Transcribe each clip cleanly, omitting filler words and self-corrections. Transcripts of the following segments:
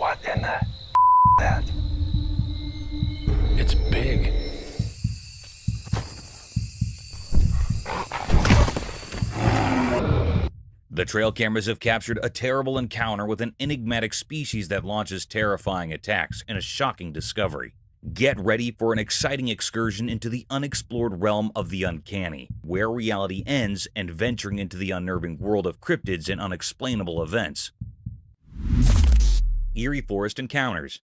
What in the that? It's big. The trail cameras have captured a terrible encounter with an enigmatic species that launches terrifying attacks in a shocking discovery. Get ready for an exciting excursion into the unexplored realm of the uncanny, where reality ends and venturing into the unnerving world of cryptids and unexplainable events. Eerie Forest Encounters.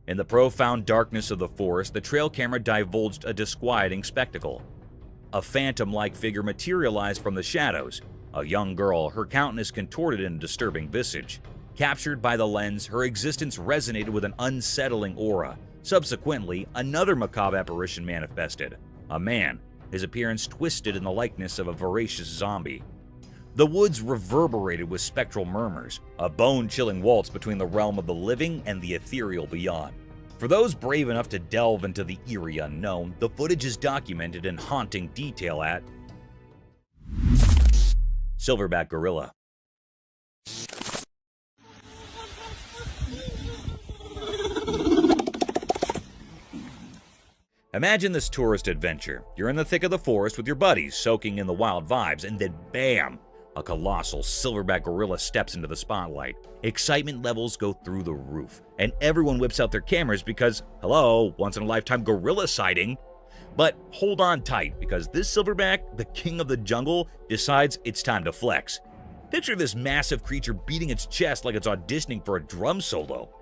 In the profound darkness of the forest, the trail camera divulged a disquieting spectacle. A phantom-like figure materialized from the shadows. A young girl, her countenance contorted in a disturbing visage. Captured by the lens, her existence resonated with an unsettling aura. Subsequently, another macabre apparition manifested. A man, his appearance twisted in the likeness of a voracious zombie. The woods reverberated with spectral murmurs, a bone-chilling waltz between the realm of the living and the ethereal beyond. For those brave enough to delve into the eerie unknown, the footage is documented in haunting detail at Silverback Gorilla. Imagine this tourist adventure. You're in the thick of the forest with your buddies, soaking in the wild vibes, and then BAM! A colossal silverback gorilla steps into the spotlight. Excitement levels go through the roof, and everyone whips out their cameras because, hello, once-in-a-lifetime gorilla sighting. But hold on tight, because this silverback, the king of the jungle, decides it's time to flex. Picture this massive creature beating its chest like it's auditioning for a drum solo.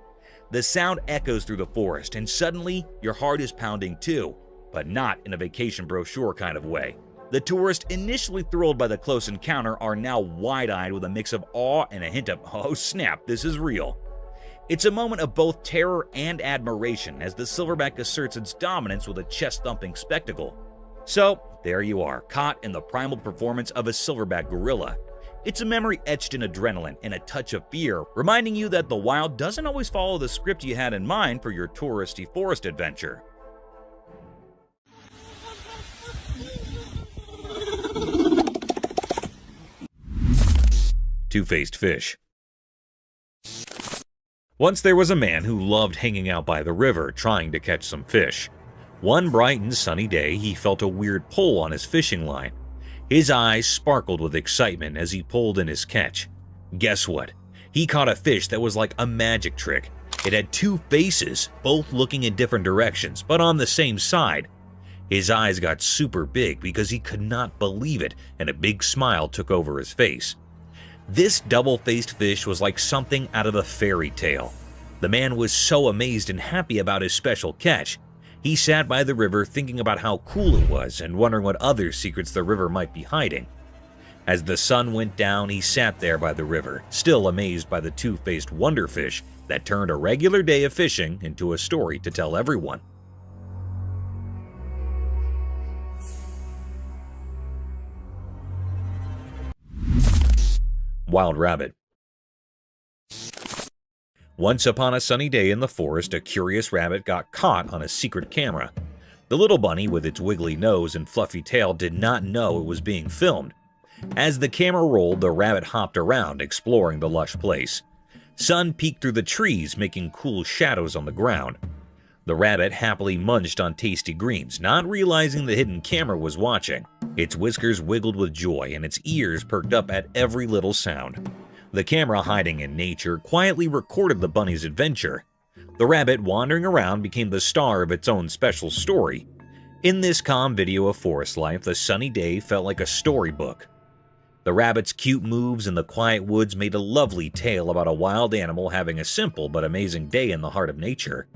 The sound echoes through the forest, and suddenly your heart is pounding too, but not in a vacation brochure kind of way. The tourists, initially thrilled by the close encounter, are now wide-eyed with a mix of awe and a hint of, oh snap, this is real. It's a moment of both terror and admiration as the silverback asserts its dominance with a chest-thumping spectacle. So, there you are, caught in the primal performance of a silverback gorilla. It's a memory etched in adrenaline and a touch of fear, reminding you that the wild doesn't always follow the script you had in mind for your touristy forest adventure. Two-faced fish. Once there was a man who loved hanging out by the river trying to catch some fish. One bright and sunny day, he felt a weird pull on his fishing line. His eyes sparkled with excitement as he pulled in his catch. Guess what? He caught a fish that was like a magic trick. It had two faces, both looking in different directions, but on the same side. His eyes got super big because he could not believe it, and a big smile took over his face. This double-faced fish was like something out of a fairy tale. The man was so amazed and happy about his special catch. He sat by the river thinking about how cool it was and wondering what other secrets the river might be hiding. As the sun went down, he sat there by the river, still amazed by the two-faced wonderfish that turned a regular day of fishing into a story to tell everyone. Wild rabbit. Once upon a sunny day in the forest, a curious rabbit got caught on a secret camera. The little bunny, with its wiggly nose and fluffy tail, did not know it was being filmed. As the camera rolled, the rabbit hopped around, exploring the lush place. Sun peeked through the trees, making cool shadows on the ground. The rabbit happily munched on tasty greens, not realizing the hidden camera was watching. Its whiskers wiggled with joy and its ears perked up at every little sound. The camera, hiding in nature, quietly recorded the bunny's adventure. The rabbit, wandering around, became the star of its own special story. In this calm video of forest life, the sunny day felt like a storybook. The rabbit's cute moves in the quiet woods made a lovely tale about a wild animal having a simple but amazing day in the heart of nature.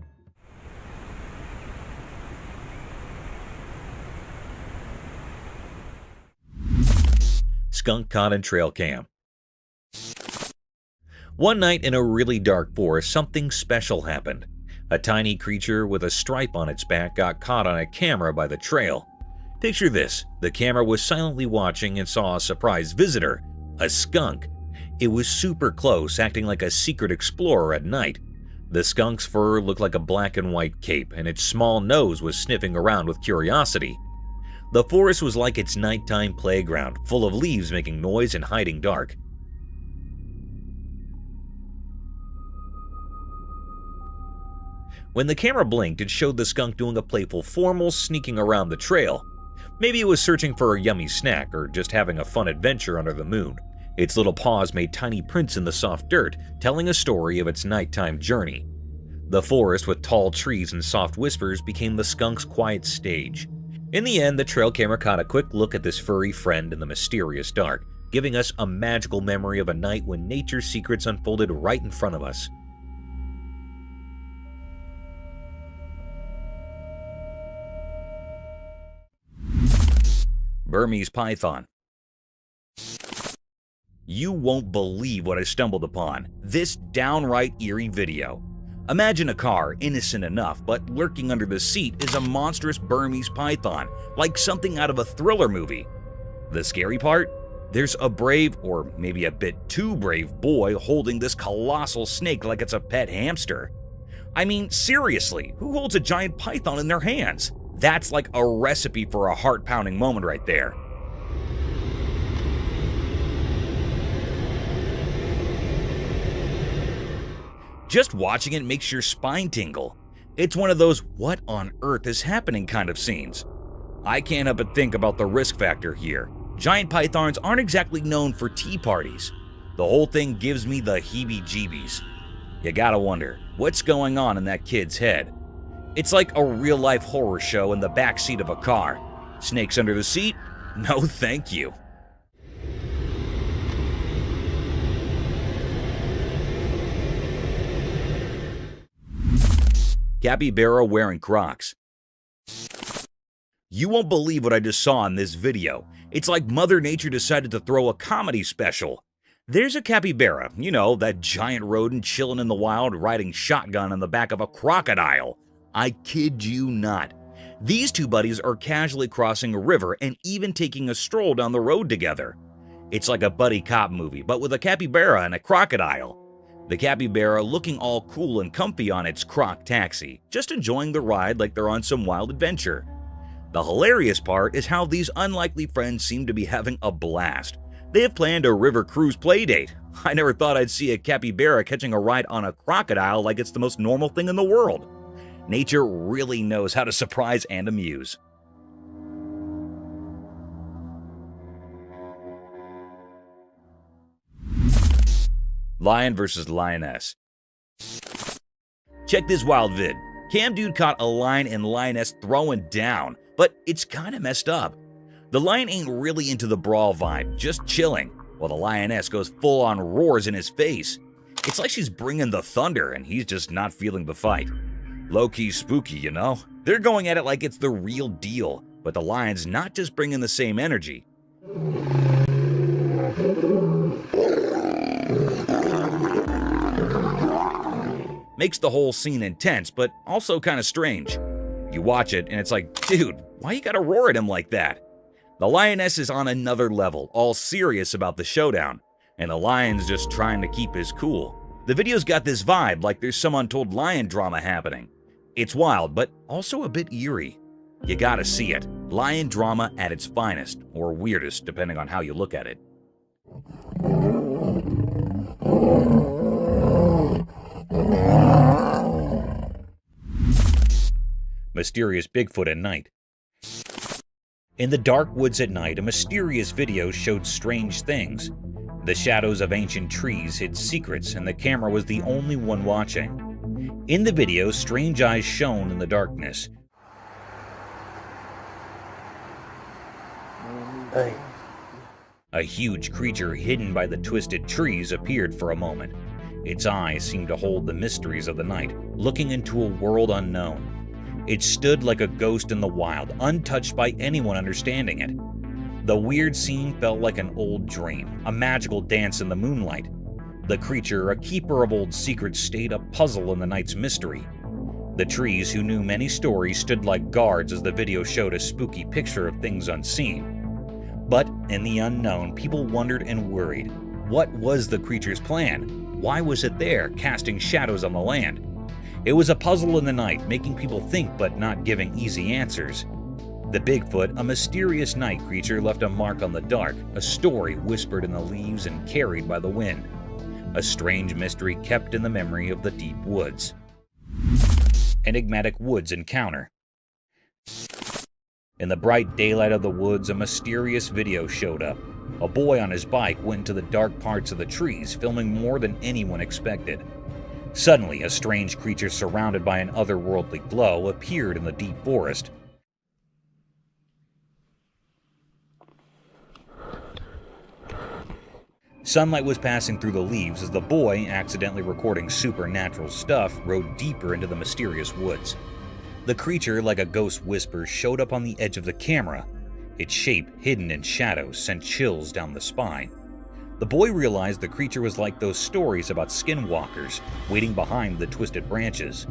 Skunk caught in trail cam. One night in a really dark forest, something special happened. A tiny creature with a stripe on its back got caught on a camera by the trail. Picture this, the camera was silently watching and saw a surprise visitor, a skunk. It was super close, acting like a secret explorer at night. The skunk's fur looked like a black and white cape, and its small nose was sniffing around with curiosity. The forest was like its nighttime playground, full of leaves making noise and hiding dark. The skunk, it was super close, acting like a secret explorer at night. The skunk's fur looked like a black and white cape, and its small nose was sniffing around with curiosity. The forest was like its nighttime playground, full of leaves making noise and hiding dark. When the camera blinked, it showed the skunk doing a playful formal sneaking around the trail. Maybe it was searching for a yummy snack or just having a fun adventure under the moon. Its little paws made tiny prints in the soft dirt, telling a story of its nighttime journey. The forest with tall trees and soft whispers became the skunk's quiet stage. In the end, the trail camera caught a quick look at this furry friend in the mysterious dark, giving us a magical memory of a night when nature's secrets unfolded right in front of us. Burmese Python. You won't believe what I stumbled upon. This downright eerie video. Imagine a car, innocent enough, but lurking under the seat is a monstrous Burmese python, like something out of a thriller movie. The scary part? There's a brave, or maybe a bit too brave, boy holding this colossal snake like it's a pet hamster. I mean, seriously, who holds a giant python in their hands? That's like a recipe for a heart-pounding moment right there. Just watching it makes your spine tingle. It's one of those what on earth is happening kind of scenes. I can't help but think about the risk factor here. Giant pythons aren't exactly known for tea parties. The whole thing gives me the heebie-jeebies. You gotta wonder, what's going on in that kid's head? It's like a real-life horror show in the backseat of a car. Snakes under the seat? No thank you. Capybara wearing Crocs. You won't believe what I just saw in this video. It's like Mother Nature decided to throw a comedy special. There's a capybara, you know, that giant rodent chilling in the wild riding shotgun on the back of a crocodile. I kid you not. These two buddies are casually crossing a river and even taking a stroll down the road together. It's like a buddy cop movie, but with a capybara and a crocodile. The capybara looking all cool and comfy on its croc taxi, just enjoying the ride like they're on some wild adventure. The hilarious part is how these unlikely friends seem to be having a blast. They have planned a river cruise playdate. I never thought I'd see a capybara catching a ride on a crocodile like it's the most normal thing in the world. Nature really knows how to surprise and amuse. Lion versus lioness. Check this wild vid. Cam dude caught a lion and lioness throwing down, but it's kinda messed up. The lion ain't really into the brawl vibe, just chilling, while the lioness goes full on roars in his face. It's like she's bringing the thunder and he's just not feeling the fight. Low-key spooky, you know? They're going at it like it's the real deal, but the lion's not just bringing the same energy. Makes the whole scene intense, but also kind of strange. You watch it and it's like, dude, why you gotta roar at him like that? The lioness is on another level, all serious about the showdown, and the lion's just trying to keep his cool. The video's got this vibe like there's some untold lion drama happening. It's wild, but also a bit eerie. You gotta see it. Lion drama at its finest, or weirdest, depending on how you look at it. Mysterious Bigfoot at night. In the dark woods at night, a mysterious video showed strange things. The shadows of ancient trees hid secrets, and the camera was the only one watching. In the video, strange eyes shone in the darkness. Hey. A huge creature hidden by the twisted trees appeared for a moment. Its eyes seemed to hold the mysteries of the night, looking into a world unknown. It stood like a ghost in the wild, untouched by anyone understanding it. The weird scene felt like an old dream, a magical dance in the moonlight. The creature, a keeper of old secrets, stayed a puzzle in the night's mystery. The trees, who knew many stories, stood like guards as the video showed a spooky picture of things unseen. But in the unknown, people wondered and worried. What was the creature's plan? Why was it there, casting shadows on the land? It was a puzzle in the night, making people think but not giving easy answers. The Bigfoot, a mysterious night creature, left a mark on the dark, a story whispered in the leaves and carried by the wind. A strange mystery kept in the memory of the deep woods. enigmatic woods encounter. In the bright daylight of the woods, a mysterious video showed up. A boy on his bike went into the dark parts of the trees, filming more than anyone expected. Suddenly, a strange creature surrounded by an otherworldly glow appeared in the deep forest. Sunlight was passing through the leaves as the boy, accidentally recording supernatural stuff, rode deeper into the mysterious woods. The creature, like a ghost whisper, showed up on the edge of the camera. Its shape, hidden in shadows, sent chills down the spine. The boy realized the creature was like those stories about skinwalkers, waiting behind the twisted branches.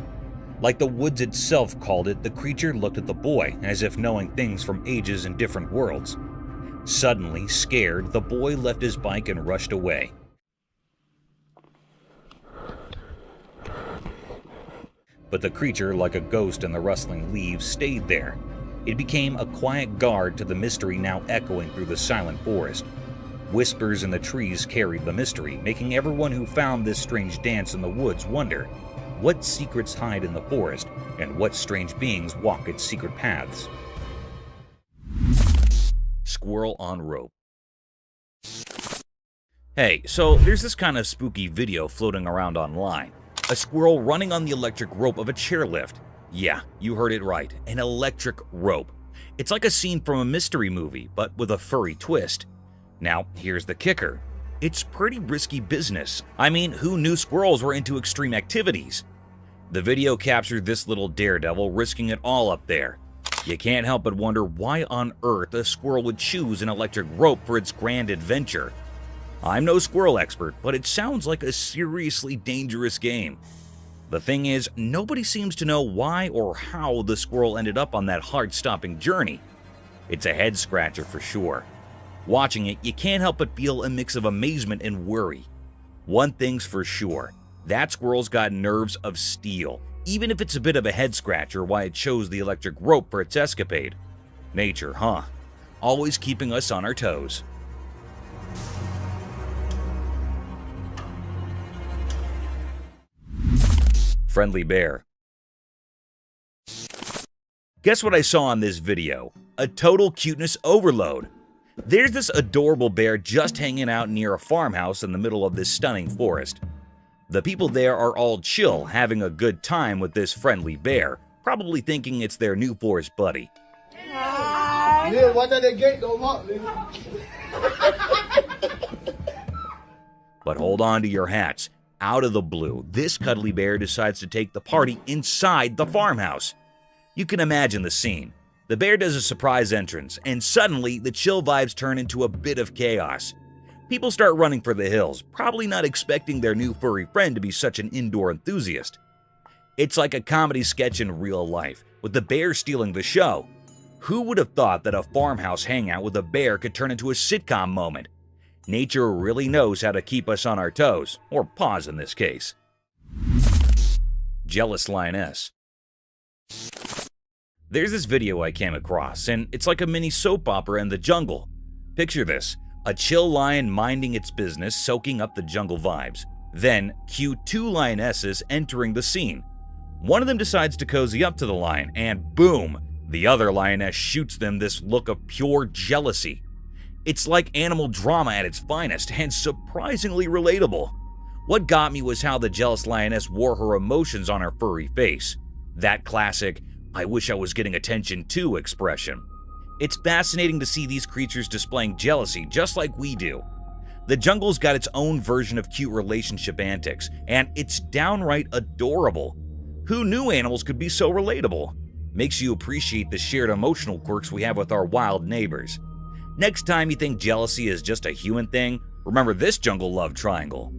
Like the woods itself called it, the creature looked at the boy, as if knowing things from ages and different worlds. Suddenly, scared, the boy left his bike and rushed away. But the creature, like a ghost in the rustling leaves, stayed there. It became a quiet guard to the mystery now echoing through the silent forest. Whispers in the trees carried the mystery, making everyone who found this strange dance in the woods wonder what secrets hide in the forest and what strange beings walk its secret paths. Squirrel on rope. Hey, so there's this kind of spooky video floating around online. A squirrel running on the electric rope of a chairlift. Yeah, you heard it right, an electric rope. It's like a scene from a mystery movie, but with a furry twist. Now, here's the kicker. It's pretty risky business. I mean, who knew squirrels were into extreme activities? The video captured this little daredevil risking it all up there. You can't help but wonder why on earth a squirrel would choose an electric rope for its grand adventure. I'm no squirrel expert, but it sounds like a seriously dangerous game. The thing is, nobody seems to know why or how the squirrel ended up on that heart-stopping journey. It's a head-scratcher for sure. Watching it, you can't help but feel a mix of amazement and worry. One thing's for sure, that squirrel's got nerves of steel, even if it's a bit of a head-scratcher why it chose the electric rope for its escapade. Nature, huh? Always keeping us on our toes. Friendly bear. Guess what I saw in this video? A total cuteness overload. There's this adorable bear just hanging out near a farmhouse in the middle of this stunning forest. The people there are all chill, having a good time with this friendly bear, probably thinking it's their new forest buddy. But hold on to your hats. Out of the blue, this cuddly bear decides to take the party inside the farmhouse. You can imagine the scene. The bear does a surprise entrance, and suddenly the chill vibes turn into a bit of chaos. People start running for the hills, probably not expecting their new furry friend to be such an indoor enthusiast. It's like a comedy sketch in real life, with the bear stealing the show. Who would have thought that a farmhouse hangout with a bear could turn into a sitcom moment? Nature really knows how to keep us on our toes, or paws in this case. Jealous lioness. There's this video I came across, and it's like a mini soap opera in the jungle. Picture this, a chill lion minding its business, soaking up the jungle vibes. Then, cue two lionesses entering the scene. One of them decides to cozy up to the lion, and boom, the other lioness shoots them this look of pure jealousy. It's like animal drama at its finest, and surprisingly relatable. What got me was how the jealous lioness wore her emotions on her furry face. That classic, "I wish I was getting attention too" expression. It's fascinating to see these creatures displaying jealousy just like we do. The jungle's got its own version of cute relationship antics, and it's downright adorable. Who knew animals could be so relatable? Makes you appreciate the shared emotional quirks we have with our wild neighbors. Next time you think jealousy is just a human thing, remember this jungle love triangle.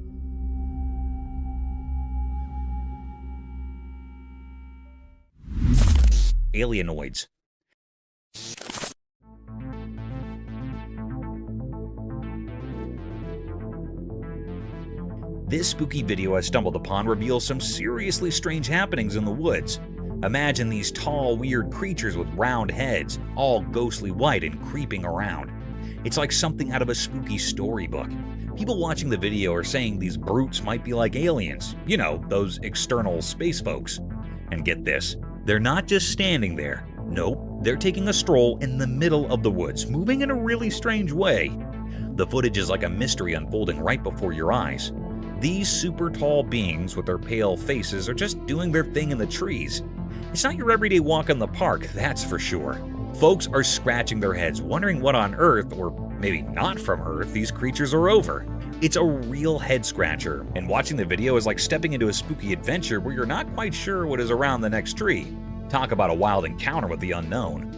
Alienoids. This spooky video I stumbled upon reveals some seriously strange happenings in the woods. Imagine these tall, weird creatures with round heads, all ghostly white and creeping around. It's like something out of a spooky storybook. People watching the video are saying these brutes might be like aliens, you know, those external space folks. And get this, they're not just standing there. Nope, they're taking a stroll in the middle of the woods, moving in a really strange way. The footage is like a mystery unfolding right before your eyes. These super tall beings with their pale faces are just doing their thing in the trees. It's not your everyday walk in the park, that's for sure. Folks are scratching their heads, wondering what on earth, or maybe not from Earth, these creatures are over. It's a real head scratcher, and watching the video is like stepping into a spooky adventure where you're not quite sure what is around the next tree. Talk about a wild encounter with the unknown.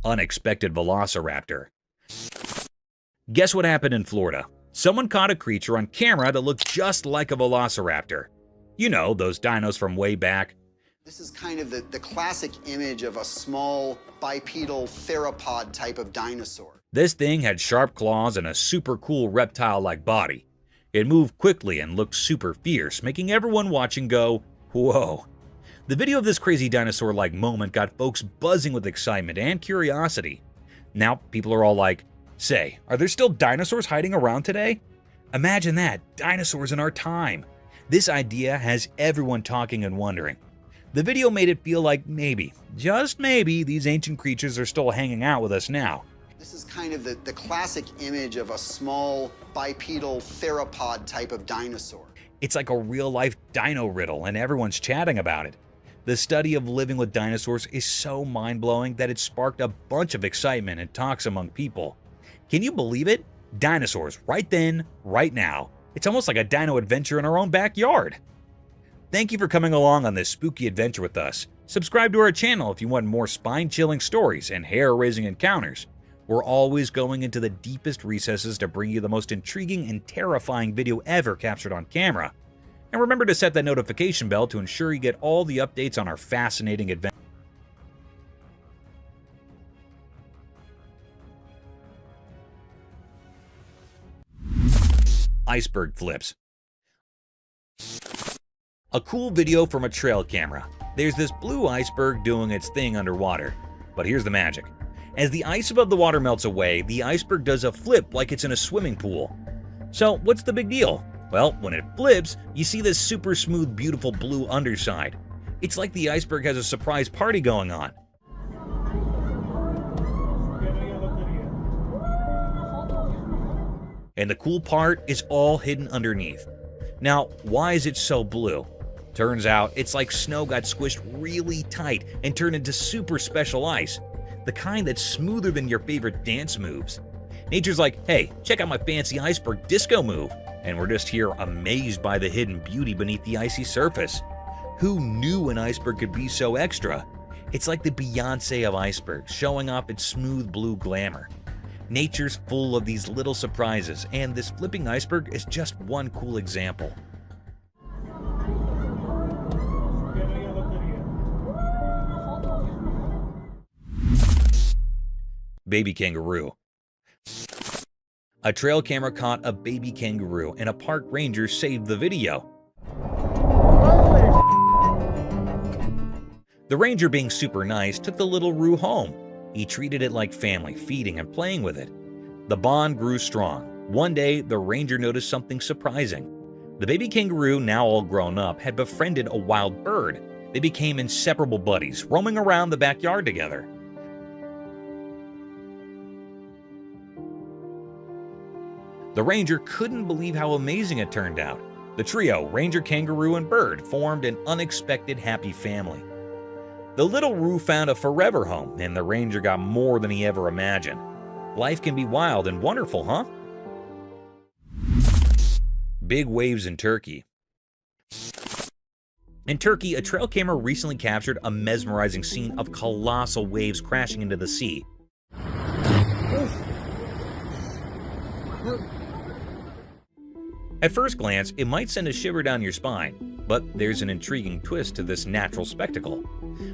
Unexpected Velociaptor. Guess what happened in Florida? Someone caught a creature on camera that looked just like a Velociraptor. You know, those dinos from way back. This is kind of the classic image of a small bipedal theropod type of dinosaur. This thing had sharp claws and a super cool reptile-like body. It moved quickly and looked super fierce, making everyone watching go, whoa. The video of this crazy dinosaur-like moment got folks buzzing with excitement and curiosity. Now people are all like, say, are there still dinosaurs hiding around today? Imagine that, dinosaurs in our time. This idea has everyone talking and wondering. The video made it feel like maybe, just maybe, these ancient creatures are still hanging out with us now. This is kind of the classic image of a small bipedal theropod type of dinosaur. It's like a real-life dino riddle, and everyone's chatting about it. The study of living with dinosaurs is so mind-blowing that it sparked a bunch of excitement and talks among people. Can you believe it? Dinosaurs, right then, right now. It's almost like a dino adventure in our own backyard. Thank you for coming along on this spooky adventure with us. Subscribe to our channel if you want more spine-chilling stories and hair-raising encounters. We're always going into the deepest recesses to bring you the most intriguing and terrifying video ever captured on camera. And remember to set that notification bell to ensure you get all the updates on our fascinating adventure. Iceberg flips. A cool video from a trail camera. There's this blue iceberg doing its thing underwater. But here's the magic. As the ice above the water melts away, the iceberg does a flip like it's in a swimming pool. So what's the big deal? Well, when it flips, you see this super smooth, beautiful blue underside. It's like the iceberg has a surprise party going on. And the cool part is all hidden underneath. Now, why is it so blue? Turns out it's like snow got squished really tight and turned into super special ice. The kind that's smoother than your favorite dance moves. Nature's like, hey, check out my fancy iceberg disco move. And we're just here amazed by the hidden beauty beneath the icy surface. Who knew an iceberg could be so extra? It's like the Beyonce of icebergs, showing off its smooth blue glamour. Nature's full of these little surprises, and this flipping iceberg is just one cool example. Baby kangaroo. A trail camera caught a baby kangaroo, and a park ranger saved the video. The ranger, being super nice, took the little roo home. He treated it like family, feeding and playing with it. The bond grew strong. One day, the ranger noticed something surprising. The baby kangaroo, now all grown up, had befriended a wild bird. They became inseparable buddies, roaming around the backyard together. The ranger couldn't believe how amazing it turned out. The trio, ranger, kangaroo, and bird, formed an unexpected happy family. The little roo found a forever home, and the ranger got more than he ever imagined. Life can be wild and wonderful, huh? Big waves in Turkey. In Turkey, a trail camera recently captured a mesmerizing scene of colossal waves crashing into the sea. At first glance, it might send a shiver down your spine, but there's an intriguing twist to this natural spectacle.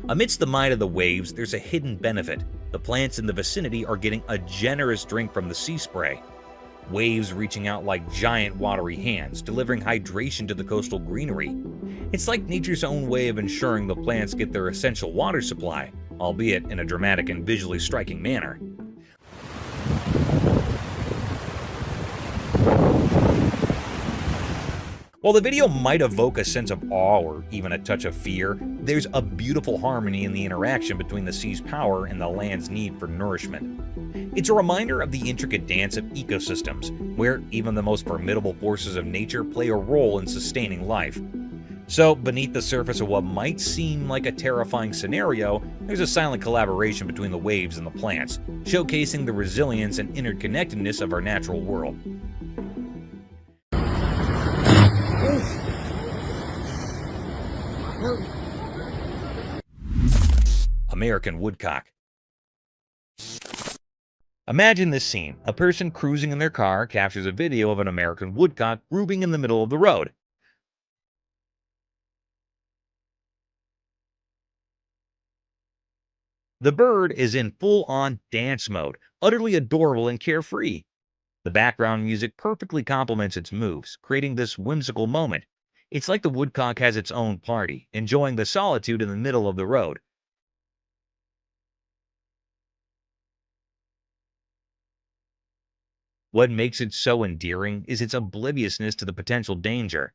Amidst the might of the waves, there's a hidden benefit. The plants in the vicinity are getting a generous drink from the sea spray. Waves reaching out like giant watery hands, delivering hydration to the coastal greenery. It's like nature's own way of ensuring the plants get their essential water supply, albeit in a dramatic and visually striking manner. While the video might evoke a sense of awe or even a touch of fear, there's a beautiful harmony in the interaction between the sea's power and the land's need for nourishment. It's a reminder of the intricate dance of ecosystems, where even the most formidable forces of nature play a role in sustaining life. So, beneath the surface of what might seem like a terrifying scenario, there's a silent collaboration between the waves and the plants, showcasing the resilience and interconnectedness of our natural world. American Woodcock. Imagine this scene. A person cruising in their car captures a video of an American woodcock grooving in the middle of the road. The bird is in full-on dance mode, utterly adorable and carefree. The background music perfectly complements its moves, creating this whimsical moment. It's like the woodcock has its own party, enjoying the solitude in the middle of the road. What makes it so endearing is its obliviousness to the potential danger.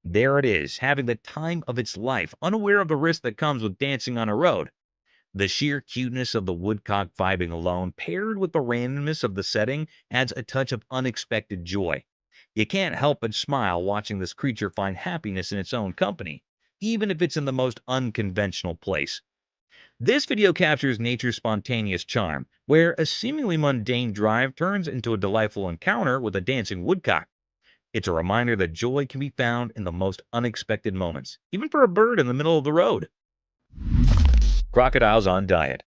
There it is, having the time of its life, unaware of the risk that comes with dancing on a road. The sheer cuteness of the woodcock vibing alone, paired with the randomness of the setting, adds a touch of unexpected joy. You can't help but smile watching this creature find happiness in its own company, even if it's in the most unconventional place. This video captures nature's spontaneous charm, where a seemingly mundane drive turns into a delightful encounter with a dancing woodcock. It's a reminder that joy can be found in the most unexpected moments, even for a bird in the middle of the road. Crocodiles on diet.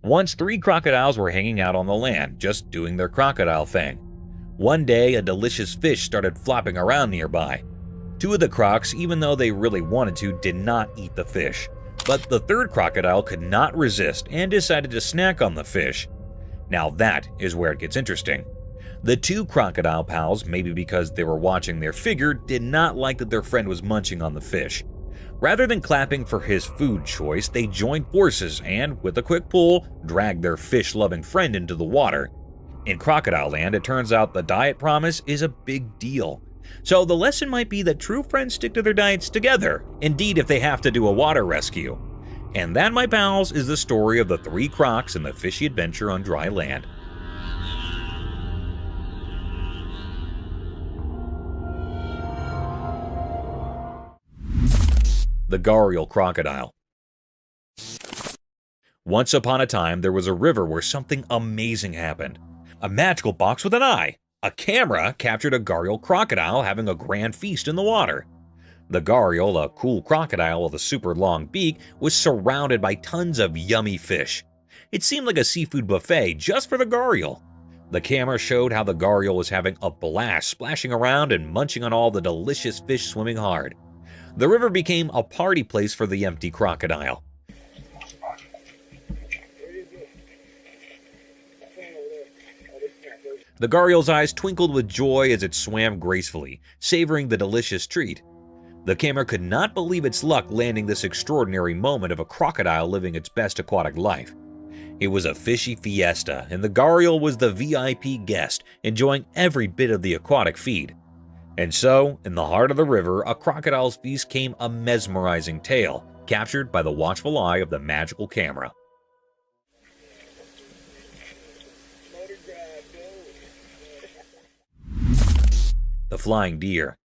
Once 3 crocodiles were hanging out on the land, just doing their crocodile thing. One day, a delicious fish started flopping around nearby. 2 of the crocs, even though they really wanted to, did not eat the fish. But the 3rd crocodile could not resist and decided to snack on the fish. Now that is where it gets interesting. The 2 crocodile pals, maybe because they were watching their figure, did not like that their friend was munching on the fish. Rather than clapping for his food choice, they joined forces and, with a quick pull, dragged their fish-loving friend into the water. In Crocodile Land, it turns out the diet promise is a big deal. So the lesson might be that true friends stick to their diets together, indeed if they have to do a water rescue. And that, my pals, is the story of the 3 crocs and the fishy adventure on dry land. The Gariel Crocodile. Once upon a time, there was a river where something amazing happened. A magical box with an eye. A camera captured a Gariel crocodile having a grand feast in the water. The Gariel, a cool crocodile with a super long beak, was surrounded by tons of yummy fish. It seemed like a seafood buffet just for the Gariel. The camera showed how the Gariel was having a blast, splashing around and munching on all the delicious fish swimming hard. The river became a party place for the empty crocodile. The Gariel's eyes twinkled with joy as it swam gracefully, savoring the delicious treat. The camera could not believe its luck landing this extraordinary moment of a crocodile living its best aquatic life. It was a fishy fiesta, and the Gariel was the VIP guest, enjoying every bit of the aquatic feed. And so, in the heart of the river, a crocodile's feast came a mesmerizing tale, captured by the watchful eye of the magical camera. The flying deer.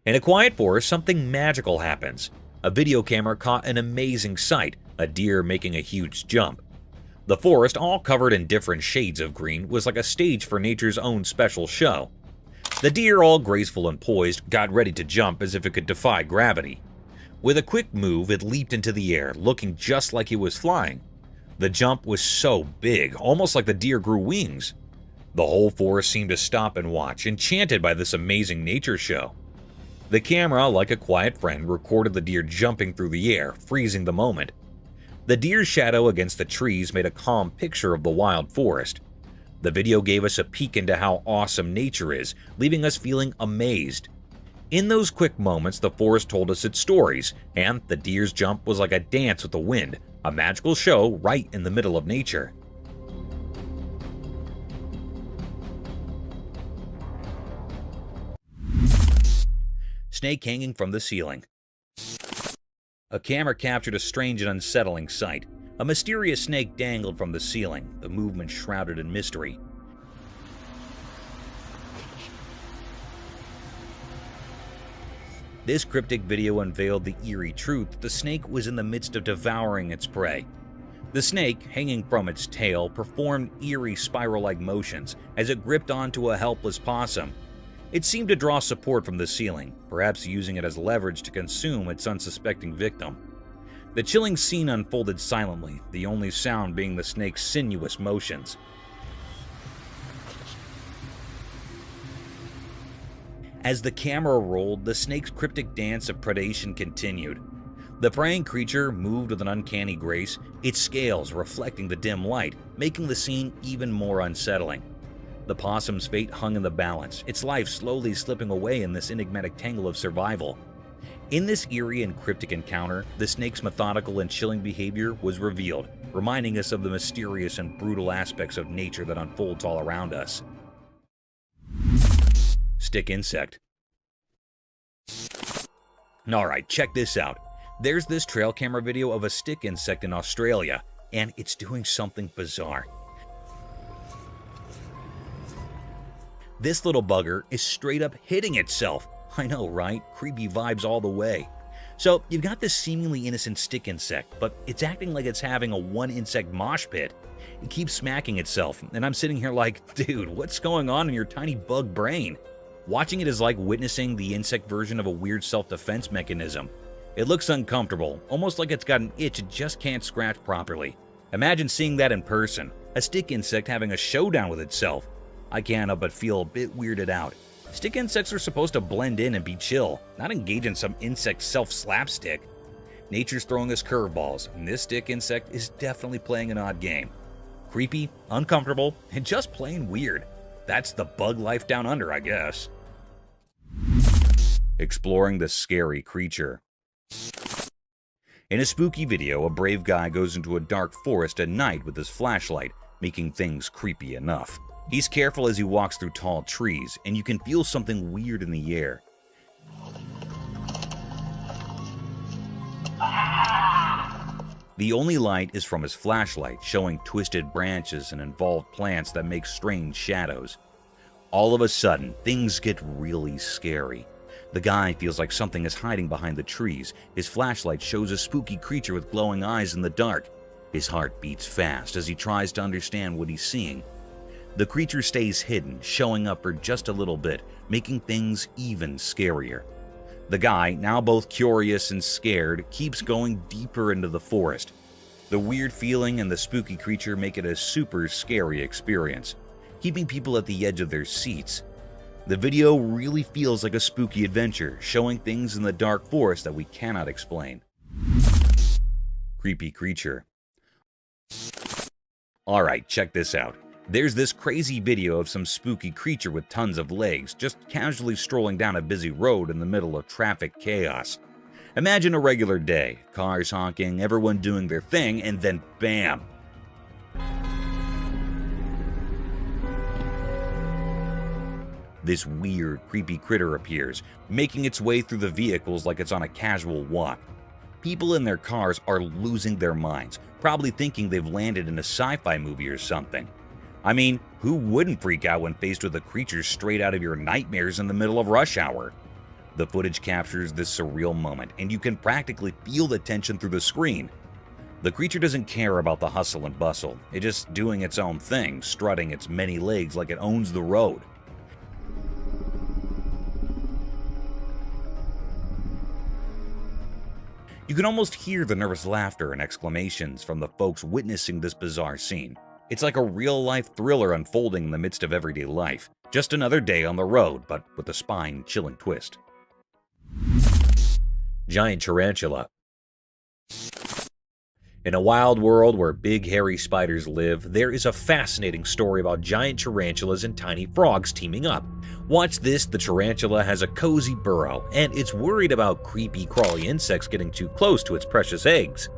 In a quiet forest, something magical happens. A video camera caught an amazing sight, a deer making a huge jump. The forest, all covered in different shades of green, was like a stage for nature's own special show. The deer, all graceful and poised, got ready to jump as if it could defy gravity. With a quick move, it leaped into the air, looking just like it was flying. The jump was so big, almost like the deer grew wings. The whole forest seemed to stop and watch, enchanted by this amazing nature show. The camera, like a quiet friend, recorded the deer jumping through the air, freezing the moment. The deer's shadow against the trees made a calm picture of the wild forest. The video gave us a peek into how awesome nature is, leaving us feeling amazed. In those quick moments, the forest told us its stories, and the deer's jump was like a dance with the wind, a magical show right in the middle of nature. snake hanging from the ceiling. A camera captured a strange and unsettling sight. A mysterious snake dangled from the ceiling, the movement shrouded in mystery. This cryptic video unveiled the eerie truth that the snake was in the midst of devouring its prey. The snake, hanging from its tail, performed eerie spiral-like motions as it gripped onto a helpless possum. It seemed to draw support from the ceiling, perhaps using it as leverage to consume its unsuspecting victim. The chilling scene unfolded silently, the only sound being the snake's sinuous motions. As the camera rolled, the snake's cryptic dance of predation continued. The preying creature moved with an uncanny grace, its scales reflecting the dim light, making the scene even more unsettling. The possum's fate hung in the balance, its life slowly slipping away in this enigmatic tangle of survival. In this eerie and cryptic encounter, the snake's methodical and chilling behavior was revealed, reminding us of the mysterious and brutal aspects of nature that unfolds all around us. Stick insect. Alright, check this out. There's this trail camera video of a stick insect in Australia, and it's doing something bizarre. This little bugger is straight up hitting itself. I know, right? Creepy vibes all the way. So, you've got this seemingly innocent stick insect, but it's acting like it's having a one-insect mosh pit. It keeps smacking itself, and I'm sitting here like, dude, what's going on in your tiny bug brain? Watching it is like witnessing the insect version of a weird self-defense mechanism. It looks uncomfortable, almost like it's got an itch it just can't scratch properly. Imagine seeing that in person, a stick insect having a showdown with itself. I can't help but feel a bit weirded out. Stick insects are supposed to blend in and be chill, not engage in some insect self-slapstick. Nature's throwing us curveballs, and this stick insect is definitely playing an odd game. Creepy, uncomfortable, and just plain weird. That's the bug life down under, I guess. Exploring the scary creature. In a spooky video, a brave guy goes into a dark forest at night with his flashlight, making things creepy enough. He's careful as he walks through tall trees, and you can feel something weird in the air. The only light is from his flashlight, showing twisted branches and involved plants that make strange shadows. All of a sudden, things get really scary. The guy feels like something is hiding behind the trees. His flashlight shows a spooky creature with glowing eyes in the dark. His heart beats fast as he tries to understand what he's seeing. The creature stays hidden, showing up for just a little bit, making things even scarier. The guy, now both curious and scared, keeps going deeper into the forest. The weird feeling and the spooky creature make it a super scary experience, keeping people at the edge of their seats. The video really feels like a spooky adventure, showing things in the dark forest that we cannot explain. Creepy creature. Alright, check this out. There's this crazy video of some spooky creature with tons of legs, just casually strolling down a busy road in the middle of traffic chaos. Imagine a regular day, cars honking, everyone doing their thing, and then bam! This weird, creepy critter appears, making its way through the vehicles like it's on a casual walk. People in their cars are losing their minds, probably thinking they've landed in a sci-fi movie or something. I mean, who wouldn't freak out when faced with a creature straight out of your nightmares in the middle of rush hour? The footage captures this surreal moment, and you can practically feel the tension through the screen. The creature doesn't care about the hustle and bustle. It's just doing its own thing, strutting its many legs like it owns the road. You can almost hear the nervous laughter and exclamations from the folks witnessing this bizarre scene. It's like a real-life thriller unfolding in the midst of everyday life. Just another day on the road, but with a spine-chilling twist. Giant tarantula. In a wild world where big hairy spiders live, there is a fascinating story about giant tarantulas and tiny frogs teaming up. Watch this, the tarantula has a cozy burrow, and it's worried about creepy, crawly insects getting too close to its precious eggs.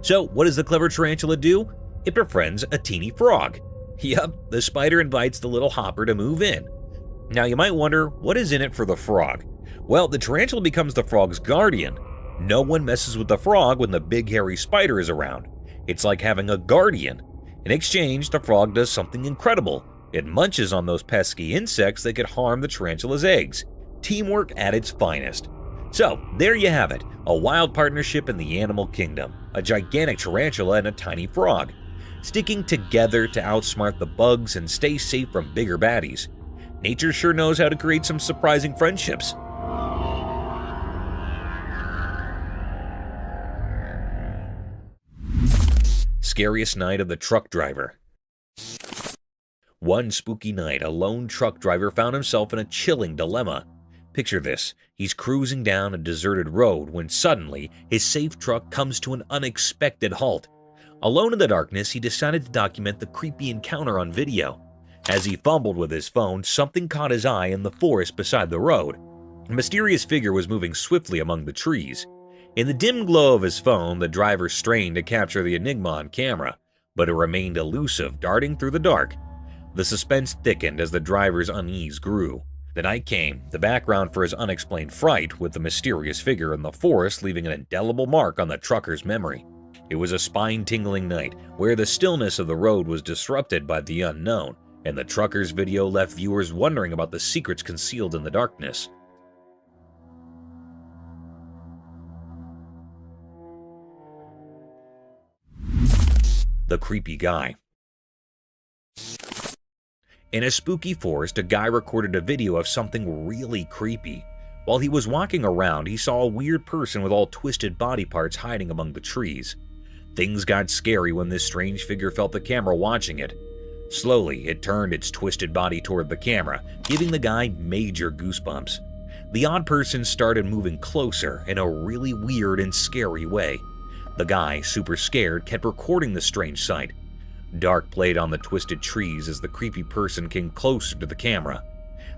So what does the clever tarantula do? It befriends a teeny frog. Yup, the spider invites the little hopper to move in. Now you might wonder, what is in it for the frog? Well, the tarantula becomes the frog's guardian. No one messes with the frog when the big hairy spider is around. It's like having a guardian. In exchange, the frog does something incredible. It munches on those pesky insects that could harm the tarantula's eggs. Teamwork at its finest. So, there you have it, a wild partnership in the animal kingdom. A gigantic tarantula and a tiny frog, sticking together to outsmart the bugs and stay safe from bigger baddies. Nature sure knows how to create some surprising friendships. Scariest night of the truck driver. One spooky night, a lone truck driver found himself in a chilling dilemma. Picture this, he's cruising down a deserted road when suddenly his safe truck comes to an unexpected halt. Alone in the darkness, he decided to document the creepy encounter on video. As he fumbled with his phone, something caught his eye in the forest beside the road. A mysterious figure was moving swiftly among the trees. In the dim glow of his phone, the driver strained to capture the enigma on camera, but it remained elusive, darting through the dark. The suspense thickened as the driver's unease grew. The night came, the background for his unexplained fright, with the mysterious figure in the forest leaving an indelible mark on the trucker's memory. It was a spine-tingling night, where the stillness of the road was disrupted by the unknown, and the trucker's video left viewers wondering about the secrets concealed in the darkness. The creepy guy. In a spooky forest, a guy recorded a video of something really creepy. While he was walking around, he saw a weird person with all twisted body parts hiding among the trees. Things got scary when this strange figure felt the camera watching it. Slowly, it turned its twisted body toward the camera, giving the guy major goosebumps. The odd person started moving closer in a really weird and scary way. The guy, super scared, kept recording the strange sight. Dark played on the twisted trees as the creepy person came closer to the camera.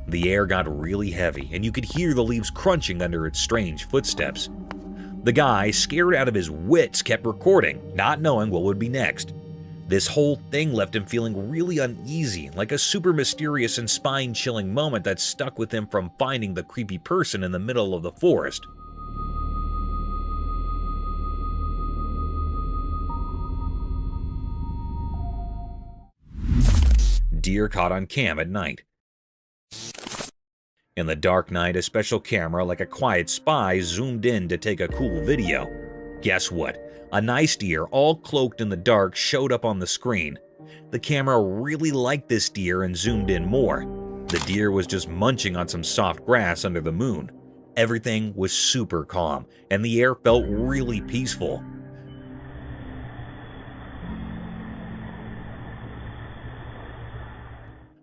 The air got really heavy, and you could hear the leaves crunching under its strange footsteps. The guy, scared out of his wits, kept recording, not knowing what would be next. This whole thing left him feeling really uneasy, like a super mysterious and spine-chilling moment that stuck with him from finding the creepy person in the middle of the forest. Deer caught on cam at night. In the dark night, a special camera like a quiet spy zoomed in to take a cool video. Guess what? A nice deer, all cloaked in the dark, showed up on the screen. The camera really liked this deer and zoomed in more. The deer was just munching on some soft grass under the moon. Everything was super calm, and the air felt really peaceful.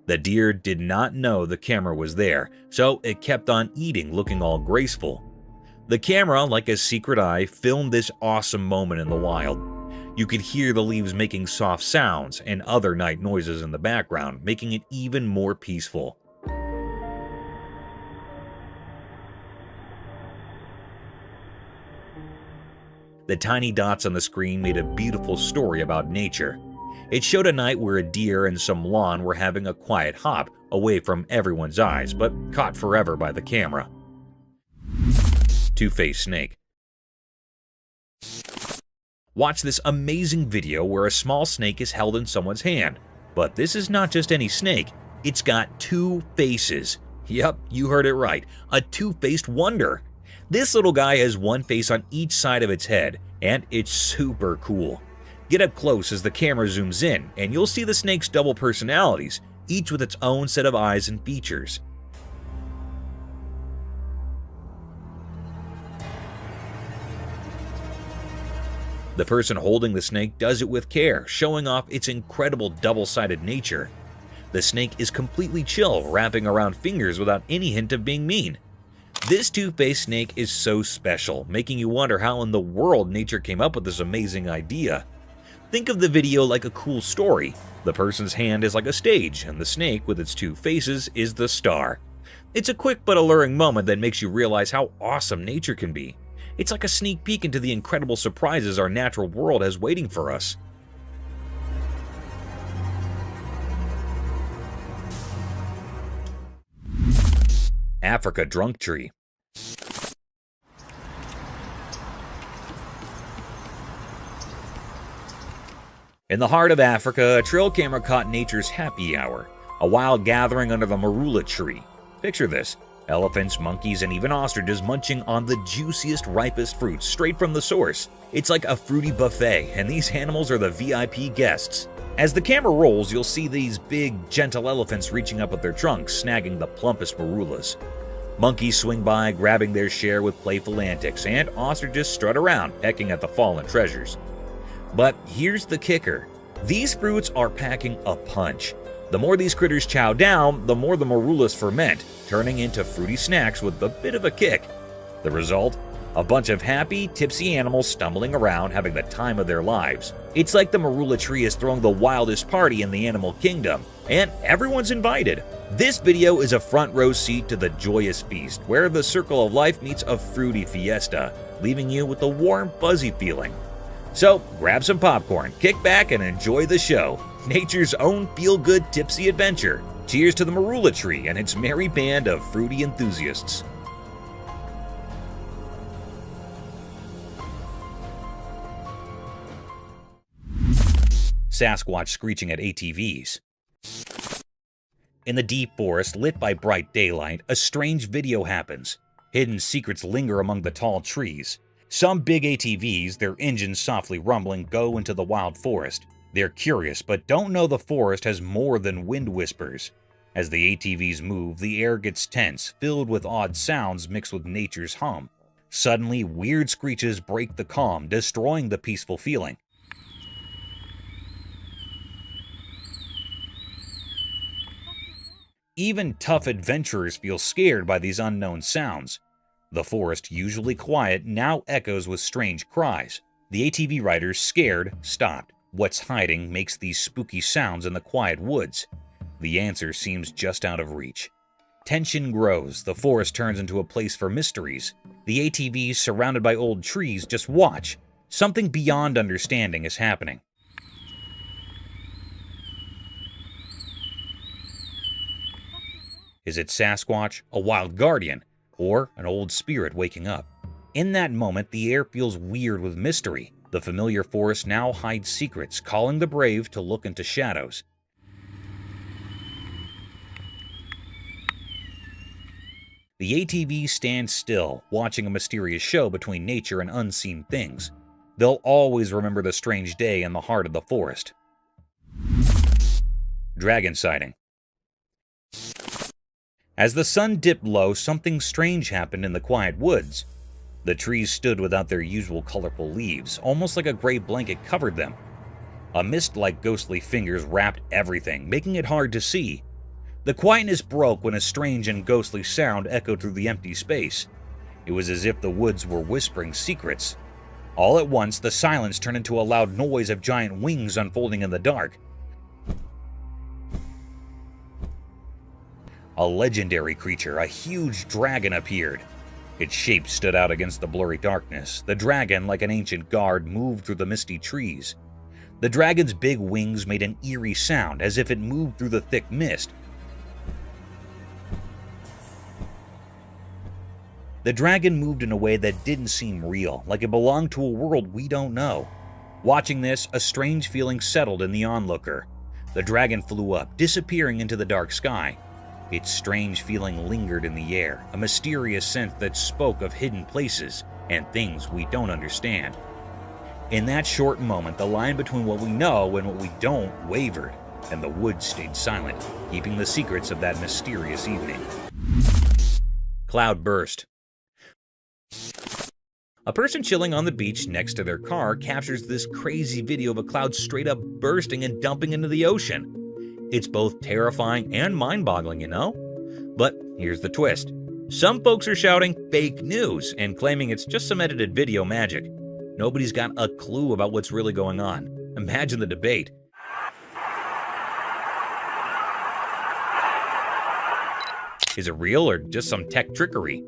The deer did not know the camera was there, so it kept on eating, looking all graceful. The camera, like a secret eye, filmed this awesome moment in the wild. You could hear the leaves making soft sounds and other night noises in the background, making it even more peaceful. The tiny dots on the screen made a beautiful story about nature. It showed a night where a deer and some lawn were having a quiet hop away from everyone's eyes, but caught forever by the camera. Two-faced snake. Watch this amazing video where a small snake is held in someone's hand. But this is not just any snake, it's got two faces. Yep, you heard it right, a two-faced wonder. This little guy has one face on each side of its head, and it's super cool. Get up close as the camera zooms in, and you'll see the snake's double personalities, each with its own set of eyes and features. The person holding the snake does it with care, showing off its incredible double-sided nature. The snake is completely chill, wrapping around fingers without any hint of being mean. This two-faced snake is so special, making you wonder how in the world nature came up with this amazing idea. Think of the video like a cool story. The person's hand is like a stage, and the snake, with its two faces, is the star. It's a quick but alluring moment that makes you realize how awesome nature can be. It's like a sneak peek into the incredible surprises our natural world has waiting for us. Africa drunk tree. In the heart of Africa, a trail camera caught nature's happy hour, a wild gathering under the marula tree. Picture this: elephants, monkeys, and even ostriches munching on the juiciest, ripest fruits straight from the source. It's like a fruity buffet, and these animals are the VIP guests. As the camera rolls, you'll see these big, gentle elephants reaching up with their trunks, snagging the plumpest marulas. Monkeys swing by, grabbing their share with playful antics, and ostriches strut around, pecking at the fallen treasures. But here's the kicker: these fruits are packing a punch. The more these critters chow down, the more the marulas ferment, turning into fruity snacks with a bit of a kick. The result? A bunch of happy, tipsy animals stumbling around, having the time of their lives. It's like the marula tree is throwing the wildest party in the animal kingdom, and everyone's invited. This video is a front row seat to the joyous feast, where the circle of life meets a fruity fiesta, leaving you with a warm, fuzzy feeling. So grab some popcorn, kick back, and enjoy the show. Nature's own feel-good tipsy adventure. Cheers to the marula tree and its merry band of fruity enthusiasts. Sasquatch screeching at ATVs. In the deep forest, lit by bright daylight, a strange video happens. Hidden secrets linger among the tall trees. Some big ATVs, their engines softly rumbling, go into the wild forest. They're curious, but don't know the forest has more than wind whispers. As the ATVs move, the air gets tense, filled with odd sounds mixed with nature's hum. Suddenly, weird screeches break the calm, destroying the peaceful feeling. Even tough adventurers feel scared by these unknown sounds. The forest, usually quiet, now echoes with strange cries. The ATV riders, scared, stopped. What's hiding makes these spooky sounds in the quiet woods? The answer seems just out of reach. Tension grows. The forest turns into a place for mysteries. The ATVs, surrounded by old trees, just watch. Something beyond understanding is happening. Is it Sasquatch, a wild guardian, or an old spirit waking up? In that moment, the air feels weird with mystery. The familiar forest now hides secrets, calling the brave to look into shadows. The ATVs stand still, watching a mysterious show between nature and unseen things. They'll always remember the strange day in the heart of the forest. Dragon sighting. As the sun dipped low, something strange happened in the quiet woods. The trees stood without their usual colorful leaves, almost like a gray blanket covered them. A mist-like ghostly fingers wrapped everything, making it hard to see. The quietness broke when a strange and ghostly sound echoed through the empty space. It was as if the woods were whispering secrets. All at once, the silence turned into a loud noise of giant wings unfolding in the dark. A legendary creature, a huge dragon, appeared. Its shape stood out against the blurry darkness. The dragon, like an ancient guard, moved through the misty trees. The dragon's big wings made an eerie sound, as if it moved through the thick mist. The dragon moved in a way that didn't seem real, like it belonged to a world we don't know. Watching this, a strange feeling settled in the onlooker. The dragon flew up, disappearing into the dark sky. Its strange feeling lingered in the air, a mysterious sense that spoke of hidden places and things we don't understand. In that short moment, the line between what we know and what we don't wavered, and the woods stayed silent, keeping the secrets of that mysterious evening. Cloud burst. A person chilling on the beach next to their car captures this crazy video of a cloud straight up bursting and dumping into the ocean. It's both terrifying and mind-boggling, you know? But here's the twist. Some folks are shouting fake news and claiming it's just some edited video magic. Nobody's got a clue about what's really going on. Imagine the debate. Is it real or just some tech trickery?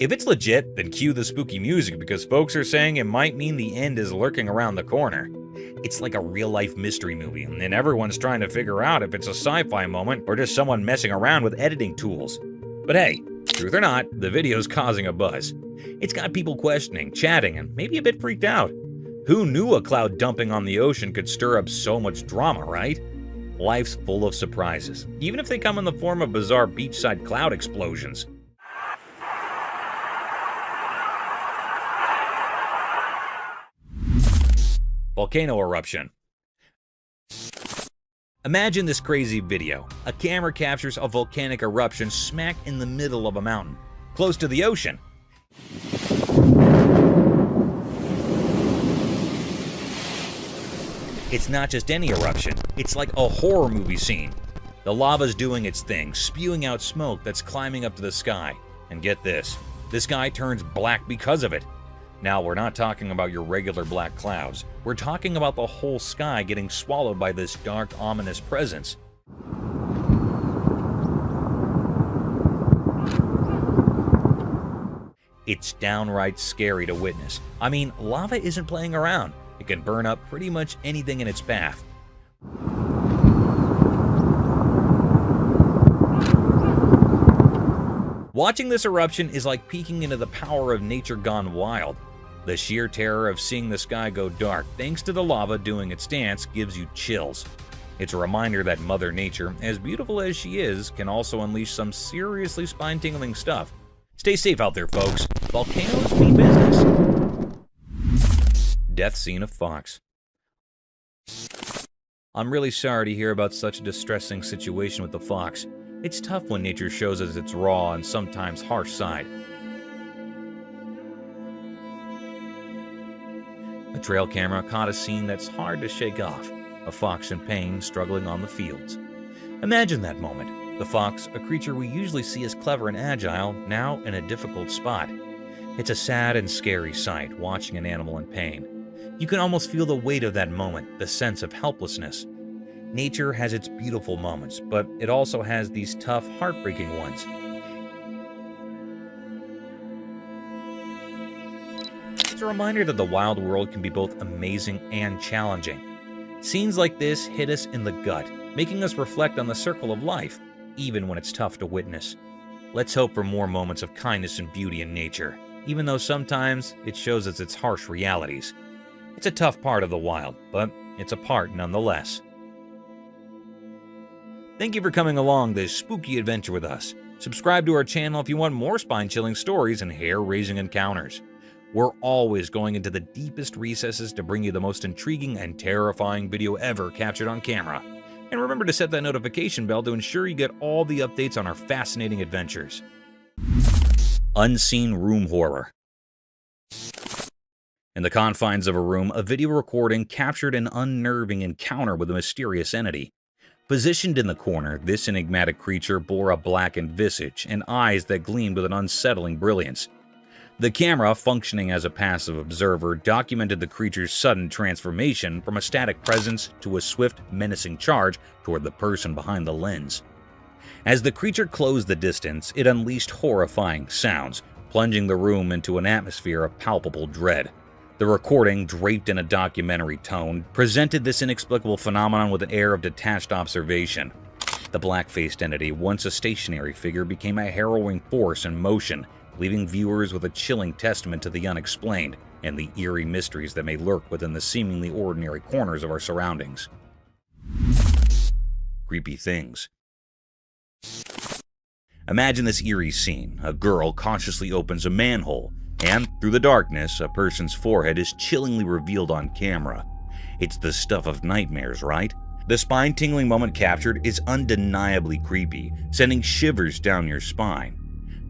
If it's legit, then cue the spooky music because folks are saying it might mean the end is lurking around the corner. It's like a real-life mystery movie, and everyone's trying to figure out if it's a sci-fi moment or just someone messing around with editing tools. But hey, truth or not, the video's causing a buzz. It's got people questioning, chatting, and maybe a bit freaked out. Who knew a cloud dumping on the ocean could stir up so much drama, right? Life's full of surprises, even if they come in the form of bizarre beachside cloud explosions. Volcano eruption. Imagine this crazy video. A camera captures a volcanic eruption smack in the middle of a mountain, close to the ocean. It's not just any eruption, it's like a horror movie scene. The lava's doing its thing, spewing out smoke that's climbing up to the sky. And get this, the sky turns black because of it. Now, we're not talking about your regular black clouds. We're talking about the whole sky getting swallowed by this dark, ominous presence. It's downright scary to witness. I mean, lava isn't playing around. It can burn up pretty much anything in its path. Watching this eruption is like peeking into the power of nature gone wild. The sheer terror of seeing the sky go dark, thanks to the lava doing its dance, gives you chills. It's a reminder that Mother Nature, as beautiful as she is, can also unleash some seriously spine-tingling stuff. Stay safe out there, folks. Volcanoes mean business. Death scene of fox. I'm really sorry to hear about such a distressing situation with the fox. It's tough when nature shows us its raw and sometimes harsh side. A trail camera caught a scene that's hard to shake off. A fox in pain struggling on the fields. Imagine that moment. The fox, a creature we usually see as clever and agile, now in a difficult spot. It's a sad and scary sight, watching an animal in pain. You can almost feel the weight of that moment, the sense of helplessness. Nature has its beautiful moments, but it also has these tough, heartbreaking ones. It's a reminder that the wild world can be both amazing and challenging. Scenes like this hit us in the gut, making us reflect on the circle of life, even when it's tough to witness. Let's hope for more moments of kindness and beauty in nature, even though sometimes it shows us its harsh realities. It's a tough part of the wild, but it's a part nonetheless. Thank you for coming along this spooky adventure with us. Subscribe to our channel if you want more spine-chilling stories and hair-raising encounters. We're always going into the deepest recesses to bring you the most intriguing and terrifying video ever captured on camera. And remember to set that notification bell to ensure you get all the updates on our fascinating adventures. Unseen room horror. In the confines of a room, a video recording captured an unnerving encounter with a mysterious entity. Positioned in the corner, this enigmatic creature bore a blackened visage and eyes that gleamed with an unsettling brilliance. The camera, functioning as a passive observer, documented the creature's sudden transformation from a static presence to a swift, menacing charge toward the person behind the lens. As the creature closed the distance, it unleashed horrifying sounds, plunging the room into an atmosphere of palpable dread. The recording, draped in a documentary tone, presented this inexplicable phenomenon with an air of detached observation. The black-faced entity, once a stationary figure, became a harrowing force in motion, leaving viewers with a chilling testament to the unexplained and the eerie mysteries that may lurk within the seemingly ordinary corners of our surroundings. Creepy things. Imagine this eerie scene. A girl cautiously opens a manhole, and through the darkness, a person's forehead is chillingly revealed on camera. It's the stuff of nightmares, right? The spine-tingling moment captured is undeniably creepy, sending shivers down your spine.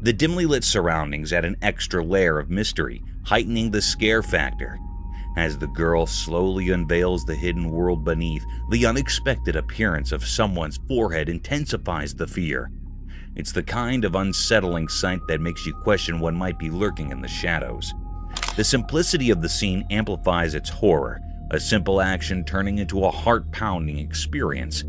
The dimly lit surroundings add an extra layer of mystery, heightening the scare factor. As the girl slowly unveils the hidden world beneath, the unexpected appearance of someone's forehead intensifies the fear. It's the kind of unsettling sight that makes you question what might be lurking in the shadows. The simplicity of the scene amplifies its horror, a simple action turning into a heart-pounding experience.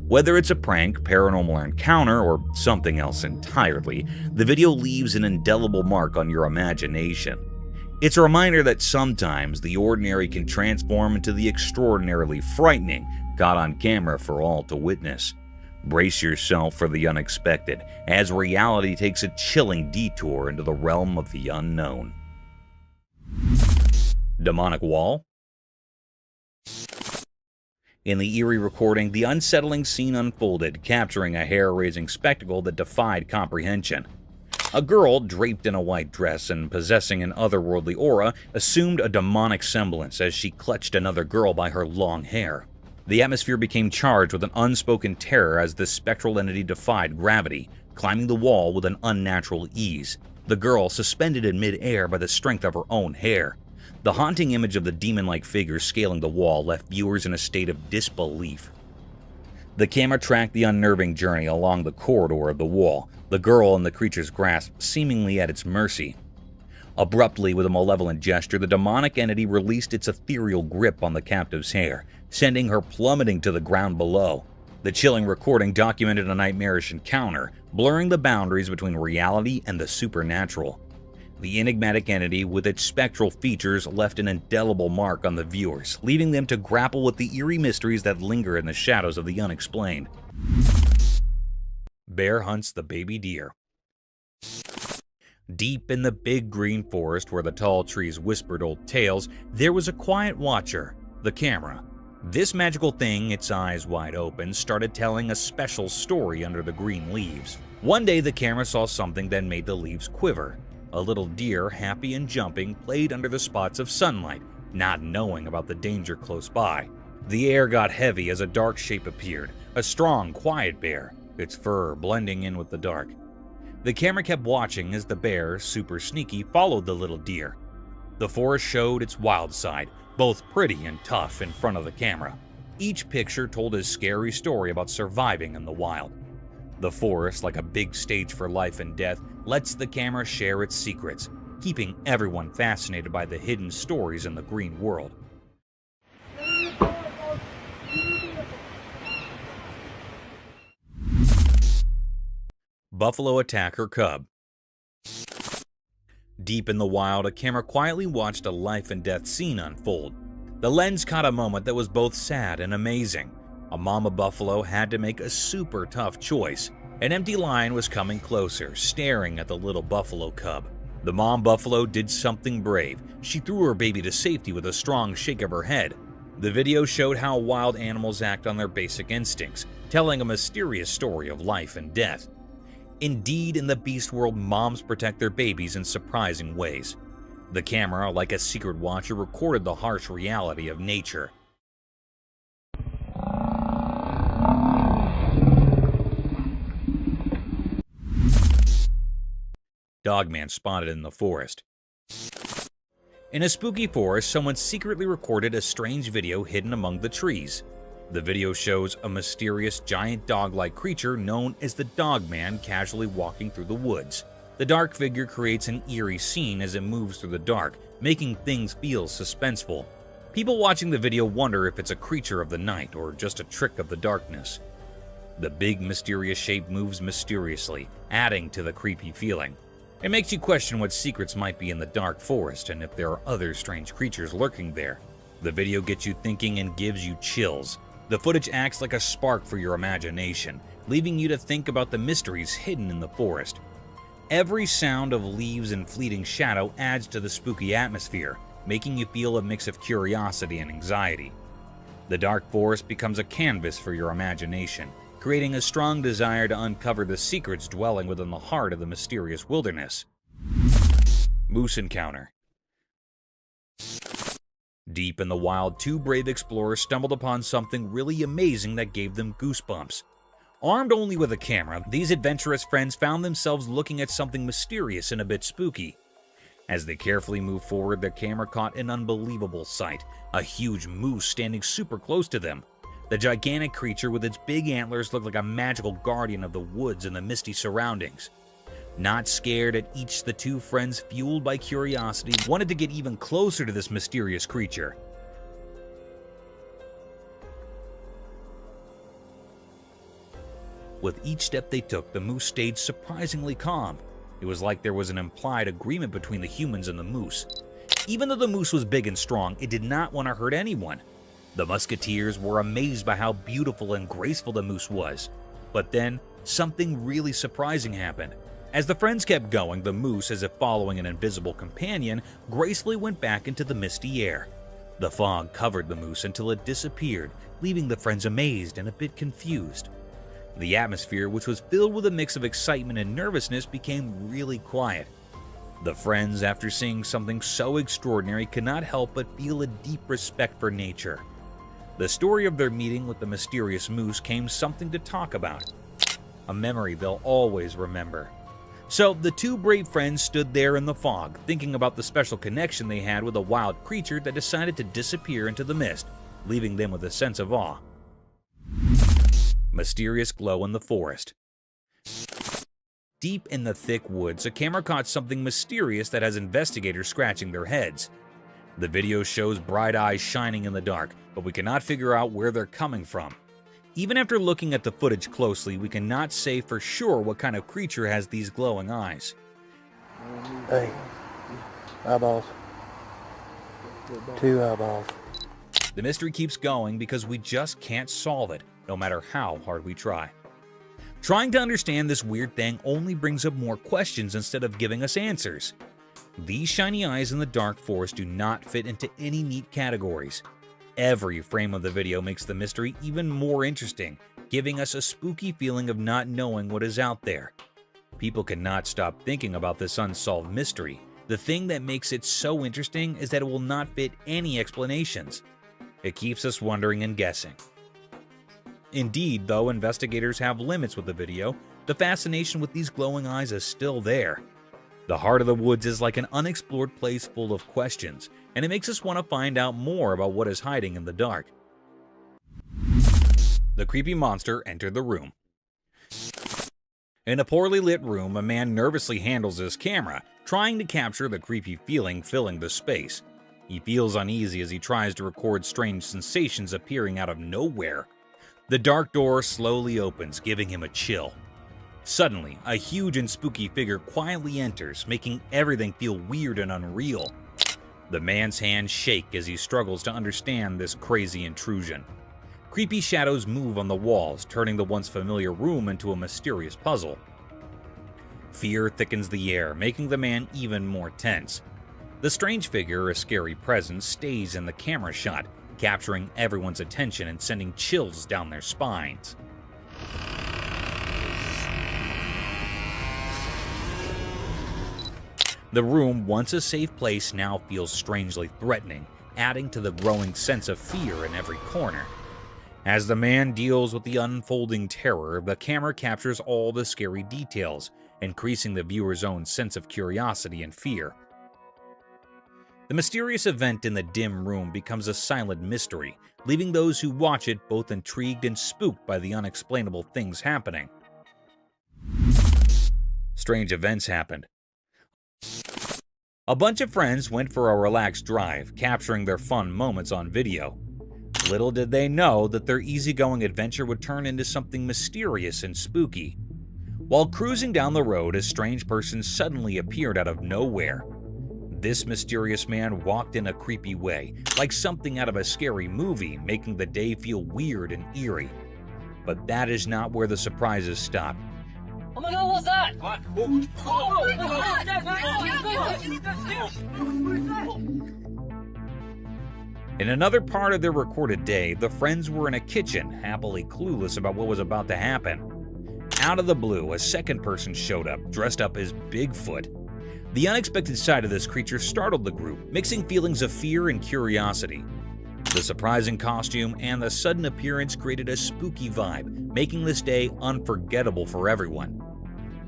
Whether it's a prank, paranormal encounter, or something else entirely, the video leaves an indelible mark on your imagination. It's a reminder that sometimes the ordinary can transform into the extraordinarily frightening, caught on camera for all to witness. Brace yourself for the unexpected, as reality takes a chilling detour into the realm of the unknown. Demonic wall? In the eerie recording, the unsettling scene unfolded, capturing a hair-raising spectacle that defied comprehension. A girl, draped in a white dress and possessing an otherworldly aura, assumed a demonic semblance as she clutched another girl by her long hair. The atmosphere became charged with an unspoken terror as this spectral entity defied gravity, climbing the wall with an unnatural ease, the girl suspended in mid-air by the strength of her own hair. The haunting image of the demon-like figure scaling the wall left viewers in a state of disbelief. The camera tracked the unnerving journey along the corridor of the wall, the girl in the creature's grasp seemingly at its mercy. Abruptly, with a malevolent gesture, the demonic entity released its ethereal grip on the captive's hair, sending her plummeting to the ground below. The chilling recording documented a nightmarish encounter, blurring the boundaries between reality and the supernatural. The enigmatic entity, with its spectral features, left an indelible mark on the viewers, leaving them to grapple with the eerie mysteries that linger in the shadows of the unexplained. Bear hunts the baby deer. Deep in the big green forest where the tall trees whispered old tales, there was a quiet watcher, the camera. This magical thing, its eyes wide open, started telling a special story under the green leaves. One day the camera saw something that made the leaves quiver. A little deer, happy and jumping, played under the spots of sunlight, not knowing about the danger close by. The air got heavy as a dark shape appeared, a strong, quiet bear, its fur blending in with the dark. The camera kept watching as the bear, super sneaky, followed the little deer. The forest showed its wild side, both pretty and tough in front of the camera. Each picture told a scary story about surviving in the wild. The forest, like a big stage for life and death, lets the camera share its secrets, keeping everyone fascinated by the hidden stories in the green world. Buffalo attack her cub. Deep in the wild, a camera quietly watched a life and death scene unfold. The lens caught a moment that was both sad and amazing. A mama buffalo had to make a super tough choice. An empty lion was coming closer, staring at the little buffalo cub. The mom buffalo did something brave. She threw her baby to safety with a strong shake of her head. The video showed how wild animals act on their basic instincts, telling a mysterious story of life and death. Indeed, in the beast world, moms protect their babies in surprising ways. The camera, like a secret watcher, recorded the harsh reality of nature. Dogman spotted in the forest. In a spooky forest, someone secretly recorded a strange video hidden among the trees. The video shows a mysterious giant dog-like creature known as the Dogman casually walking through the woods. The dark figure creates an eerie scene as it moves through the dark, making things feel suspenseful. People watching the video wonder if it's a creature of the night or just a trick of the darkness. The big mysterious shape moves mysteriously, adding to the creepy feeling. It makes you question what secrets might be in the dark forest and if there are other strange creatures lurking there. The video gets you thinking and gives you chills. The footage acts like a spark for your imagination, leaving you to think about the mysteries hidden in the forest. Every sound of leaves and fleeting shadow adds to the spooky atmosphere, making you feel a mix of curiosity and anxiety. The dark forest becomes a canvas for your imagination, creating a strong desire to uncover the secrets dwelling within the heart of the mysterious wilderness. Moose encounter. Deep in the wild, two brave explorers stumbled upon something really amazing that gave them goosebumps. Armed only with a camera, these adventurous friends found themselves looking at something mysterious and a bit spooky. As they carefully moved forward, their camera caught an unbelievable sight, a huge moose standing super close to them. The gigantic creature with its big antlers looked like a magical guardian of the woods and the misty surroundings. Not scared at each, the two friends, fueled by curiosity, wanted to get even closer to this mysterious creature. With each step they took, the moose stayed surprisingly calm. It was like there was an implied agreement between the humans and the moose. Even though the moose was big and strong, it did not want to hurt anyone. The musketeers were amazed by how beautiful and graceful the moose was. But then, something really surprising happened. As the friends kept going, the moose, as if following an invisible companion, gracefully went back into the misty air. The fog covered the moose until it disappeared, leaving the friends amazed and a bit confused. The atmosphere, which was filled with a mix of excitement and nervousness, became really quiet. The friends, after seeing something so extraordinary, could not help but feel a deep respect for nature. The story of their meeting with the mysterious moose came something to talk about, a memory they'll always remember. So the two brave friends stood there in the fog, thinking about the special connection they had with a wild creature that decided to disappear into the mist, leaving them with a sense of awe. Mysterious glow in the forest. Deep in the thick woods, a camera caught something mysterious that has investigators scratching their heads. The video shows bright eyes shining in the dark, but we cannot figure out where they're coming from. Even after looking at the footage closely, we cannot say for sure what kind of creature has these glowing eyes. Hey, eyeballs. 2 eyeballs. The mystery keeps going because we just can't solve it, no matter how hard we try. Trying to understand this weird thing only brings up more questions instead of giving us answers. These shiny eyes in the dark forest do not fit into any neat categories. Every frame of the video makes the mystery even more interesting, giving us a spooky feeling of not knowing what is out there. People cannot stop thinking about this unsolved mystery. The thing that makes it so interesting is that it will not fit any explanations. It keeps us wondering and guessing. Indeed, though investigators have limits with the video, the fascination with these glowing eyes is still there. The heart of the woods is like an unexplored place full of questions, and it makes us want to find out more about what is hiding in the dark. The creepy monster entered the room. In a poorly lit room, a man nervously handles his camera, trying to capture the creepy feeling filling the space. He feels uneasy as he tries to record strange sensations appearing out of nowhere. The dark door slowly opens, giving him a chill. Suddenly, a huge and spooky figure quietly enters, making everything feel weird and unreal. The man's hands shake as he struggles to understand this crazy intrusion. Creepy shadows move on the walls, turning the once familiar room into a mysterious puzzle. Fear thickens the air, making the man even more tense. The strange figure, a scary presence, stays in the camera shot, capturing everyone's attention and sending chills down their spines. The room, once a safe place, now feels strangely threatening, adding to the growing sense of fear in every corner. As the man deals with the unfolding terror, the camera captures all the scary details, increasing the viewer's own sense of curiosity and fear. The mysterious event in the dim room becomes a silent mystery, leaving those who watch it both intrigued and spooked by the unexplainable things happening. Strange events happened. A bunch of friends went for a relaxed drive, capturing their fun moments on video. Little did they know that their easygoing adventure would turn into something mysterious and spooky. While cruising down the road, a strange person suddenly appeared out of nowhere. This mysterious man walked in a creepy way, like something out of a scary movie, making the day feel weird and eerie. But that is not where the surprises stop. Oh my god, what's that? What? In another part of their recorded day, the friends were in a kitchen, happily clueless about what was about to happen. Out of the blue, a second person showed up, dressed up as Bigfoot. The unexpected sight of this creature startled the group, mixing feelings of fear and curiosity. The surprising costume and the sudden appearance created a spooky vibe, making this day unforgettable for everyone.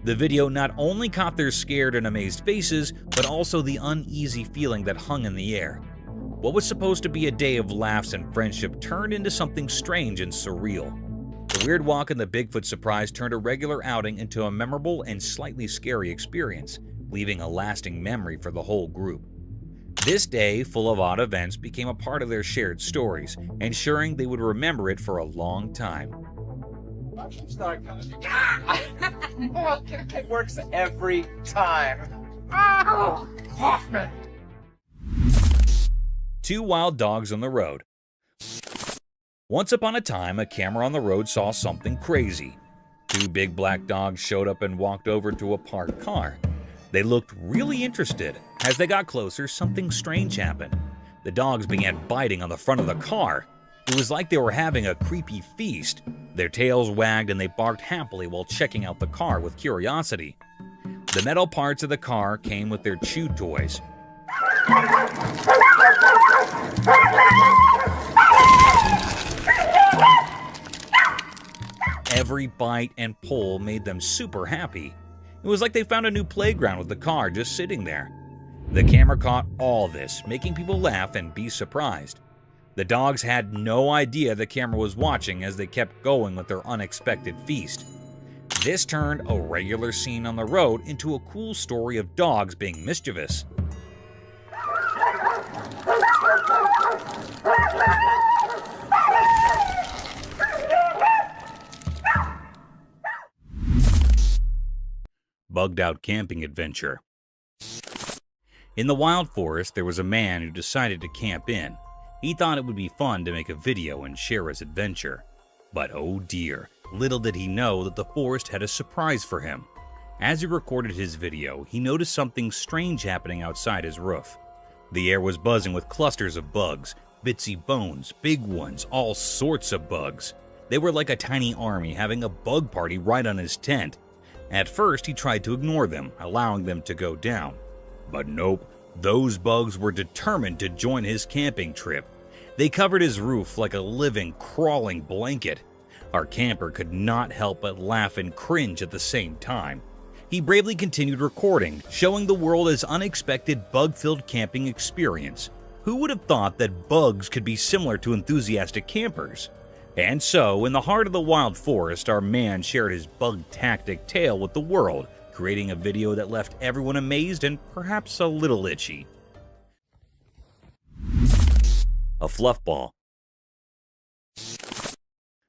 The video not only caught their scared and amazed faces, but also the uneasy feeling that hung in the air. What was supposed to be a day of laughs and friendship turned into something strange and surreal. The weird walk and the Bigfoot surprise turned a regular outing into a memorable and slightly scary experience, leaving a lasting memory for the whole group. This day, full of odd events, became a part of their shared stories, ensuring they would remember it for a long time. It works every time. Hoffman! Two wild dogs on the road. Once upon a time, a camera on the road saw something crazy. Two big black dogs showed up and walked over to a parked car. They looked really interested. As they got closer, something strange happened. The dogs began biting on the front of the car. It was like they were having a creepy feast. Their tails wagged and they barked happily while checking out the car with curiosity. The metal parts of the car came with their chew toys. Every bite and pull made them super happy. It was like they found a new playground with the car just sitting there. The camera caught all this, making people laugh and be surprised. The dogs had no idea the camera was watching as they kept going with their unexpected feast. This turned a regular scene on the road into a cool story of dogs being mischievous. Bugged out camping adventure. In the wild forest, there was a man who decided to camp in. He thought it would be fun to make a video and share his adventure. But oh dear, little did he know that the forest had a surprise for him. As he recorded his video, he noticed something strange happening outside his roof. The air was buzzing with clusters of bugs, bitsy bones, big ones, all sorts of bugs. They were like a tiny army having a bug party right on his tent. At first, he tried to ignore them, allowing them to go down. But nope, those bugs were determined to join his camping trip. They covered his roof like a living, crawling blanket. Our camper could not help but laugh and cringe at the same time. He bravely continued recording, showing the world his unexpected bug-filled camping experience. Who would have thought that bugs could be similar to enthusiastic campers? And so, in the heart of the wild forest, our man shared his bug-tactic tale with the world, creating a video that left everyone amazed and perhaps a little itchy. A fluffball.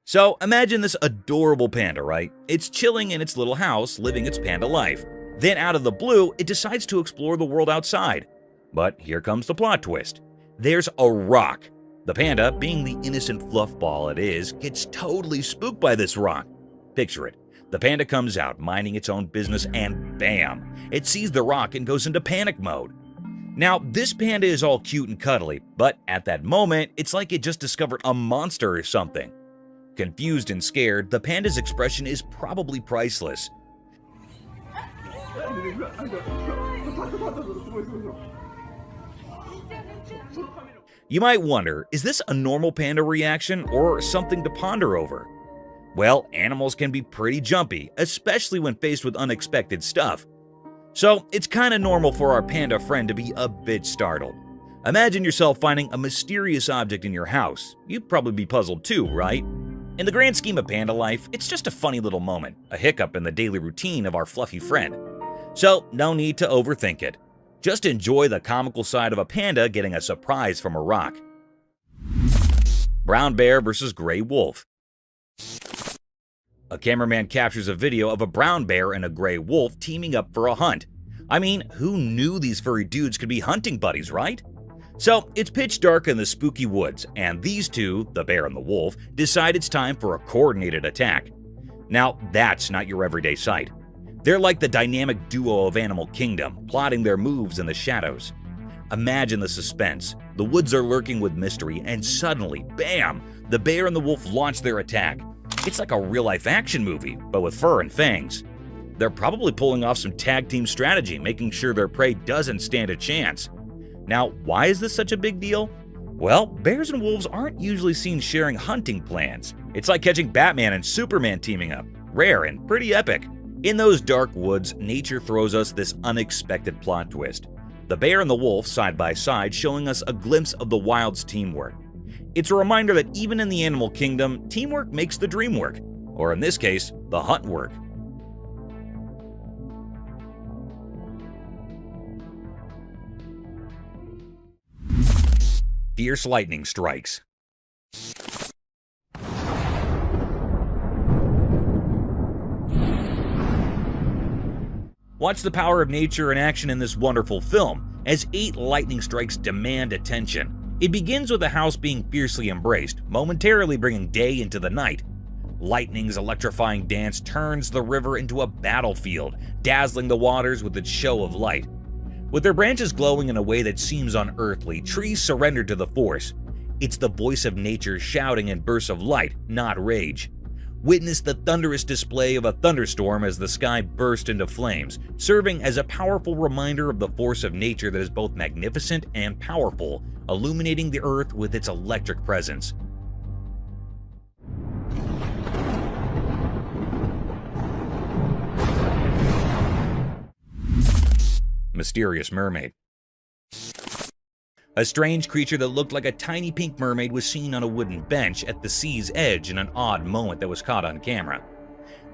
So imagine this adorable panda, right? It's chilling in its little house, living its panda life. Then out of the blue, it decides to explore the world outside. But here comes the plot twist. There's a rock. The panda, being the innocent fluffball it is, gets totally spooked by this rock. Picture it. The panda comes out, minding its own business, and bam! It sees the rock and goes into panic mode. Now, this panda is all cute and cuddly, but at that moment, it's like it just discovered a monster or something. Confused and scared, the panda's expression is probably priceless. You might wonder, is this a normal panda reaction or something to ponder over? Well, animals can be pretty jumpy, especially when faced with unexpected stuff. So it's kinda normal for our panda friend to be a bit startled. Imagine yourself finding a mysterious object in your house. You'd probably be puzzled too, right? In the grand scheme of panda life, it's just a funny little moment, a hiccup in the daily routine of our fluffy friend. So no need to overthink it. Just enjoy the comical side of a panda getting a surprise from a rock. Brown bear versus gray wolf. A cameraman captures a video of a brown bear and a gray wolf teaming up for a hunt. I mean, who knew these furry dudes could be hunting buddies, right? So, it's pitch dark in the spooky woods, and these two, the bear and the wolf, decide it's time for a coordinated attack. Now, that's not your everyday sight. They're like the dynamic duo of Animal Kingdom, plotting their moves in the shadows. Imagine the suspense. The woods are lurking with mystery, and suddenly, bam! The bear and the wolf launch their attack. It's like a real-life action movie, but with fur and fangs. They're probably pulling off some tag team strategy, making sure their prey doesn't stand a chance. Now, why is this such a big deal? Well, bears and wolves aren't usually seen sharing hunting plans. It's like catching Batman and Superman teaming up. Rare and pretty epic. In those dark woods, nature throws us this unexpected plot twist. The bear and the wolf side by side, showing us a glimpse of the wild's teamwork. It's a reminder that even in the animal kingdom, teamwork makes the dream work. Or in this case, the hunt work. Fierce lightning strikes. Watch the power of nature in action in this wonderful film, as 8 lightning strikes demand attention. It begins with the house being fiercely embraced, momentarily bringing day into the night. Lightning's electrifying dance turns the river into a battlefield, dazzling the waters with its show of light. With their branches glowing in a way that seems unearthly, trees surrender to the force. It's the voice of nature shouting in bursts of light, not rage. Witness the thunderous display of a thunderstorm as the sky burst into flames, serving as a powerful reminder of the force of nature that is both magnificent and powerful, illuminating the earth with its electric presence. Mysterious mermaid. A strange creature that looked like a tiny pink mermaid was seen on a wooden bench at the sea's edge in an odd moment that was caught on camera.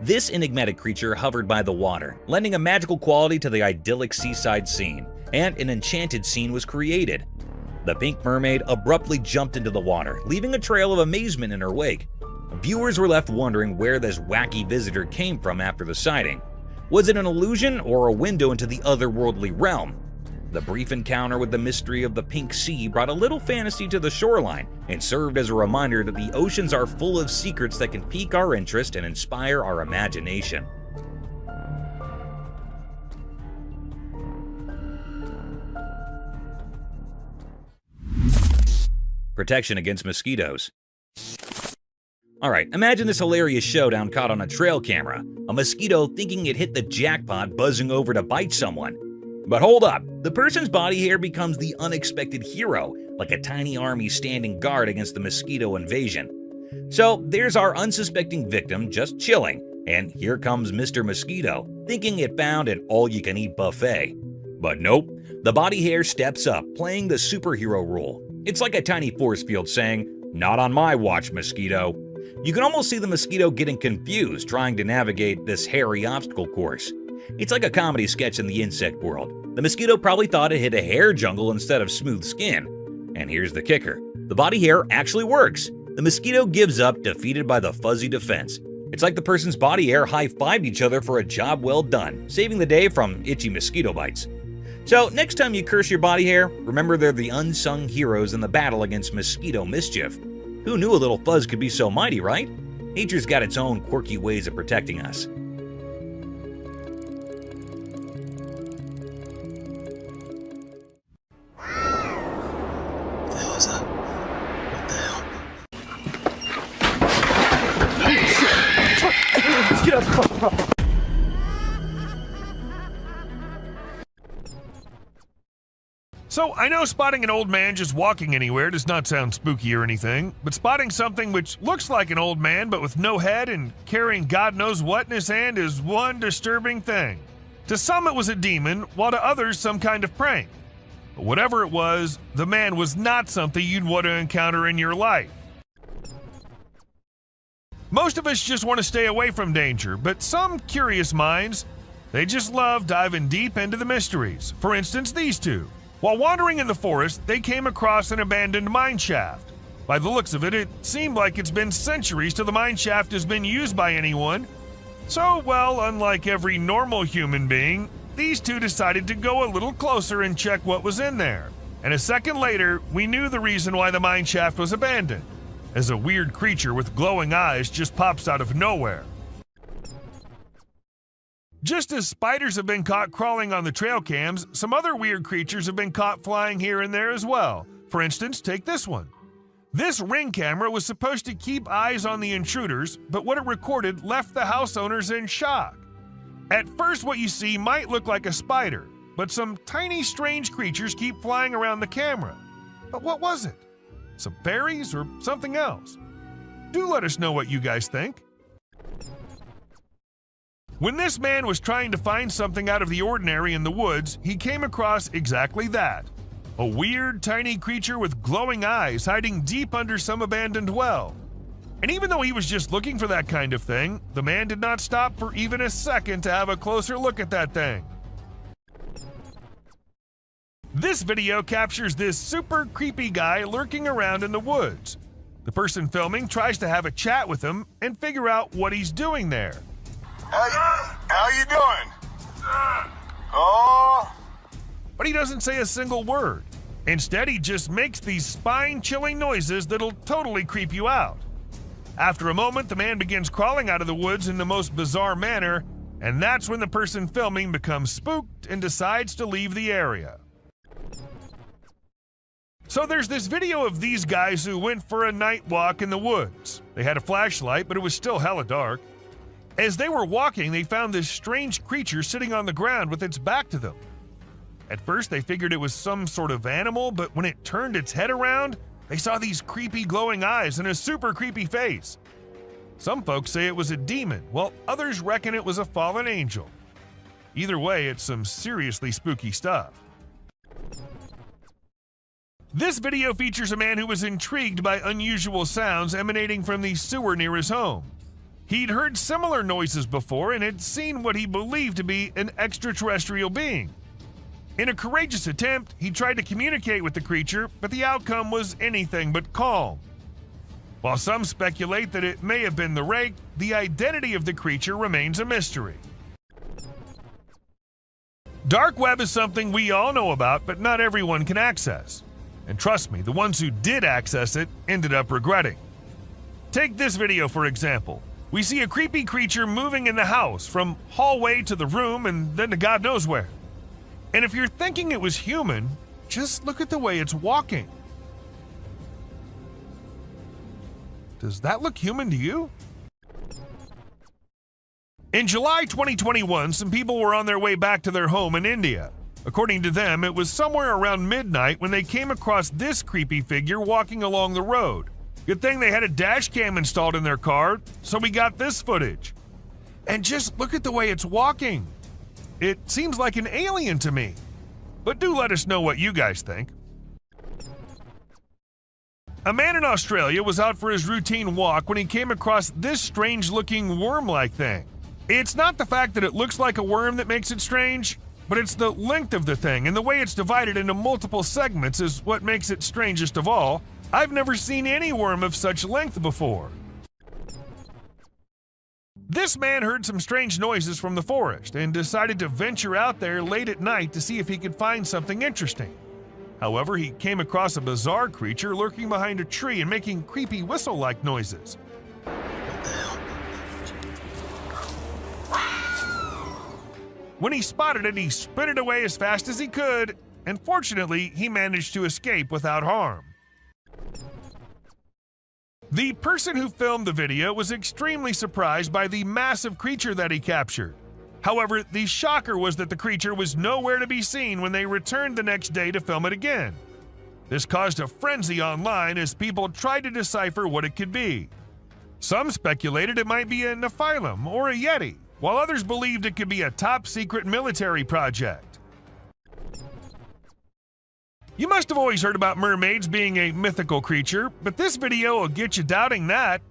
This enigmatic creature hovered by the water, lending a magical quality to the idyllic seaside scene, and an enchanted scene was created. The pink mermaid abruptly jumped into the water, leaving a trail of amazement in her wake. Viewers were left wondering where this wacky visitor came from after the sighting. Was it an illusion or a window into the otherworldly realm? The brief encounter with the mystery of the pink sea brought a little fantasy to the shoreline and served as a reminder that the oceans are full of secrets that can pique our interest and inspire our imagination. Protection against mosquitoes. Alright, imagine this hilarious showdown caught on a trail camera. A mosquito thinking it hit the jackpot buzzing over to bite someone. But hold up, the person's body hair becomes the unexpected hero, like a tiny army standing guard against the mosquito invasion. So there's our unsuspecting victim just chilling, and here comes Mr. Mosquito, thinking it found an all-you-can-eat buffet. But nope, the body hair steps up, playing the superhero role. It's like a tiny force field saying, "Not on my watch, mosquito." You can almost see the mosquito getting confused trying to navigate this hairy obstacle course. It's like a comedy sketch in the insect world. The mosquito probably thought it hit a hair jungle instead of smooth skin. And here's the kicker. The body hair actually works. The mosquito gives up, defeated by the fuzzy defense. It's like the person's body hair high-fived each other for a job well done, saving the day from itchy mosquito bites. So next time you curse your body hair, remember they're the unsung heroes in the battle against mosquito mischief. Who knew a little fuzz could be so mighty, right? Nature's got its own quirky ways of protecting us. What the hell is that? What the hell? Let's get up. So, I know spotting an old man just walking anywhere does not sound spooky or anything, but spotting something which looks like an old man but with no head and carrying God knows what in his hand is one disturbing thing. To some it was a demon, while to others some kind of prank. But whatever it was, the man was not something you'd want to encounter in your life. Most of us just want to stay away from danger, but some curious minds, they just love diving deep into the mysteries. For instance, these two. While wandering in the forest, they came across an abandoned mine shaft. By the looks of it, it seemed like it's been centuries till the mine shaft has been used by anyone. So, well, unlike every normal human being, these two decided to go a little closer and check what was in there. And a second later, we knew the reason why the mine shaft was abandoned, as a weird creature with glowing eyes just pops out of nowhere. Just as spiders have been caught crawling on the trail cams, some other weird creatures have been caught flying here and there as well. For instance, take this one. This Ring camera was supposed to keep eyes on the intruders, but what it recorded left the house owners in shock. At first, what you see might look like a spider, but some tiny strange creatures keep flying around the camera. But what was it? Some fairies or something else? Do let us know what you guys think. When this man was trying to find something out of the ordinary in the woods, he came across exactly that. A weird, tiny creature with glowing eyes hiding deep under some abandoned well. And even though he was just looking for that kind of thing, the man did not stop for even a second to have a closer look at that thing. This video captures this super creepy guy lurking around in the woods. The person filming tries to have a chat with him and figure out what he's doing there. How you doing? Oh. But he doesn't say a single word. Instead, he just makes these spine-chilling noises that'll totally creep you out. After a moment, the man begins crawling out of the woods in the most bizarre manner, And that's when the person filming becomes spooked and decides to leave the area. So there's this video of these guys who went for a night walk in the woods. They had a flashlight, but it was still hella dark. As they were walking, they found this strange creature sitting on the ground with its back to them. At first, they figured it was some sort of animal, but when it turned its head around, they saw these creepy glowing eyes and a super creepy face. Some folks say it was a demon, while others reckon it was a fallen angel. Either way, it's some seriously spooky stuff. This video features a man who was intrigued by unusual sounds emanating from the sewer near his home. He'd heard similar noises before and had seen what he believed to be an extraterrestrial being. In a courageous attempt, he tried to communicate with the creature, but the outcome was anything but calm. While some speculate that it may have been the rake, the identity of the creature remains a mystery. Dark web is something we all know about, but not everyone can access. And trust me, the ones who did access it ended up regretting. Take this video for example. We see a creepy creature moving in the house from hallway to the room and then to God knows where. And if you're thinking it was human, just look at the way it's walking. Does that look human to you? In July 2021, some people were on their way back to their home in India. According to them, it was somewhere around midnight when they came across this creepy figure walking along the road. Good thing they had a dash cam installed in their car, so we got this footage. And just look at the way it's walking. It seems like an alien to me. But do let us know what you guys think. A man in Australia was out for his routine walk when he came across this strange-looking worm-like thing. It's not the fact that it looks like a worm that makes it strange, but it's the length of the thing and the way it's divided into multiple segments is what makes it strangest of all. I've never seen any worm of such length before. This man heard some strange noises from the forest and decided to venture out there late at night to see if he could find something interesting. However, he came across a bizarre creature lurking behind a tree and making creepy whistle-like noises. When he spotted it, he sprinted away as fast as he could, and fortunately, he managed to escape without harm. The person who filmed the video was extremely surprised by the massive creature that he captured. However, the shocker was that the creature was nowhere to be seen when they returned the next day to film it again. This caused a frenzy online as people tried to decipher what it could be. Some speculated it might be a Nephilim or a Yeti, while others believed it could be a top-secret military project. You must have always heard about mermaids being a mythical creature, but this video will get you doubting that.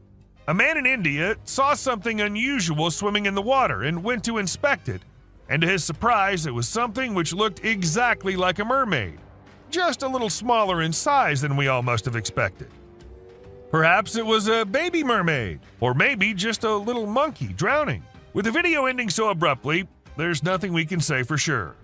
A man in India saw something unusual swimming in the water and went to inspect it, and to his surprise, it was something which looked exactly like a mermaid, just a little smaller in size than we all must have expected. Perhaps it was a baby mermaid, or maybe just a little monkey drowning. With the video ending so abruptly, there's nothing we can say for sure.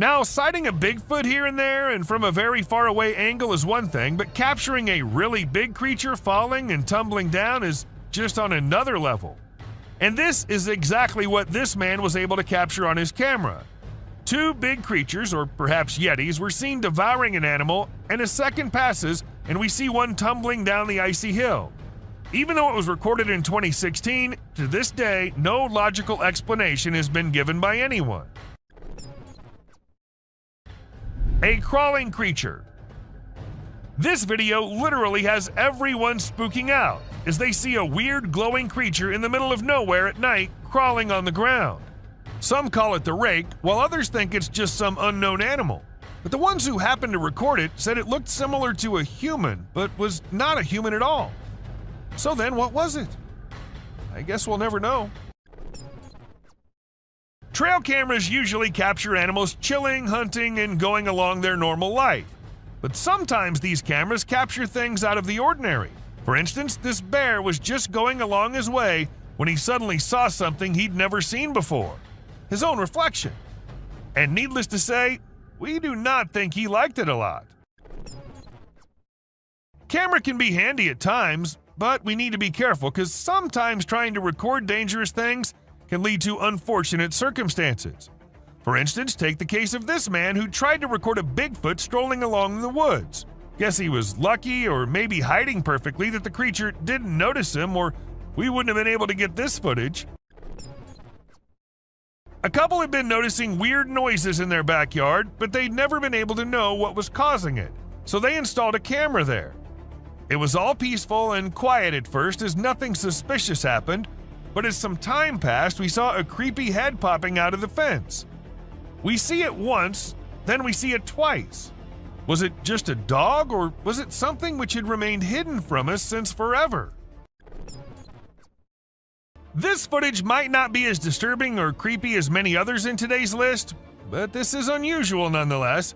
Now, sighting a Bigfoot here and there and from a very far away angle is one thing, but capturing a really big creature falling and tumbling down is just on another level. And this is exactly what this man was able to capture on his camera. Two big creatures, or perhaps yetis, were seen devouring an animal, and a second passes and we see one tumbling down the icy hill. Even though it was recorded in 2016, to this day, no logical explanation has been given by anyone. A crawling creature. This video literally has everyone spooking out as they see a weird glowing creature in the middle of nowhere at night crawling on the ground. Some call it the rake, while others think it's just some unknown animal. But the ones who happened to record it said it looked similar to a human, but was not a human at all. So then what was it? I guess we'll never know. Trail cameras usually capture animals chilling, hunting, and going along their normal life. But sometimes these cameras capture things out of the ordinary. For instance, this bear was just going along his way when he suddenly saw something he'd never seen before. His own reflection. And needless to say, we do not think he liked it a lot. Camera can be handy at times, but we need to be careful because sometimes trying to record dangerous things can lead to unfortunate circumstances. For instance, take the case of this man who tried to record a Bigfoot strolling along in the woods. Guess he was lucky, or maybe hiding perfectly, that the creature didn't notice him, or we wouldn't have been able to get this footage. A couple had been noticing weird noises in their backyard, but they'd never been able to know what was causing it, so they installed a camera there. It was all peaceful and quiet at first as nothing suspicious happened, but as some time passed, we saw a creepy head popping out of the fence. We see it once, then we see it twice. Was it just a dog, or was it something which had remained hidden from us since forever? This footage might not be as disturbing or creepy as many others in today's list, but this is unusual nonetheless.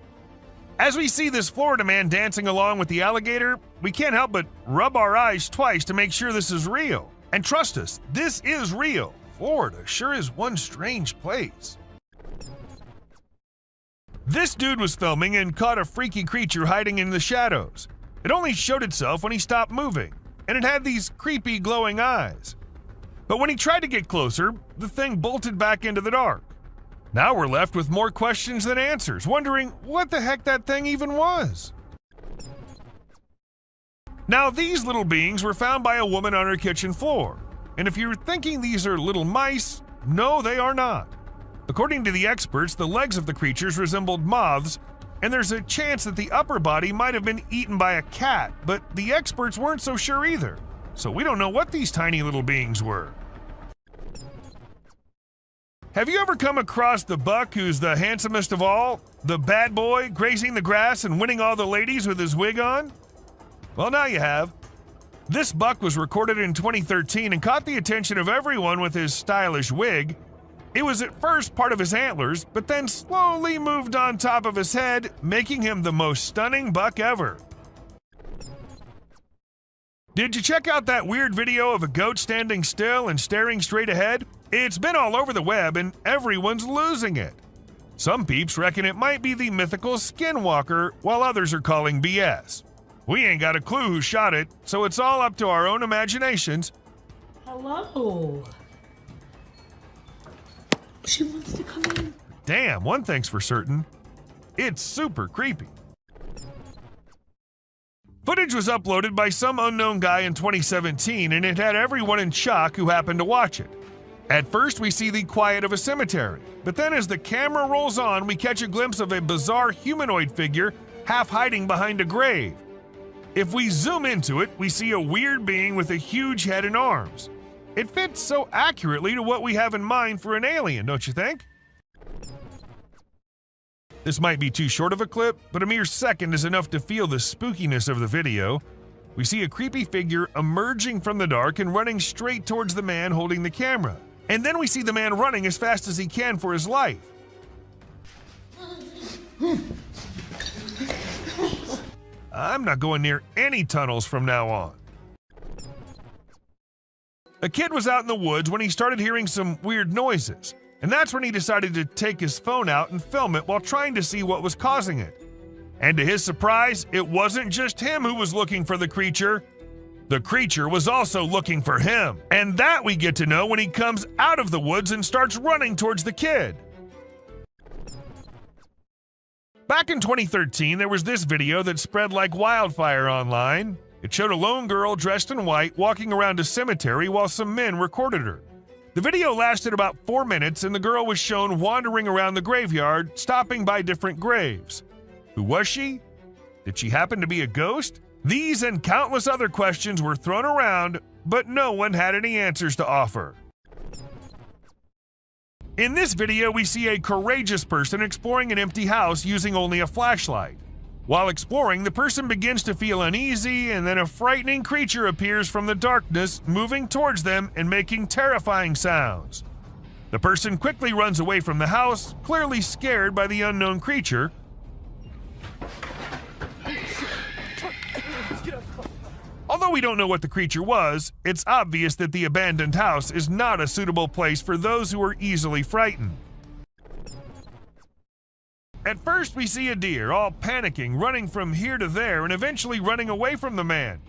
As we see this Florida man dancing along with the alligator, we can't help but rub our eyes twice to make sure this is real. And trust us, this is real. Florida sure is one strange place. This dude was filming and caught a freaky creature hiding in the shadows. It only showed itself when he stopped moving, and it had these creepy glowing eyes. But when he tried to get closer, the thing bolted back into the dark. Now we're left with more questions than answers, wondering what the heck that thing even was. Now these little beings were found by a woman on her kitchen floor, and if you're thinking these are little mice, no, they are not. According to the experts, the legs of the creatures resembled moths, and there's a chance that the upper body might have been eaten by a cat, but the experts weren't so sure either, so we don't know what these tiny little beings were. Have you ever come across the buck who's the handsomest of all? The bad boy, grazing the grass and winning all the ladies with his wig on? Well, now you have. This buck was recorded in 2013 and caught the attention of everyone with his stylish wig. It was at first part of his antlers, but then slowly moved on top of his head, making him the most stunning buck ever. Did you check out that weird video of a goat standing still and staring straight ahead? It's been all over the web and everyone's losing it. Some peeps reckon it might be the mythical skinwalker, while others are calling BS. We ain't got a clue who shot it, so it's all up to our own imaginations. Hello. She wants to come in. Damn, one thing's for certain. It's super creepy. Footage was uploaded by some unknown guy in 2017, and it had everyone in shock who happened to watch it. At first, we see the quiet of a cemetery, but then as the camera rolls on, we catch a glimpse of a bizarre humanoid figure half hiding behind a grave. If we zoom into it, we see a weird being with a huge head and arms. It fits so accurately to what we have in mind for an alien, don't you think? This might be too short of a clip, but a mere second is enough to feel the spookiness of the video. We see a creepy figure emerging from the dark and running straight towards the man holding the camera. And then we see the man running as fast as he can for his life. I'm not going near any tunnels from now on. A kid was out in the woods when he started hearing some weird noises, and that's when he decided to take his phone out and film it while trying to see what was causing it. And to his surprise, it wasn't just him who was looking for the creature. The creature was also looking for him, and that we get to know when he comes out of the woods and starts running towards the kid. Back in 2013, there was this video that spread like wildfire online. It showed a lone girl dressed in white walking around a cemetery while some men recorded her. The video lasted about 4 minutes, and the girl was shown wandering around the graveyard, stopping by different graves. Who was she? Did she happen to be a ghost? These and countless other questions were thrown around, but no one had any answers to offer. In this video, we see a courageous person exploring an empty house using only a flashlight. While exploring, the person begins to feel uneasy, and then a frightening creature appears from the darkness, moving towards them and making terrifying sounds. The person quickly runs away from the house, clearly scared by the unknown creature. Although we don't know what the creature was, it's obvious that the abandoned house is not a suitable place for those who are easily frightened. At first, we see a deer, all panicking, running from here to there and eventually running away from the man.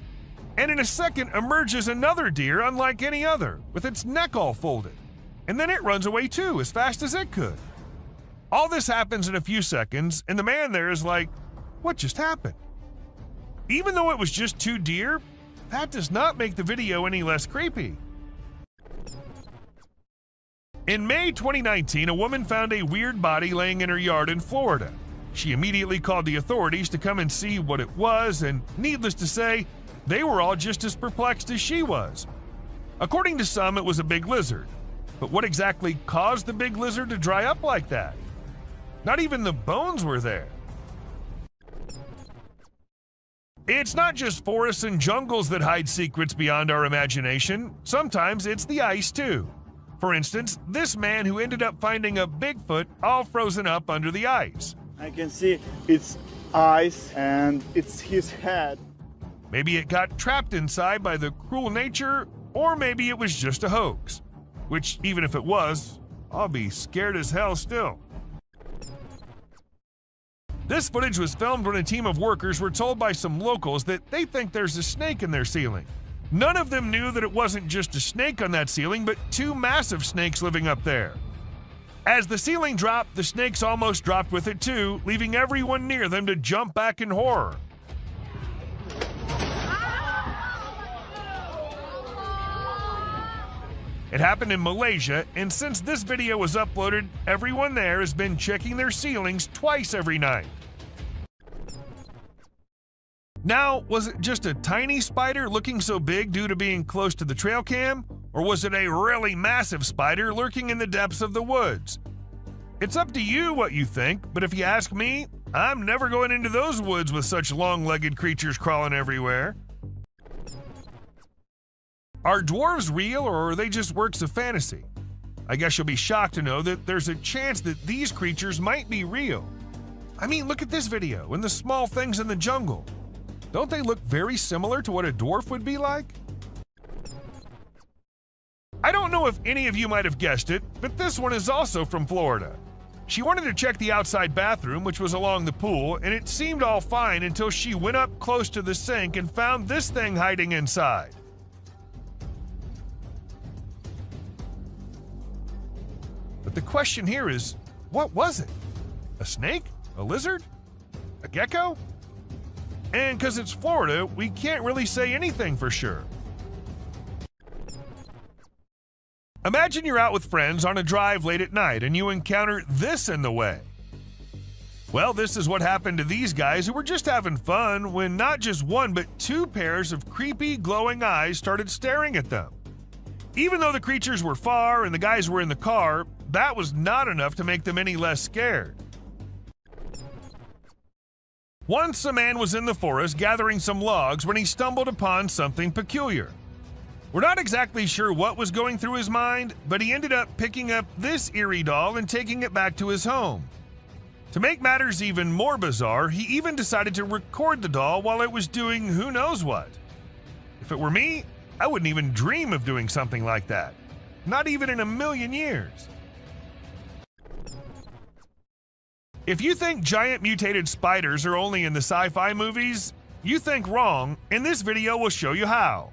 and in a second emerges another deer unlike any other, with its neck all folded. And then it runs away too, as fast as it could. All this happens in a few seconds, and the man there is like, what just happened? Even though it was just 2 deer, that does not make the video any less creepy. In May 2019, a woman found a weird body laying in her yard in Florida. She immediately called the authorities to come and see what it was, and needless to say, they were all just as perplexed as she was. According to some, it was a big lizard. But what exactly caused the big lizard to dry up like that? Not even the bones were there. It's not just forests and jungles that hide secrets beyond our imagination. Sometimes it's the ice, too. For instance, this man who ended up finding a Bigfoot all frozen up under the ice. I can see its eyes and it's his head. Maybe it got trapped inside by the cruel nature, or maybe it was just a hoax. Which, even if it was, I'll be scared as hell still. This footage was filmed when a team of workers were told by some locals that they think there's a snake in their ceiling. None of them knew that it wasn't just a snake on that ceiling, but 2 massive snakes living up there. As the ceiling dropped, the snakes almost dropped with it too, leaving everyone near them to jump back in horror. It happened in Malaysia, and since this video was uploaded, everyone there has been checking their ceilings twice every night. Now, was it just a tiny spider looking so big due to being close to the trail cam? Or was it a really massive spider lurking in the depths of the woods? It's up to you what you think, but if you ask me, I'm never going into those woods with such long-legged creatures crawling everywhere. Are dwarves real, or are they just works of fantasy? I guess you'll be shocked to know that there's a chance that these creatures might be real. I mean, look at this video and the small things in the jungle. Don't they look very similar to what a dwarf would be like? I don't know if any of you might have guessed it, but this one is also from Florida. She wanted to check the outside bathroom, which was along the pool, and it seemed all fine until she went up close to the sink and found this thing hiding inside. But the question here is, what was it? A snake? A lizard? A gecko? And because it's Florida, we can't really say anything for sure. Imagine you're out with friends on a drive late at night and you encounter this in the way. Well, this is what happened to these guys who were just having fun when not just 1 but 2 pairs of creepy glowing eyes started staring at them. Even though the creatures were far and the guys were in the car, that was not enough to make them any less scared. Once a man was in the forest gathering some logs when he stumbled upon something peculiar. We're not exactly sure what was going through his mind, but he ended up picking up this Eerie doll and taking it back to his home. To make matters even more bizarre, he even decided to record the doll while it was doing who knows what. If it were me, I wouldn't even dream of doing something like that. Not even in a million years. If you think giant mutated spiders are only in the sci-fi movies, you think wrong, and this video will show you how.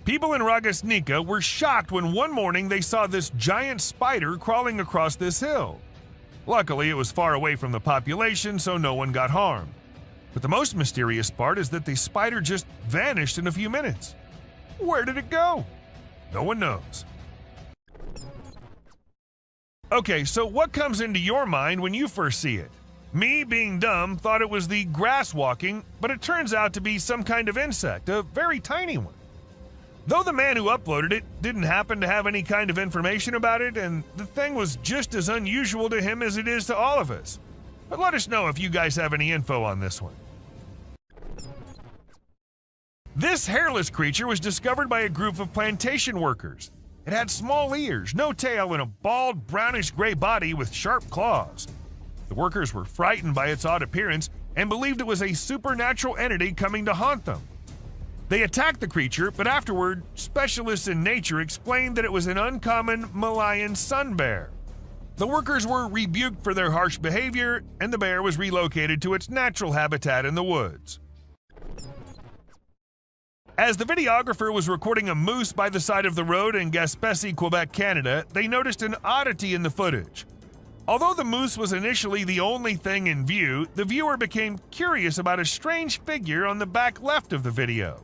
People in Ragasnika were shocked when one morning they saw this giant spider crawling across this hill. Luckily, it was far away from the population, so no one got harmed. But the most mysterious part is that the spider just vanished in a few minutes. Where did it go? No one knows. Okay, so what comes into your mind when you first see it? Me, being dumb, thought it was the grass walking, but it turns out to be some kind of insect, a very tiny one. Though the man who uploaded it didn't happen to have any kind of information about it, and the thing was just as unusual to him as it is to all of us. But let us know if you guys have any info on this one. This hairless creature was discovered by a group of plantation workers. It had small ears, no tail, and a bald, brownish-gray body with sharp claws. The workers were frightened by its odd appearance and believed it was a supernatural entity coming to haunt them. They attacked the creature, but afterward, specialists in nature explained that it was an uncommon Malayan sun bear. The workers were rebuked for their harsh behavior, and the bear was relocated to its natural habitat in the woods. As the videographer was recording a moose by the side of the road in Gaspésie, Quebec, Canada, they noticed an oddity in the footage. Although the moose was initially the only thing in view, the viewer became curious about a strange figure on the back left of the video.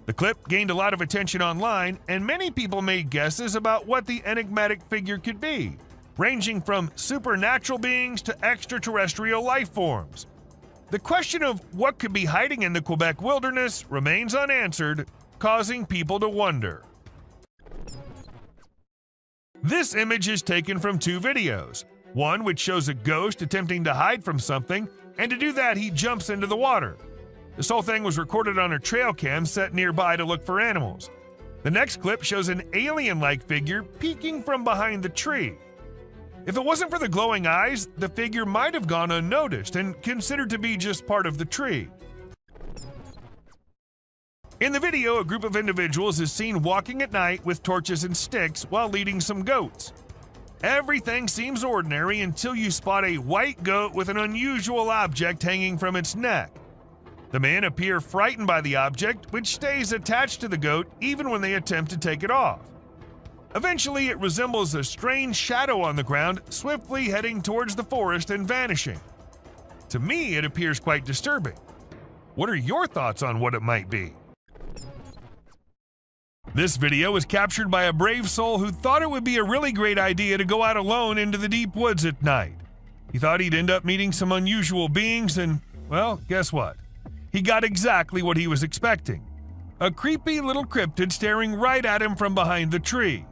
The clip gained a lot of attention online, and many people made guesses about what the enigmatic figure could be, ranging from supernatural beings to extraterrestrial life forms. The question of what could be hiding in the Quebec wilderness remains unanswered, causing people to wonder. This image is taken from two videos, one which shows a ghost attempting to hide from something, and to do that he jumps into the water. This whole thing was recorded on a trail cam set nearby to look for animals. The next clip shows an alien-like figure peeking from behind the tree. If it wasn't for the glowing eyes, the figure might have gone unnoticed and considered to be just part of the tree. In the video, a group of individuals is seen walking at night with torches and sticks while leading some goats. Everything seems ordinary until you spot a white goat with an unusual object hanging from its neck. The men appear frightened by the object, which stays attached to the goat even when they attempt to take it off. Eventually, it resembles a strange shadow on the ground, swiftly heading towards the forest and vanishing. To me, it appears quite disturbing. What are your thoughts on what it might be? This video was captured by a brave soul who thought it would be a really great idea to go out alone into the deep woods at night. He thought he'd end up meeting some unusual beings and, well, guess what? He got exactly what he was expecting. A creepy little cryptid staring right at him from behind the tree.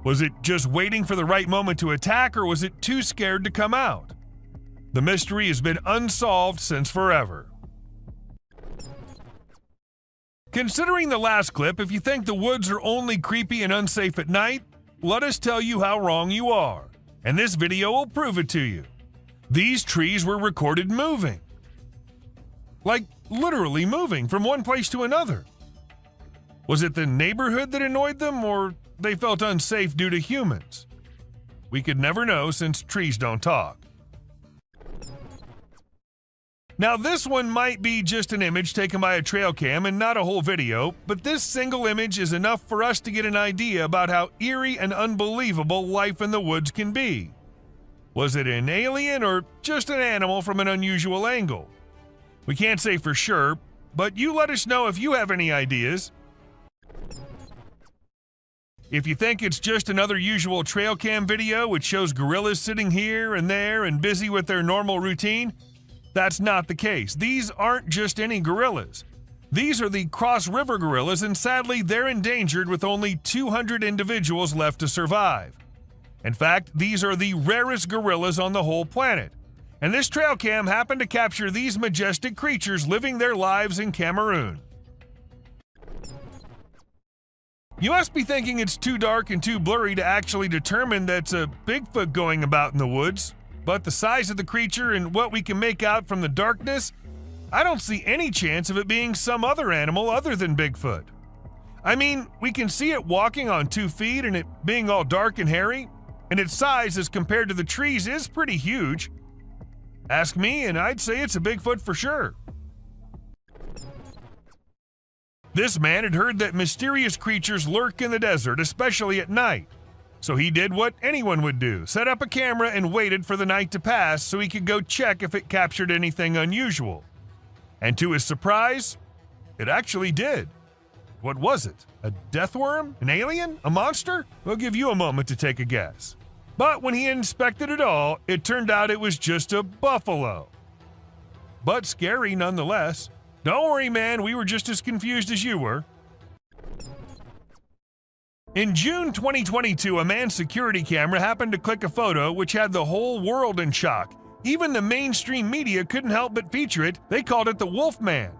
Was it just waiting for the right moment to attack, or was it too scared to come out? The mystery has been unsolved since forever. Considering the last clip, if you think the woods are only creepy and unsafe at night, let us tell you how wrong you are, and this video will prove it to you. These trees were recorded moving. Like, literally moving from one place to another. Was it the neighborhood that annoyed them, or they felt unsafe due to humans? We could never know since trees don't talk. Now this one might be just an image taken by a trail cam and not a whole video, but this single image is enough for us to get an idea about how eerie and unbelievable life in the woods can be. Was it an alien or just an animal from an unusual angle? We can't say for sure, but you let us know if you have any ideas. If you think it's just another usual trail cam video which shows gorillas sitting here and there and busy with their normal routine, that's not the case. These aren't just any gorillas. These are the Cross River gorillas, and sadly they're endangered with only 200 individuals left to survive. In fact, these are the rarest gorillas on the whole planet. And this trail cam happened to capture these majestic creatures living their lives in Cameroon. You must be thinking it's too dark and too blurry to actually determine that's a Bigfoot going about in the woods, but the size of the creature and what we can make out from the darkness, I don't see any chance of it being some other animal other than Bigfoot. I mean, we can see it walking on 2 feet and it being all dark and hairy, and its size as compared to the trees is pretty huge. Ask me and I'd say it's a Bigfoot for sure. This man had heard that mysterious creatures lurk in the desert, especially at night. So he did what anyone would do, set up a camera and waited for the night to pass so he could go check if it captured anything unusual. And to his surprise, it actually did. What was it? A death worm? An alien? A monster? We'll give you a moment to take a guess. But when he inspected it all, it turned out it was just a buffalo. But scary nonetheless. Don't worry, man, we were just as confused as you were. In June 2022, a man's security camera happened to click a photo which had the whole world in shock. Even the mainstream media couldn't help but feature it. They called it the Wolfman.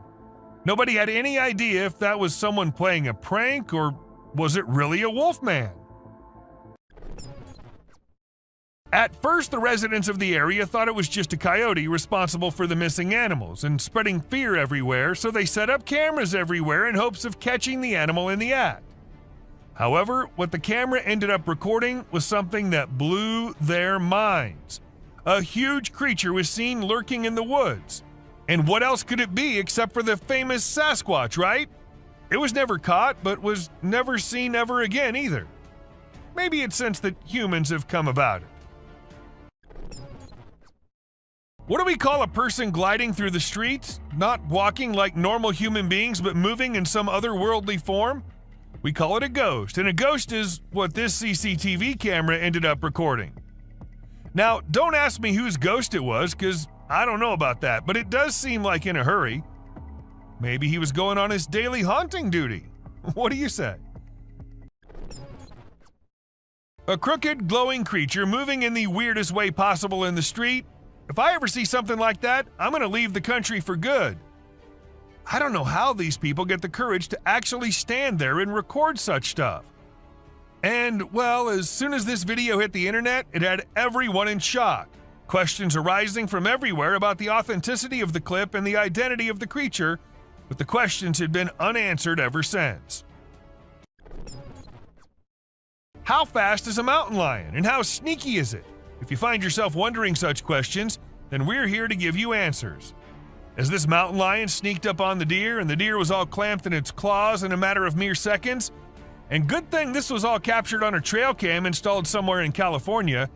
Nobody had any idea if that was someone playing a prank or was it really a Wolfman. At first, the residents of the area thought it was just a coyote responsible for the missing animals and spreading fear everywhere, so they set up cameras everywhere in hopes of catching the animal in the act. However, what the camera ended up recording was something that blew their minds. A huge creature was seen lurking in the woods. And what else could it be except for the famous Sasquatch, right? It was never caught, but was never seen ever again either. Maybe it's since that humans have come about it. What do we call a person gliding through the streets? Not walking like normal human beings, but moving in some otherworldly form? We call it a ghost, and a ghost is what this CCTV camera ended up recording. Now, don't ask me whose ghost it was, because I don't know about that, but it does seem like in a hurry. Maybe he was going on his daily haunting duty. What do you say? A crooked, glowing creature moving in the weirdest way possible in the street. If I ever see something like that, I'm going to leave the country for good. I don't know how these people get the courage to actually stand there and record such stuff. And, well, as soon as this video hit the internet, it had everyone in shock. Questions arising from everywhere about the authenticity of the clip and the identity of the creature, but the questions had been unanswered ever since. How fast is a mountain lion, and how sneaky is it? If you find yourself wondering such questions, then we're here to give you answers. As this mountain lion sneaked up on the deer, and the deer was all clamped in its claws in a matter of mere seconds, and good thing this was all captured on a trail cam installed somewhere in California,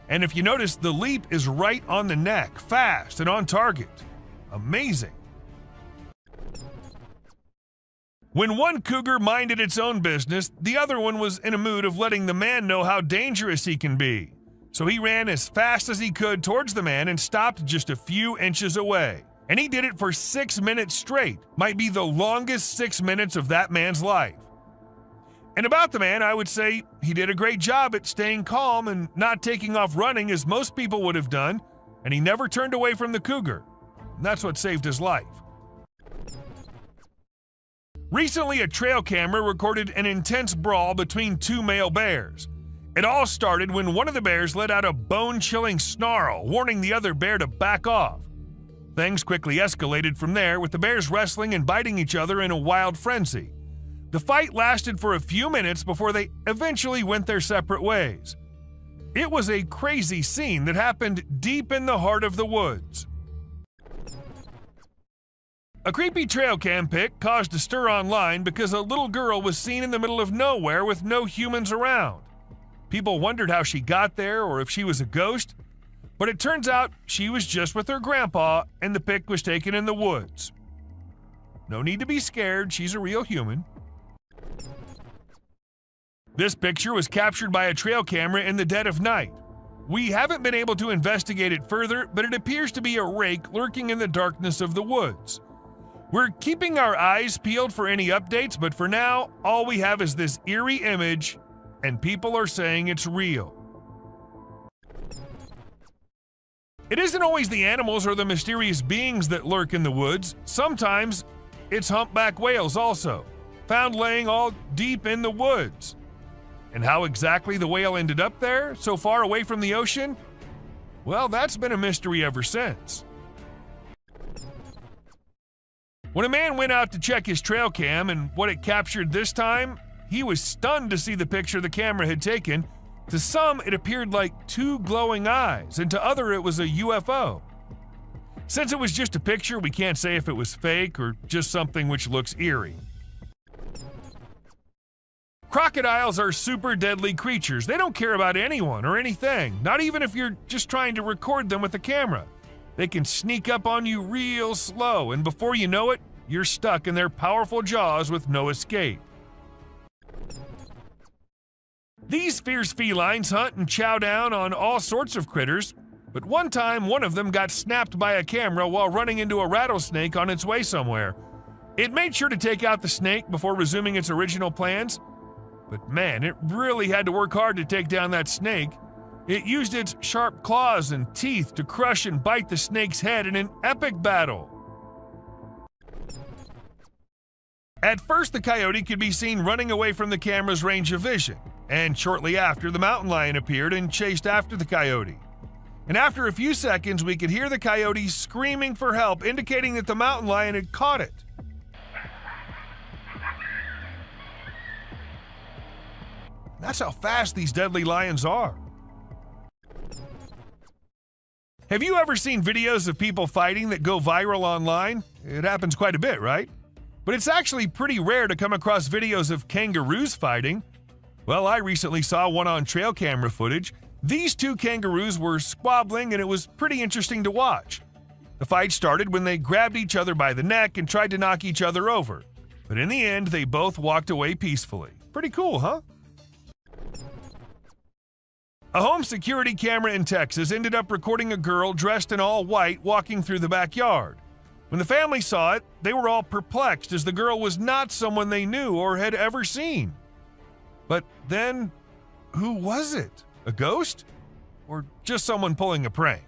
and if you notice, the leap is right on the neck, fast and on target. Amazing. When one cougar minded its own business, the other one was in a mood of letting the man know how dangerous he can be. So he ran as fast as he could towards the man and stopped just a few inches away. And he did it for 6 minutes straight. Might be the longest 6 minutes of that man's life. And about the man, I would say he did a great job at staying calm and not taking off running as most people would have done, and he never turned away from the cougar. And that's what saved his life. Recently, a trail camera recorded an intense brawl between two male bears. It all started when one of the bears let out a bone-chilling snarl, warning the other bear to back off. Things quickly escalated from there, with the bears wrestling and biting each other in a wild frenzy. The fight lasted for a few minutes before they eventually went their separate ways. It was a crazy scene that happened deep in the heart of the woods. A creepy trail cam pic caused a stir online because a little girl was seen in the middle of nowhere with no humans around. People wondered how she got there or if she was a ghost, but it turns out she was just with her grandpa and the pic was taken in the woods. No need to be scared, she's a real human. This picture was captured by a trail camera in the dead of night. We haven't been able to investigate it further, but it appears to be a rake lurking in the darkness of the woods. We're keeping our eyes peeled for any updates, but for now, all we have is this eerie image, and people are saying it's real. It isn't always the animals or the mysterious beings that lurk in the woods. Sometimes it's humpback whales also, found laying all deep in the woods. And how exactly the whale ended up there, so far away from the ocean? Well, that's been a mystery ever since. When a man went out to check his trail cam and what it captured this time, he was stunned to see the picture the camera had taken. To some, it appeared like two glowing eyes, and to others, it was a UFO. Since it was just a picture, we can't say if it was fake or just something which looks eerie. Crocodiles are super deadly creatures. They don't care about anyone or anything, not even if you're just trying to record them with a camera. They can sneak up on you real slow, and before you know it, you're stuck in their powerful jaws with no escape. These fierce felines hunt and chow down on all sorts of critters, but one time one of them got snapped by a camera while running into a rattlesnake on its way somewhere. It made sure to take out the snake before resuming its original plans, but man, it really had to work hard to take down that snake. It used its sharp claws and teeth to crush and bite the snake's head in an epic battle. At first, the coyote could be seen running away from the camera's range of vision, and shortly after, the mountain lion appeared and chased after the coyote. And after a few seconds, we could hear the coyote screaming for help, indicating that the mountain lion had caught it. That's how fast these deadly lions are. Have you ever seen videos of people fighting that go viral online? It happens quite a bit, right? But it's actually pretty rare to come across videos of kangaroos fighting. Well, I recently saw one on trail camera footage. These two kangaroos were squabbling and it was pretty interesting to watch. The fight started when they grabbed each other by the neck and tried to knock each other over. But in the end, they both walked away peacefully. Pretty cool, huh? A home security camera in Texas ended up recording a girl dressed in all white walking through the backyard. When the family saw it, they were all perplexed as the girl was not someone they knew or had ever seen. But then, who was it? A ghost? Or just someone pulling a prank?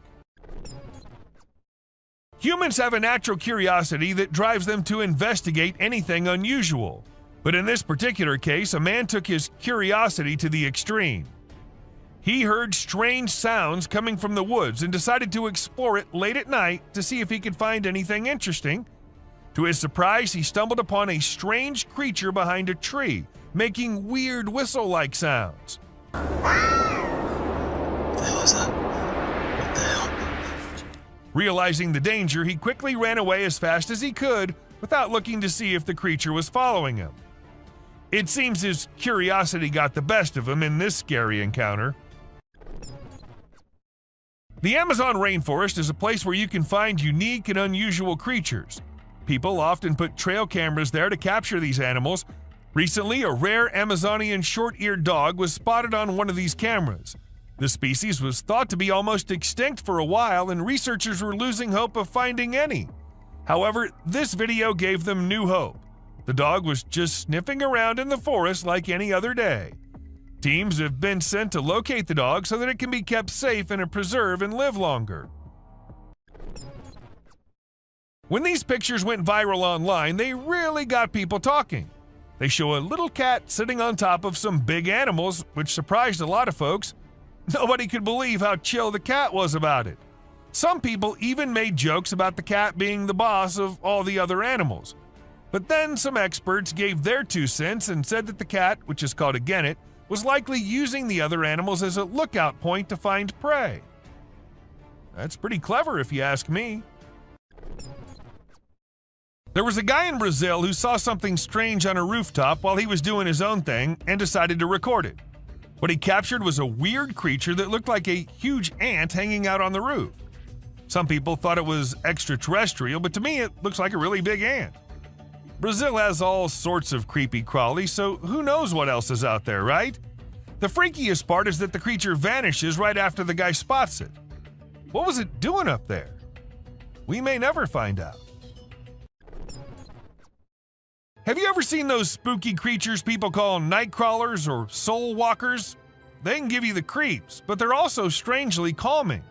Humans have a natural curiosity that drives them to investigate anything unusual. But in this particular case, a man took his curiosity to the extreme. He heard strange sounds coming from the woods and decided to explore it late at night to see if he could find anything interesting. To his surprise, he stumbled upon a strange creature behind a tree, making weird whistle-like sounds. What the hell is that? What the hell? Realizing the danger, he quickly ran away as fast as he could without looking to see if the creature was following him. It seems his curiosity got the best of him in this scary encounter. The Amazon rainforest is a place where you can find unique and unusual creatures. People often put trail cameras there to capture these animals. Recently, a rare Amazonian short-eared dog was spotted on one of these cameras. The species was thought to be almost extinct for a while, and researchers were losing hope of finding any. However, this video gave them new hope. The dog was just sniffing around in the forest like any other day. Teams have been sent to locate the dog so that it can be kept safe in a preserve and live longer. When these pictures went viral online, they really got people talking. They show a little cat sitting on top of some big animals, which surprised a lot of folks. Nobody could believe how chill the cat was about it. Some people even made jokes about the cat being the boss of all the other animals. But then some experts gave their 2 cents and said that the cat, which is called a genet, was likely using the other animals as a lookout point to find prey. That's pretty clever if you ask me. There was a guy in Brazil who saw something strange on a rooftop while he was doing his own thing and decided to record it. What he captured was a weird creature that looked like a huge ant hanging out on the roof. Some people thought it was extraterrestrial, but to me it looks like a really big ant. Brazil has all sorts of creepy crawlies, so who knows what else is out there, right? The freakiest part is that the creature vanishes right after the guy spots it. What was it doing up there? We may never find out. Have you ever seen those spooky creatures people call night crawlers or soul walkers? They can give you the creeps, but they're also strangely calming.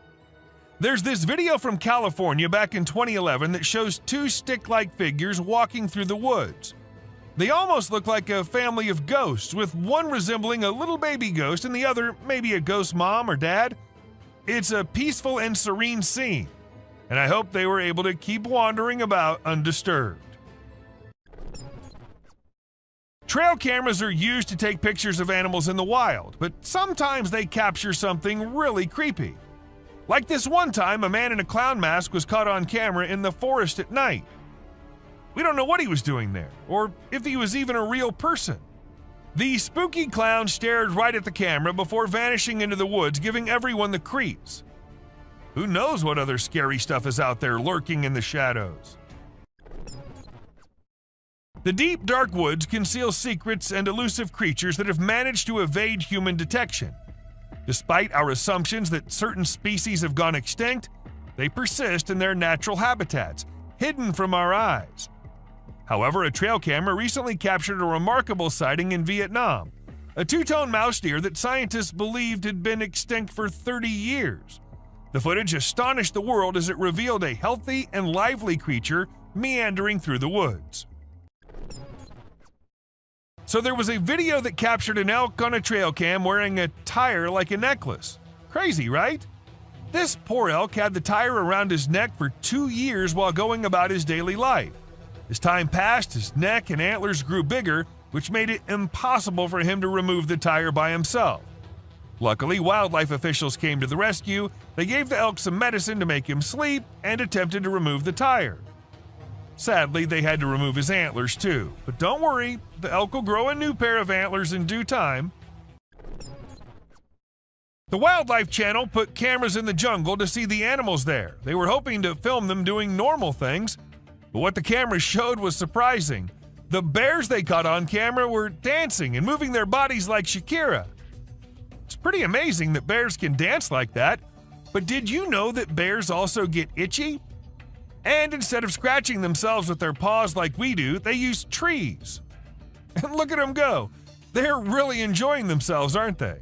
There's this video from California back in 2011 that shows 2 stick-like figures walking through the woods. They almost look like a family of ghosts, with one resembling a little baby ghost and the other maybe a ghost mom or dad. It's a peaceful and serene scene, and I hope they were able to keep wandering about undisturbed. Trail cameras are used to take pictures of animals in the wild, but sometimes they capture something really creepy. Like this one time, a man in a clown mask was caught on camera in the forest at night. We don't know what he was doing there, or if he was even a real person. The spooky clown stared right at the camera before vanishing into the woods, giving everyone the creeps. Who knows what other scary stuff is out there lurking in the shadows? The deep, dark woods conceal secrets and elusive creatures that have managed to evade human detection. Despite our assumptions that certain species have gone extinct, they persist in their natural habitats, hidden from our eyes. However, a trail camera recently captured a remarkable sighting in Vietnam, a 2-tone mouse deer that scientists believed had been extinct for 30 years. The footage astonished the world as it revealed a healthy and lively creature meandering through the woods. So there was a video that captured an elk on a trail cam wearing a tire like a necklace. Crazy, right? This poor elk had the tire around his neck for 2 years while going about his daily life. As time passed, his neck and antlers grew bigger, which made it impossible for him to remove the tire by himself. Luckily, wildlife officials came to the rescue. They gave the elk some medicine to make him sleep and attempted to remove the tire. Sadly, they had to remove his antlers too. But don't worry, the elk will grow a new pair of antlers in due time. The Wildlife Channel put cameras in the jungle to see the animals there. They were hoping to film them doing normal things, but what the cameras showed was surprising. The bears they caught on camera were dancing and moving their bodies like Shakira. It's pretty amazing that bears can dance like that, but did you know that bears also get itchy? And instead of scratching themselves with their paws like we do, they use trees. And look at them go. They're really enjoying themselves, aren't they?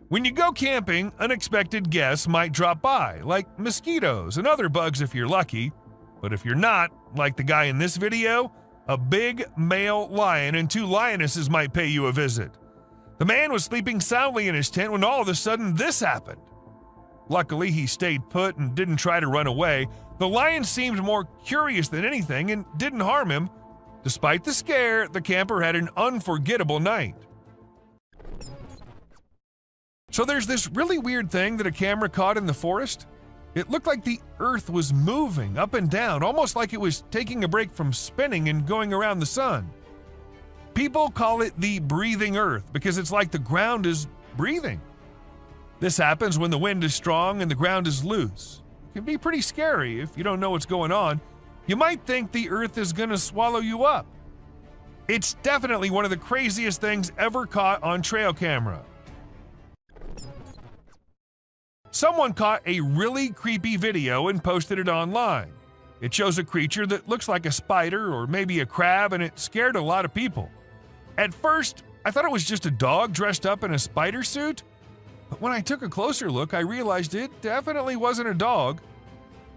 When you go camping, unexpected guests might drop by, like mosquitoes and other bugs if you're lucky. But if you're not, like the guy in this video, a big male lion and 2 lionesses might pay you a visit. The man was sleeping soundly in his tent when all of a sudden this happened. Luckily, he stayed put and didn't try to run away. The lion seemed more curious than anything and didn't harm him. Despite the scare, the camper had an unforgettable night. So there's this really weird thing that a camera caught in the forest. It looked like the earth was moving up and down, almost like it was taking a break from spinning and going around the sun. People call it the breathing earth because it's like the ground is breathing. This happens when the wind is strong and the ground is loose. It can be pretty scary if you don't know what's going on. You might think the earth is going to swallow you up. It's definitely one of the craziest things ever caught on trail camera. Someone caught a really creepy video and posted it online. It shows a creature that looks like a spider or maybe a crab, and it scared a lot of people. At first, I thought it was just a dog dressed up in a spider suit, but when I took a closer look, I realized it definitely wasn't a dog.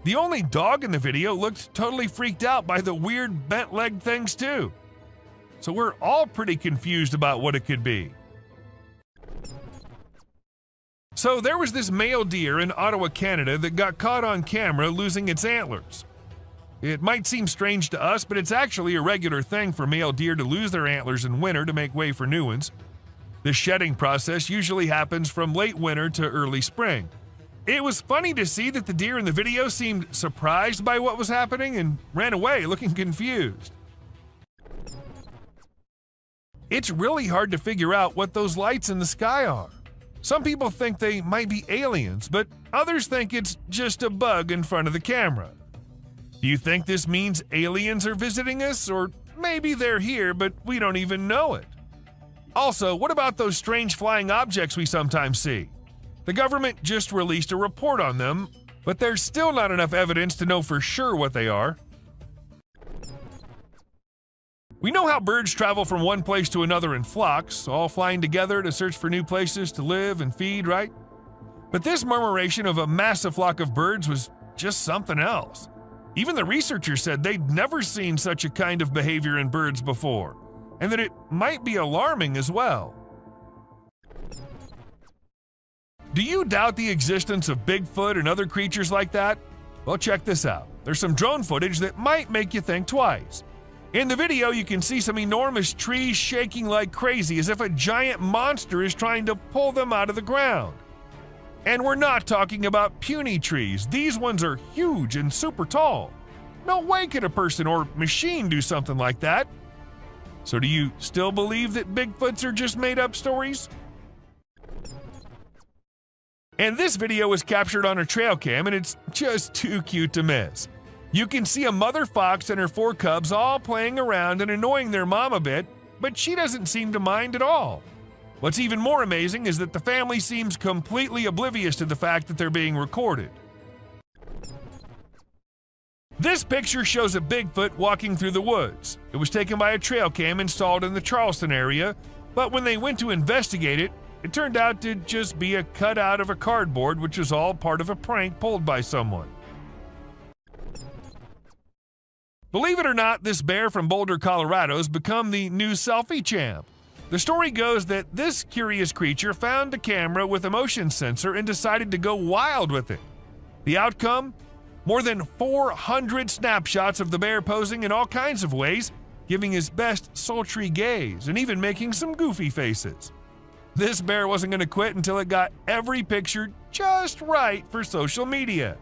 The only dog in the video looked totally freaked out by the weird bent-legged things too. So we're all pretty confused about what it could be. So there was this male deer in Ottawa, Canada that got caught on camera losing its antlers. It might seem strange to us, but it's actually a regular thing for male deer to lose their antlers in winter to make way for new ones. The shedding process usually happens from late winter to early spring. It was funny to see that the deer in the video seemed surprised by what was happening and ran away looking confused. It's really hard to figure out what those lights in the sky are. Some people think they might be aliens, but others think it's just a bug in front of the camera. Do you think this means aliens are visiting us, or maybe they're here but we don't even know it? Also, what about those strange flying objects we sometimes see? The government just released a report on them, but there's still not enough evidence to know for sure what they are. We know how birds travel from one place to another in flocks, all flying together to search for new places to live and feed, right? But this murmuration of a massive flock of birds was just something else. Even the researchers said they'd never seen such a kind of behavior in birds before, and that it might be alarming as well. Do you doubt the existence of Bigfoot and other creatures like that? Well, check this out. There's some drone footage that might make you think twice. In the video, you can see some enormous trees shaking like crazy as if a giant monster is trying to pull them out of the ground. And we're not talking about puny trees. These ones are huge and super tall. No way could a person or machine do something like that. So do you still believe that Bigfoots are just made-up stories? And this video was captured on a trail cam, and it's just too cute to miss. You can see a mother fox and her 4 cubs all playing around and annoying their mom a bit, but she doesn't seem to mind at all. What's even more amazing is that the family seems completely oblivious to the fact that they're being recorded. This picture shows a Bigfoot walking through the woods. It was taken by a trail cam installed in the Charleston area, but when they went to investigate it, it turned out to just be a cutout of a cardboard, which was all part of a prank pulled by someone. Believe it or not, this bear from Boulder, Colorado has become the new selfie champ. The story goes that this curious creature found a camera with a motion sensor and decided to go wild with it. The outcome? More than 400 snapshots of the bear posing in all kinds of ways, giving his best sultry gaze and even making some goofy faces. This bear wasn't going to quit until it got every picture just right for social media.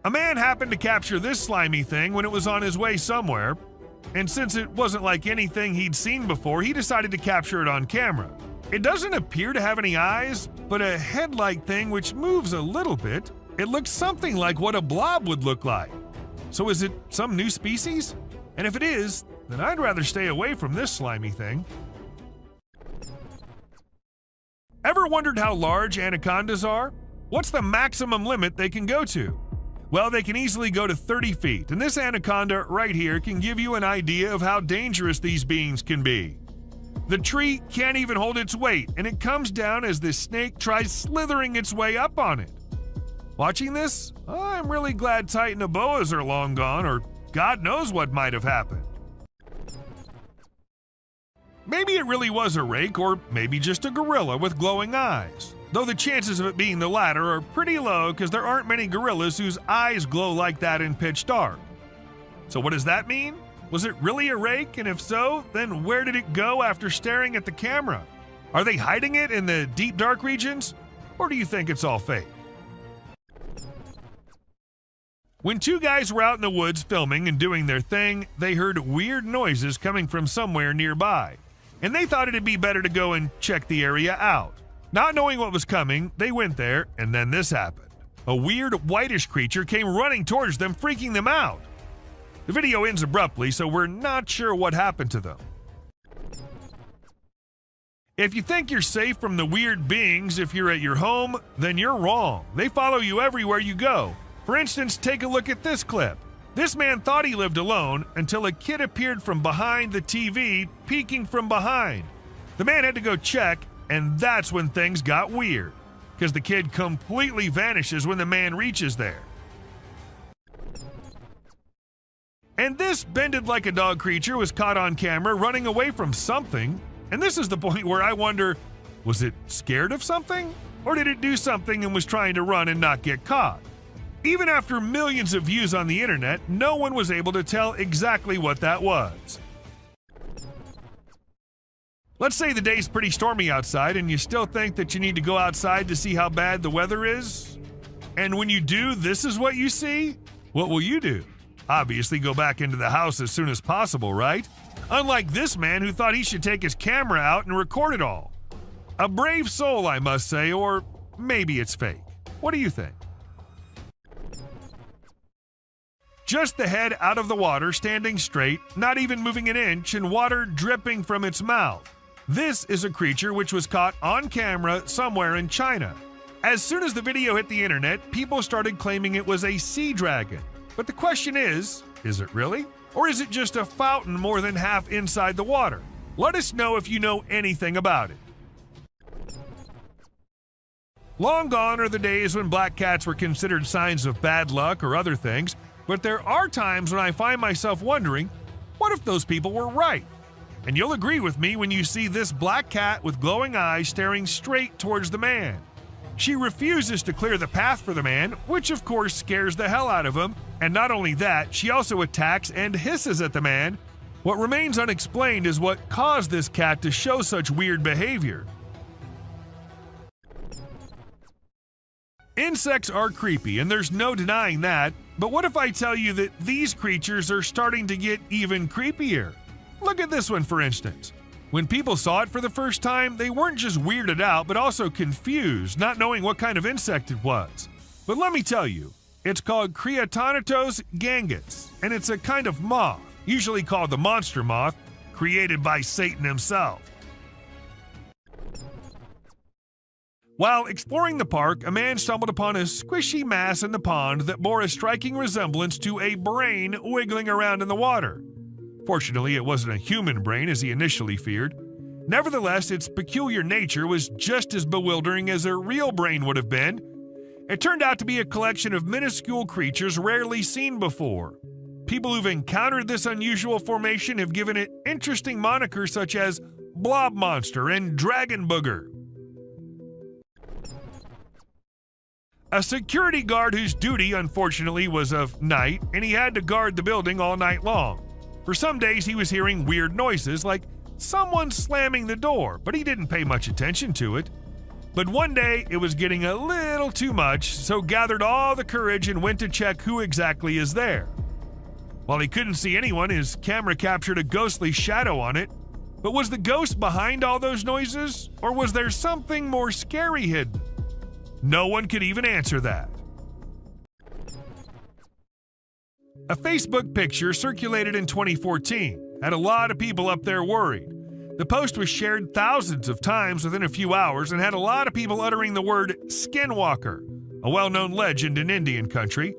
A man happened to capture this slimy thing when it was on his way somewhere, and since it wasn't like anything he'd seen before, he decided to capture it on camera. It doesn't appear to have any eyes, but a head-like thing which moves a little bit. It looks something like what a blob would look like. So is it some new species? And if it is, then I'd rather stay away from this slimy thing. Ever wondered how large anacondas are? What's the maximum limit they can go to? Well, they can easily go to 30 feet, and this anaconda right here can give you an idea of how dangerous these beings can be. The tree can't even hold its weight, and it comes down as this snake tries slithering its way up on it. Watching this, I'm really glad Titanoboas are long gone, or God knows what might have happened. Maybe it really was a rake, or maybe just a gorilla with glowing eyes. Though the chances of it being the latter are pretty low because there aren't many gorillas whose eyes glow like that in pitch dark. So what does that mean? Was it really a rake? And if so, then where did it go after staring at the camera? Are they hiding it in the deep dark regions? Or do you think it's all fake? When two guys were out in the woods filming and doing their thing, they heard weird noises coming from somewhere nearby, and they thought it'd be better to go and check the area out. Not knowing what was coming, they went there, and then this happened. A weird whitish creature came running towards them, freaking them out. The video ends abruptly, so we're not sure what happened to them. If you think you're safe from the weird beings if you're at your home, then you're wrong. They follow you everywhere you go. For instance, take a look at this clip. This man thought he lived alone until a kid appeared from behind the TV, peeking from behind. The man had to go check, and that's when things got weird, because the kid completely vanishes when the man reaches there. And this bended like a dog creature was caught on camera running away from something, and this is the point where I wonder, was it scared of something? Or did it do something and was trying to run and not get caught? Even after millions of views on the internet, no one was able to tell exactly what that was. Let's say the day's pretty stormy outside and you still think that you need to go outside to see how bad the weather is. And when you do, this is what you see? What will you do? Obviously go back into the house as soon as possible, right? Unlike this man who thought he should take his camera out and record it all. A brave soul, I must say, or maybe it's fake. What do you think? Just the head out of the water, standing straight, not even moving an inch, and water dripping from its mouth. This is a creature which was caught on camera somewhere in China. As soon as the video hit the internet, people started claiming it was a sea dragon. But the question is it really? Or is it just a fountain more than half inside the water? Let us know if you know anything about it. Long gone are the days when black cats were considered signs of bad luck or other things, but there are times when I find myself wondering, what if those people were right? And you'll agree with me when you see this black cat with glowing eyes staring straight towards the man. She refuses to clear the path for the man, which of course scares the hell out of him, and not only that, she also attacks and hisses at the man. What remains unexplained is what caused this cat to show such weird behavior. Insects are creepy, and there's no denying that, but what if I tell you that these creatures are starting to get even creepier? Look at this one, for instance. When people saw it for the first time, they weren't just weirded out, but also confused, not knowing what kind of insect it was. But let me tell you, it's called Creatonatos gangus, and it's a kind of moth, usually called the monster moth, created by Satan himself. While exploring the park, a man stumbled upon a squishy mass in the pond that bore a striking resemblance to a brain wiggling around in the water. Fortunately, it wasn't a human brain as he initially feared. Nevertheless, its peculiar nature was just as bewildering as a real brain would have been. It turned out to be a collection of minuscule creatures rarely seen before. People who've encountered this unusual formation have given it interesting monikers such as Blob Monster and Dragon Booger. A security guard whose duty, unfortunately, was of night, and he had to guard the building all night long. For some days, he was hearing weird noises like someone slamming the door, but he didn't pay much attention to it. But one day, it was getting a little too much, so gathered all the courage and went to check who exactly is there. While he couldn't see anyone, his camera captured a ghostly shadow on it. But was the ghost behind all those noises, or was there something more scary hidden? No one could even answer that. A Facebook picture circulated in 2014 had a lot of people up there worried. The post was shared thousands of times within a few hours and had a lot of people uttering the word skinwalker, a well-known legend in Indian country.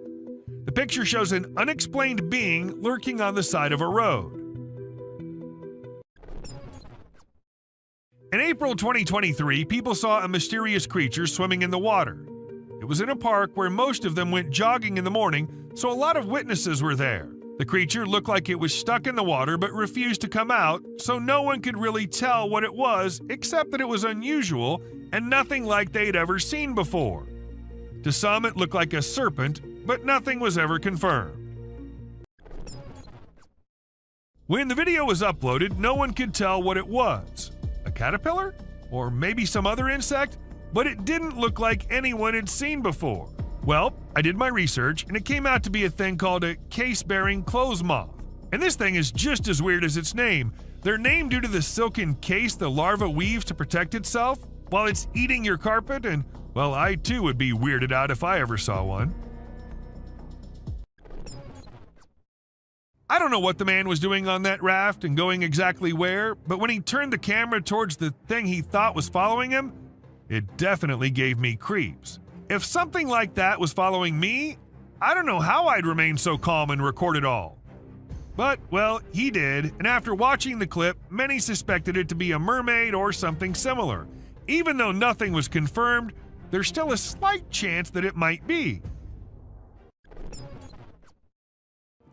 The picture shows an unexplained being lurking on the side of a road. In April 2023, people saw a mysterious creature swimming in the water. It was in a park where most of them went jogging in the morning, so a lot of witnesses were there. The creature looked like it was stuck in the water but refused to come out, so no one could really tell what it was except that it was unusual and nothing like they'd ever seen before. To some, it looked like a serpent, but nothing was ever confirmed. When the video was uploaded, no one could tell what it was. A caterpillar? Or maybe some other insect? But it didn't look like anyone had seen before. Well, I did my research, and it came out to be a thing called a case-bearing clothes moth. And this thing is just as weird as its name. They're named due to the silken case the larva weaves to protect itself while it's eating your carpet, and, well, I too would be weirded out if I ever saw one. I don't know what the man was doing on that raft and going exactly where, but when he turned the camera towards the thing he thought was following him, it definitely gave me creeps. If something like that was following me, I don't know how I'd remain so calm and record it all. But, well, he did, and after watching the clip, many suspected it to be a mermaid or something similar. Even though nothing was confirmed, there's still a slight chance that it might be.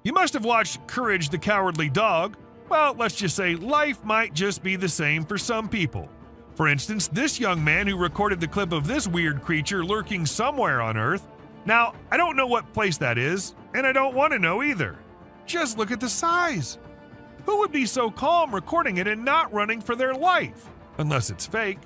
You must have watched Courage the Cowardly Dog. Well, let's just say life might just be the same for some people. For instance, this young man who recorded the clip of this weird creature lurking somewhere on Earth. Now, I don't know what place that is, and I don't want to know either. Just look at the size. Who would be so calm recording it and not running for their life? Unless it's fake.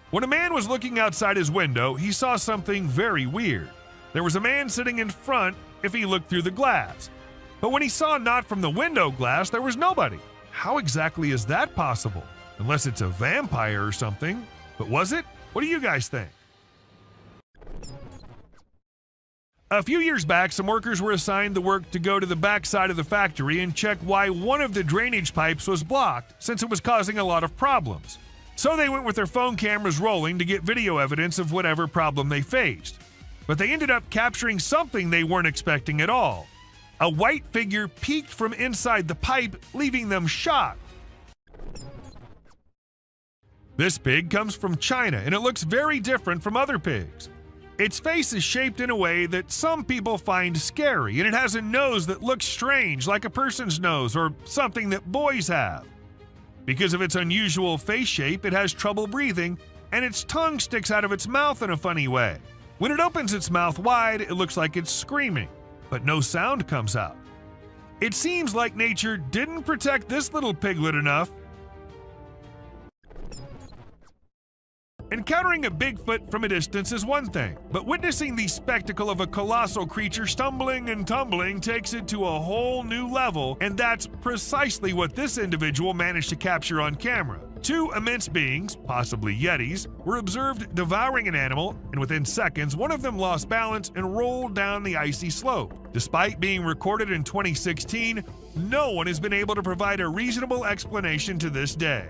When a man was looking outside his window, he saw something very weird. There was a man sitting in front if he looked through the glass. But when he saw not from the window glass, there was nobody. How exactly is that possible? Unless it's a vampire or something. But was it? What do you guys think? A few years back, some workers were assigned the work to go to the back side of the factory and check why one of the drainage pipes was blocked, since it was causing a lot of problems. So they went with their phone cameras rolling to get video evidence of whatever problem they faced. But they ended up capturing something they weren't expecting at all. A white figure peeked from inside the pipe, leaving them shocked. This pig comes from China, and it looks very different from other pigs. Its face is shaped in a way that some people find scary, and it has a nose that looks strange, like a person's nose or something that boys have. Because of its unusual face shape, it has trouble breathing, and its tongue sticks out of its mouth in a funny way. When it opens its mouth wide, it looks like it's screaming, but no sound comes out. It seems like nature didn't protect this little piglet enough. Encountering a Bigfoot from a distance is one thing, but witnessing the spectacle of a colossal creature stumbling and tumbling takes it to a whole new level, and that's precisely what this individual managed to capture on camera. Two immense beings, possibly Yetis, were observed devouring an animal, and within seconds, one of them lost balance and rolled down the icy slope. Despite being recorded in 2016, no one has been able to provide a reasonable explanation to this day.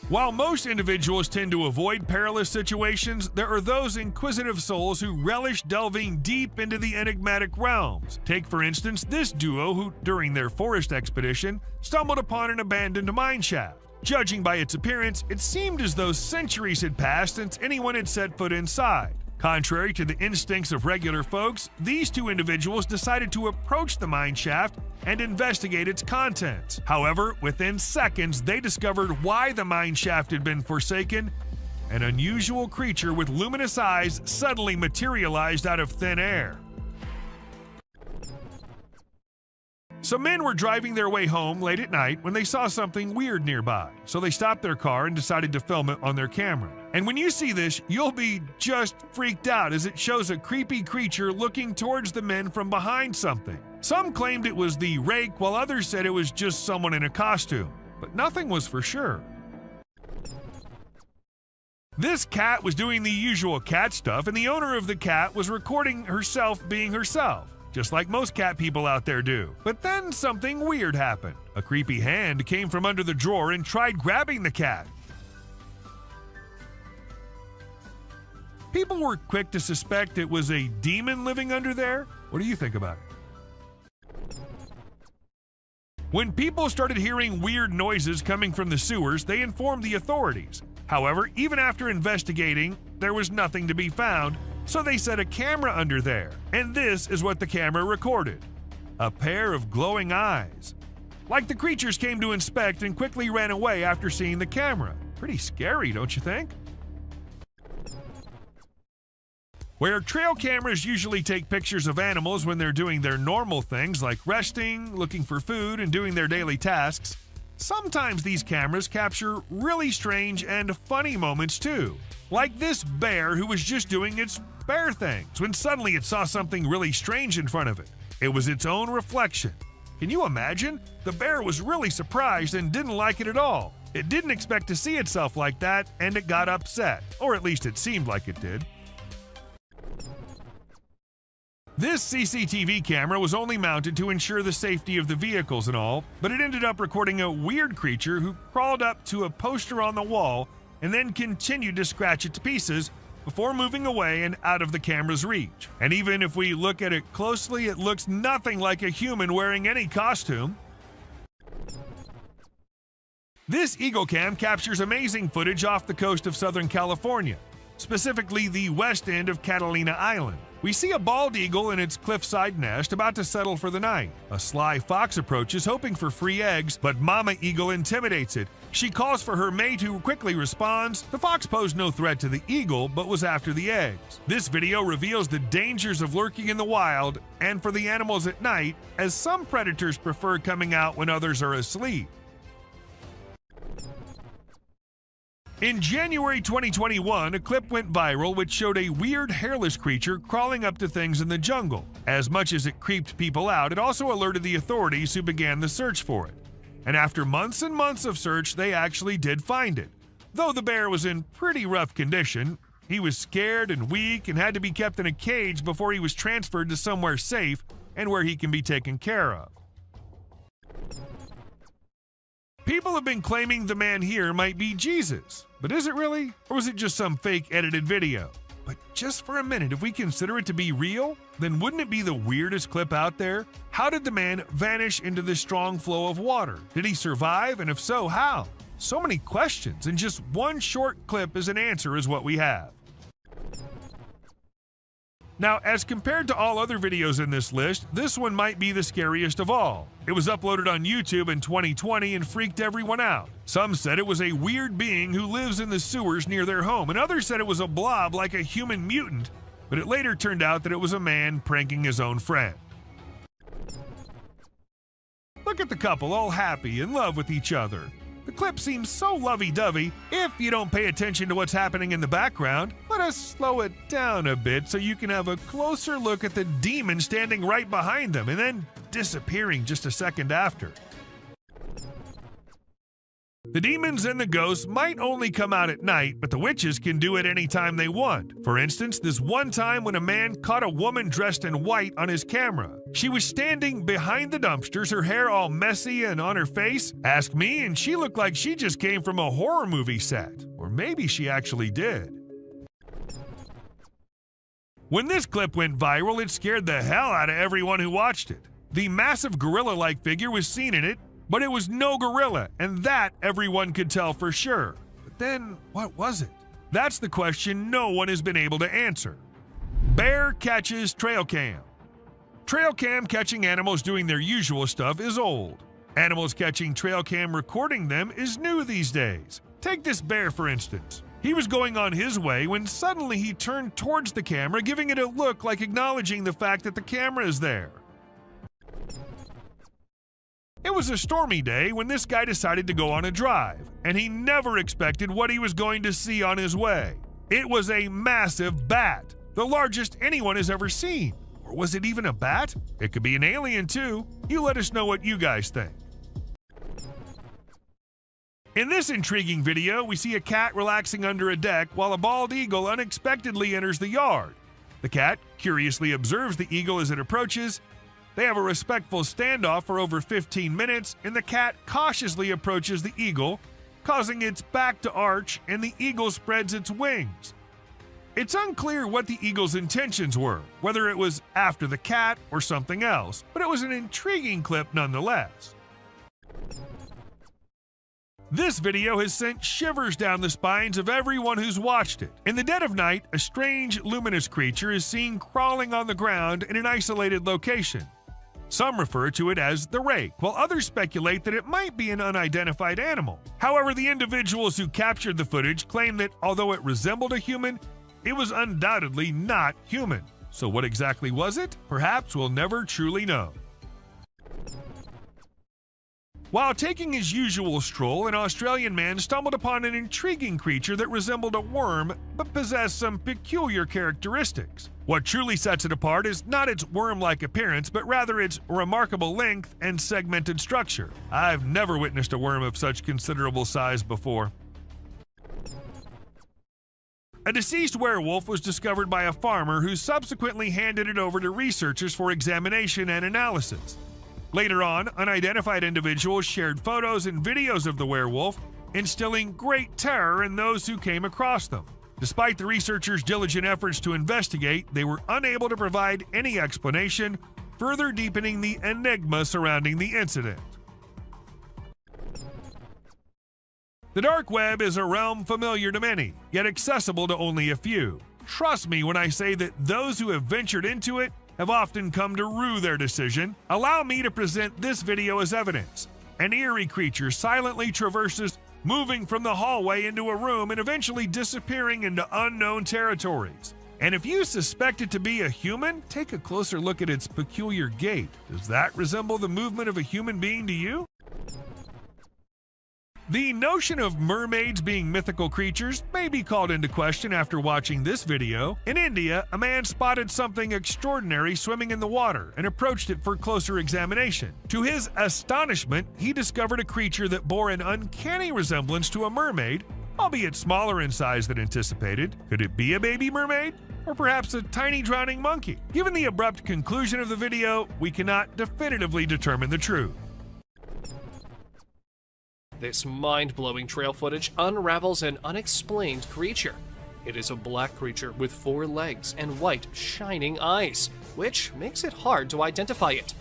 While most individuals tend to avoid perilous situations, there are those inquisitive souls who relish delving deep into the enigmatic realms. Take, for instance, this duo who, during their forest expedition, stumbled upon an abandoned mine shaft. Judging by its appearance, it seemed as though centuries had passed since anyone had set foot inside. Contrary to the instincts of regular folks, these two individuals decided to approach the mine shaft and investigate its contents. However, within seconds, they discovered why the mine shaft had been forsaken. An unusual creature with luminous eyes suddenly materialized out of thin air. Some men were driving their way home late at night when they saw something weird nearby, so they stopped their car and decided to film it on their camera. And when you see this, you'll be just freaked out as it shows a creepy creature looking towards the men from behind something. Some claimed it was the rake, while others said it was just someone in a costume, but nothing was for sure. This cat was doing the usual cat stuff, and the owner of the cat was recording herself being herself, just like most cat people out there do. But then something weird happened. A creepy hand came from under the drawer and tried grabbing the cat. People were quick to suspect it was a demon living under there. What do you think about it? When people started hearing weird noises coming from the sewers, they informed the authorities. However, even after investigating, there was nothing to be found, so they set a camera under there. And this is what the camera recorded: a pair of glowing eyes. Like the creatures came to inspect and quickly ran away after seeing the camera. Pretty scary, don't you think? Where trail cameras usually take pictures of animals when they're doing their normal things like resting, looking for food, and doing their daily tasks, sometimes these cameras capture really strange and funny moments too. Like this bear who was just doing its bear things when suddenly it saw something really strange in front of it. It was its own reflection. Can you imagine? The bear was really surprised and didn't like it at all. It didn't expect to see itself like that, and it got upset, or at least it seemed like it did. This CCTV camera was only mounted to ensure the safety of the vehicles and all, but it ended up recording a weird creature who crawled up to a poster on the wall and then continued to scratch it to pieces before moving away and out of the camera's reach. And even if we look at it closely, it looks nothing like a human wearing any costume. This Eagle Cam captures amazing footage off the coast of Southern California, specifically the west end of Catalina Island. We see a bald eagle in its cliffside nest about to settle for the night. A sly fox approaches hoping for free eggs, but Mama Eagle intimidates it. She calls for her mate who quickly responds. The fox posed no threat to the eagle, but was after the eggs. This video reveals the dangers of lurking in the wild and for the animals at night, as some predators prefer coming out when others are asleep. In January 2021, a clip went viral which showed a weird hairless creature crawling up to things in the jungle. As much as it creeped people out, it also alerted the authorities who began the search for it. And after months and months of search, they actually did find it. Though the bear was in pretty rough condition, he was scared and weak and had to be kept in a cage before he was transferred to somewhere safe and where he can be taken care of. People have been claiming the man here might be Jesus, but is it really? Or was it just some fake edited video? But just for a minute, if we consider it to be real, then wouldn't it be the weirdest clip out there? How did the man vanish into this strong flow of water? Did he survive? And if so, how? So many questions, and just one short clip as an answer is what we have. Now, as compared to all other videos in this list, this one might be the scariest of all. It was uploaded on YouTube in 2020 and freaked everyone out. Some said it was a weird being who lives in the sewers near their home, and others said it was a blob like a human mutant, but it later turned out that it was a man pranking his own friend. Look at the couple all happy, in love with each other. The clip seems so lovey-dovey. If you don't pay attention to what's happening in the background, let us slow it down a bit so you can have a closer look at the demon standing right behind them and then disappearing just a second after. The demons and the ghosts might only come out at night, but the witches can do it anytime they want. For instance, this one time when a man caught a woman dressed in white on his camera. She was standing behind the dumpsters, her hair all messy and on her face. Ask me, and she looked like she just came from a horror movie set. Or maybe she actually did. When this clip went viral, it scared the hell out of everyone who watched it. The massive gorilla-like figure was seen in it, but it was no gorilla, and that everyone could tell for sure. But then, what was it? That's the question no one has been able to answer. Bear catches trail cam. Trail cam catching animals doing their usual stuff is old. Animals catching trail cam recording them is new these days. Take this bear for instance. He was going on his way when suddenly he turned towards the camera, giving it a look like acknowledging the fact that the camera is there. It was a stormy day when this guy decided to go on a drive, and he never expected what he was going to see on his way. It was a massive bat, the largest anyone has ever seen. Or was it even a bat? It could be an alien too. You let us know what you guys think. In this intriguing video, we see a cat relaxing under a deck while a bald eagle unexpectedly enters the yard. The cat curiously observes the eagle as it approaches. They have a respectful standoff for over 15 minutes, and the cat cautiously approaches the eagle, causing its back to arch, and the eagle spreads its wings. It's unclear what the eagle's intentions were, whether it was after the cat or something else, but it was an intriguing clip nonetheless. This video has sent shivers down the spines of everyone who's watched it. In the dead of night, a strange, luminous creature is seen crawling on the ground in an isolated location. Some refer to it as the rake, while others speculate that it might be an unidentified animal. However, the individuals who captured the footage claim that although it resembled a human, it was undoubtedly not human. So what exactly was it? Perhaps we'll never truly know. While taking his usual stroll, an Australian man stumbled upon an intriguing creature that resembled a worm but possessed some peculiar characteristics. What truly sets it apart is not its worm-like appearance, but rather its remarkable length and segmented structure. I've never witnessed a worm of such considerable size before. A deceased werewolf was discovered by a farmer who subsequently handed it over to researchers for examination and analysis. Later on, unidentified individuals shared photos and videos of the werewolf, instilling great terror in those who came across them. Despite the researchers' diligent efforts to investigate, they were unable to provide any explanation, further deepening the enigma surrounding the incident. The dark web is a realm familiar to many, yet accessible to only a few. Trust me when I say that those who have ventured into it have often come to rue their decision. Allow me to present this video as evidence. An eerie creature silently traverses, moving from the hallway into a room and eventually disappearing into unknown territories. And if you suspect it to be a human, take a closer look at its peculiar gait. Does that resemble the movement of a human being to you? The notion of mermaids being mythical creatures may be called into question after watching this video. In India, a man spotted something extraordinary swimming in the water and approached it for closer examination. To his astonishment, he discovered a creature that bore an uncanny resemblance to a mermaid, albeit smaller in size than anticipated. Could it be a baby mermaid? Or perhaps a tiny drowning monkey? Given the abrupt conclusion of the video, we cannot definitively determine the truth. This mind-blowing trail footage unravels an unexplained creature. It is a black creature with 4 legs and white, shining eyes, which makes it hard to identify it.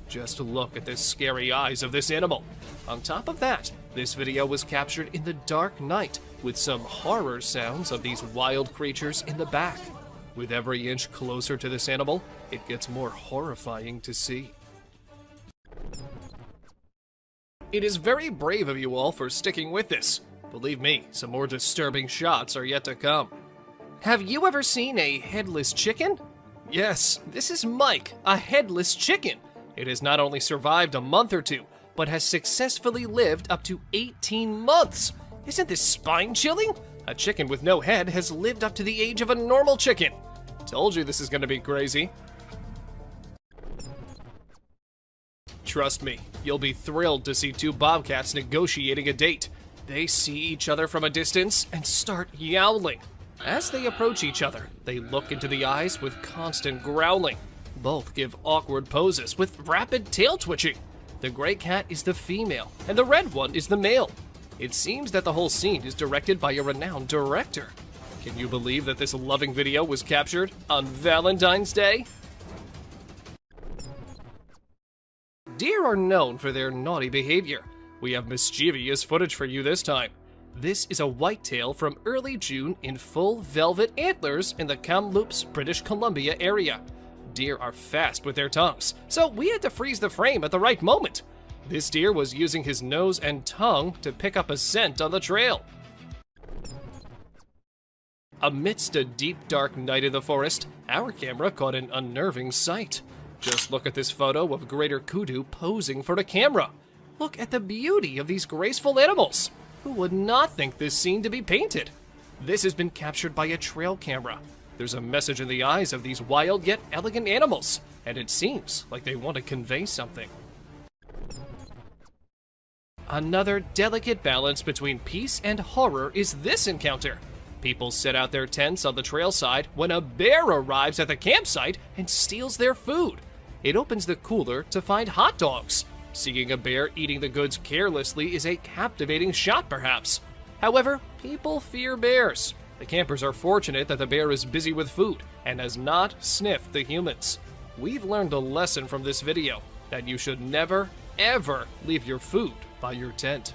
Just look at the scary eyes of this animal. On top of that, this video was captured in the dark night, with some horror sounds of these wild creatures in the back. With every inch closer to this animal, it gets more horrifying to see. It is very brave of you all for sticking with this. Believe me, some more disturbing shots are yet to come. Have you ever seen a headless chicken? Yes, this is Mike, a headless chicken. It has not only survived a month or two, but has successfully lived up to 18 months. Isn't this spine-chilling? A chicken with no head has lived up to the age of a normal chicken. Told you this is gonna be crazy. Trust me, you'll be thrilled to see 2 bobcats negotiating a date. They see each other from a distance and start yowling. As they approach each other, they look into the eyes with constant growling. Both give awkward poses with rapid tail twitching. The gray cat is the female, and the red one is the male. It seems that the whole scene is directed by a renowned director. Can you believe that this loving video was captured on Valentine's Day? Deer are known for their naughty behavior. We have mischievous footage for you this time. This is a whitetail from early June in full velvet antlers in the Kamloops, British Columbia area. Deer are fast with their tongues, so we had to freeze the frame at the right moment. This deer was using his nose and tongue to pick up a scent on the trail. Amidst a deep, dark night in the forest, our camera caught an unnerving sight. Just look at this photo of greater kudu posing for the camera. Look at the beauty of these graceful animals. Who would not think this scene to be painted? This has been captured by a trail camera. There's a message in the eyes of these wild yet elegant animals, and it seems like they want to convey something. Another delicate balance between peace and horror is this encounter. People set out their tents on the trail side when a bear arrives at the campsite and steals their food. It opens the cooler to find hot dogs. Seeing a bear eating the goods carelessly is a captivating shot, perhaps. However, people fear bears. The campers are fortunate that the bear is busy with food and has not sniffed the humans. We've learned a lesson from this video, that you should never, ever leave your food by your tent.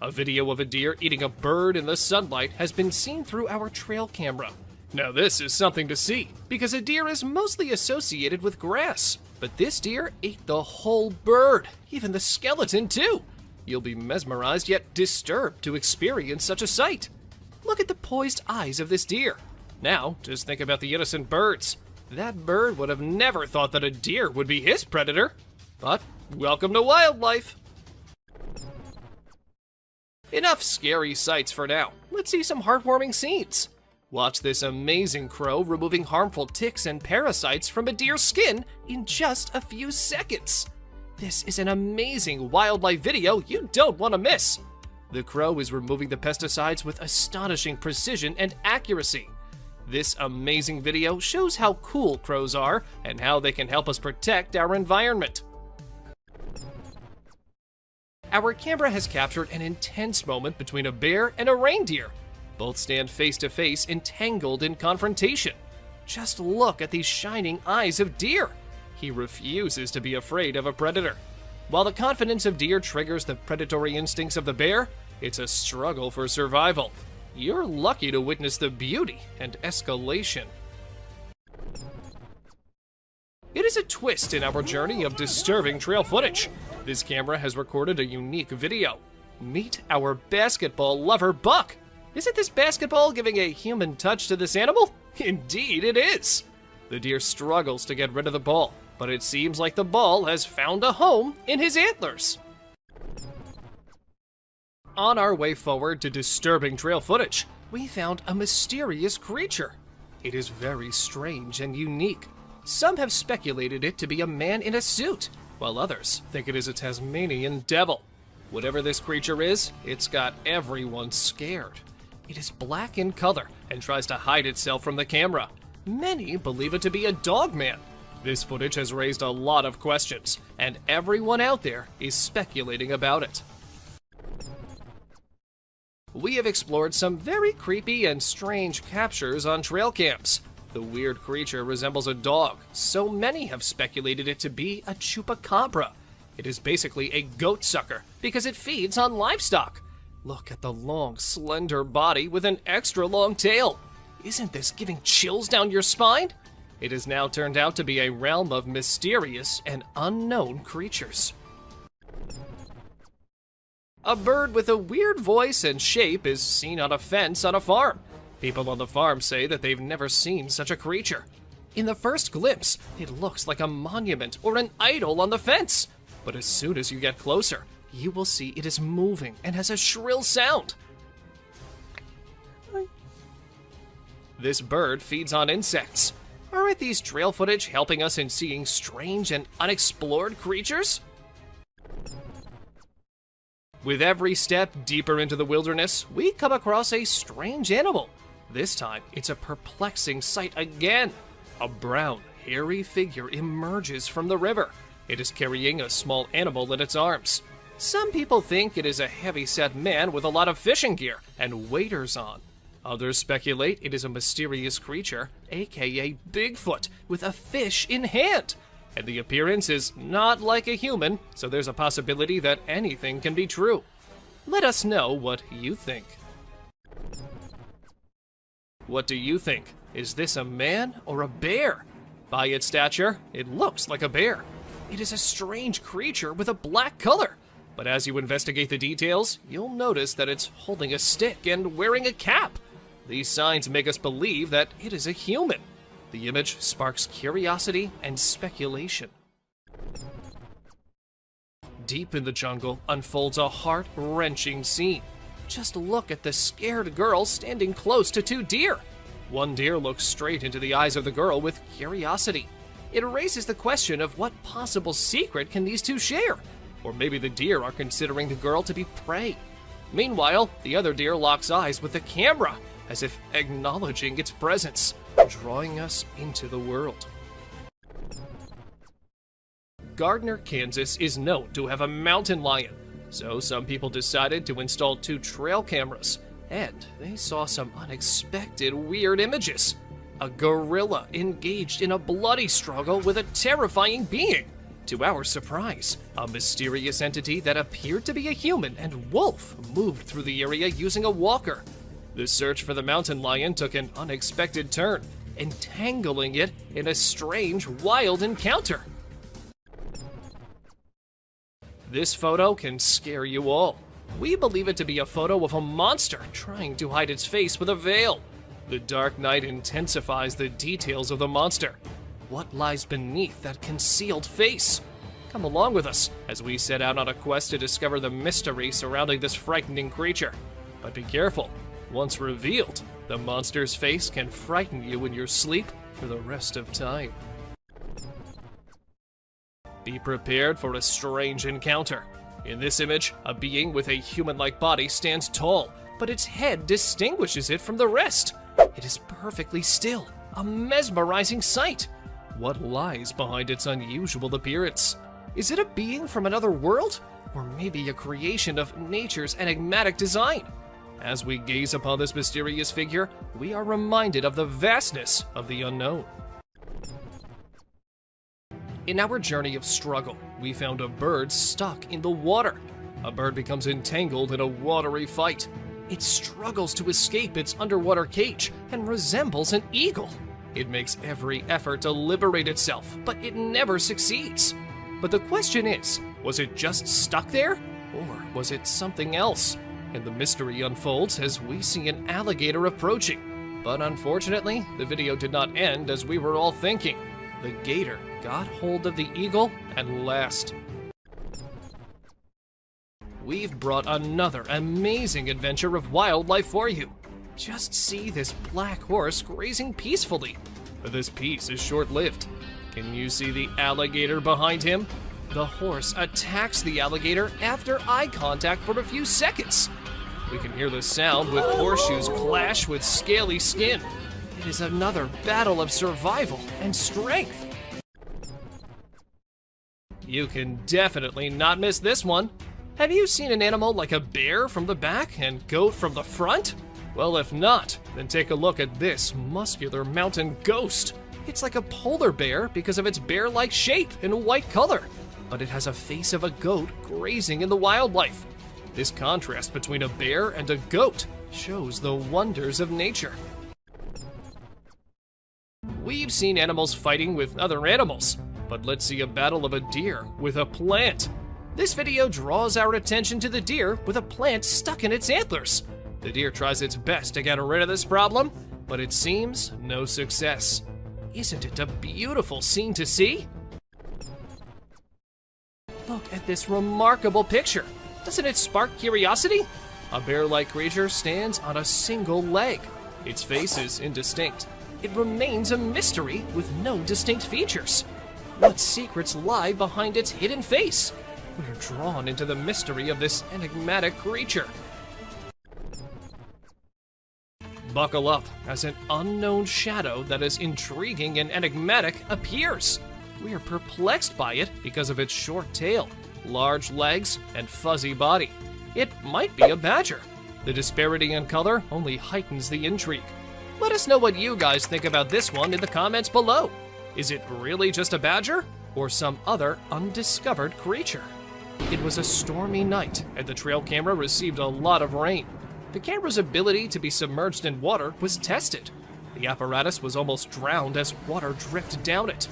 A video of a deer eating a bird in the sunlight has been seen through our trail camera. Now this is something to see, because a deer is mostly associated with grass. But this deer ate the whole bird, even the skeleton too. You'll be mesmerized yet disturbed to experience such a sight. Look at the poised eyes of this deer. Now, just think about the innocent birds. That bird would have never thought that a deer would be his predator. But welcome to wildlife. Enough scary sights for now. Let's see some heartwarming scenes. Watch this amazing crow removing harmful ticks and parasites from a deer's skin in just a few seconds. This is an amazing wildlife video you don't want to miss. The crow is removing the pesticides with astonishing precision and accuracy. This amazing video shows how cool crows are and how they can help us protect our environment. Our camera has captured an intense moment between a bear and a reindeer. Both stand face to face, entangled in confrontation. Just look at these shining eyes of deer. He refuses to be afraid of a predator. While the confidence of deer triggers the predatory instincts of the bear, it's a struggle for survival. You're lucky to witness the beauty and escalation. It is a twist in our journey of disturbing trail footage. This camera has recorded a unique video. Meet our basketball lover, Buck. Isn't this basketball giving a human touch to this animal? Indeed it is. The deer struggles to get rid of the ball, but it seems like the ball has found a home in his antlers. On our way forward to disturbing trail footage, we found a mysterious creature. It is very strange and unique. Some have speculated it to be a man in a suit, while others think it is a Tasmanian devil. Whatever this creature is, it's got everyone scared. It is black in color and tries to hide itself from the camera. Many believe it to be a dog man. This footage has raised a lot of questions, and everyone out there is speculating about it. We have explored some very creepy and strange captures on trail cams. The weird creature resembles a dog, so many have speculated it to be a chupacabra. It is basically a goat sucker because it feeds on livestock. Look at the long, slender body with an extra long tail. Isn't this giving chills down your spine? It has now turned out to be a realm of mysterious and unknown creatures. A bird with a weird voice and shape is seen on a fence on a farm. People on the farm say that they've never seen such a creature. In the first glimpse, it looks like a monument or an idol on the fence. But as soon as you get closer, you will see it is moving and has a shrill sound. This bird feeds on insects. Aren't these trail footage helping us in seeing strange and unexplored creatures? With every step deeper into the wilderness, we come across a strange animal. This time, it's a perplexing sight again. A brown, hairy figure emerges from the river. It is carrying a small animal in its arms. Some people think it is a heavy-set man with a lot of fishing gear and waders on. Others speculate it is a mysterious creature, aka Bigfoot, with a fish in hand. And the appearance is not like a human, so there's a possibility that anything can be true. Let us know what you think. What do you think? Is this a man or a bear? By its stature, it looks like a bear. It is a strange creature with a black color. But as you investigate the details, you'll notice that it's holding a stick and wearing a cap. These signs make us believe that it is a human. The image sparks curiosity and speculation. Deep in the jungle unfolds a heart-wrenching scene. Just look at the scared girl standing close to two deer. One deer looks straight into the eyes of the girl with curiosity. It raises the question of what possible secret can these two share? Or maybe the deer are considering the girl to be prey. Meanwhile, the other deer locks eyes with the camera, as if acknowledging its presence, drawing us into the world. Gardner, Kansas is known to have a mountain lion, so some people decided to install 2 trail cameras, and they saw some unexpected weird images. A gorilla engaged in a bloody struggle with a terrifying being. To our surprise, a mysterious entity that appeared to be a human and wolf moved through the area using a walker. The search for the mountain lion took an unexpected turn, entangling it in a strange, wild encounter. This photo can scare you all. We believe it to be a photo of a monster trying to hide its face with a veil. The dark night intensifies the details of the monster. What lies beneath that concealed face? Come along with us as we set out on a quest to discover the mystery surrounding this frightening creature. But be careful, once revealed, the monster's face can frighten you in your sleep for the rest of time. Be prepared for a strange encounter. In this image, a being with a human-like body stands tall, but its head distinguishes it from the rest. It is perfectly still, a mesmerizing sight. What lies behind its unusual appearance? Is it a being from another world? Or maybe a creation of nature's enigmatic design? As we gaze upon this mysterious figure, we are reminded of the vastness of the unknown. In our journey of struggle, we found a bird stuck in the water. A bird becomes entangled in a watery fight. It struggles to escape its underwater cage and resembles an eagle. It makes every effort to liberate itself, but it never succeeds. But the question is, was it just stuck there? Or was it something else? And the mystery unfolds as we see an alligator approaching. But unfortunately, the video did not end as we were all thinking. The gator got hold of the eagle and last. We've brought another amazing adventure of wildlife for you. Just see this black horse grazing peacefully. But this peace is short-lived. Can you see the alligator behind him? The horse attacks the alligator after eye contact for a few seconds. We can hear the sound with horseshoes clash with scaly skin. It is another battle of survival and strength. You can definitely not miss this one. Have you seen an animal like a bear from the back and goat from the front? Well, if not, then take a look at this muscular mountain ghost. It's like a polar bear because of its bear-like shape and white color, but it has a face of a goat grazing in the wildlife. This contrast between a bear and a goat shows the wonders of nature. We've seen animals fighting with other animals, but let's see a battle of a deer with a plant. This video draws our attention to the deer with a plant stuck in its antlers. The deer tries its best to get rid of this problem, but it seems no success. Isn't it a beautiful scene to see? Look at this remarkable picture. Doesn't it spark curiosity? A bear-like creature stands on a single leg. Its face is indistinct. It remains a mystery with no distinct features. What secrets lie behind its hidden face? We're drawn into the mystery of this enigmatic creature. Buckle up as an unknown shadow that is intriguing and enigmatic appears. We are perplexed by it because of its short tail, large legs, and fuzzy body. It might be a badger. The disparity in color only heightens the intrigue. Let us know what you guys think about this one in the comments below. Is it really just a badger or some other undiscovered creature? It was a stormy night and the trail camera received a lot of rain. The camera's ability to be submerged in water was tested. The apparatus was almost drowned as water dripped down it.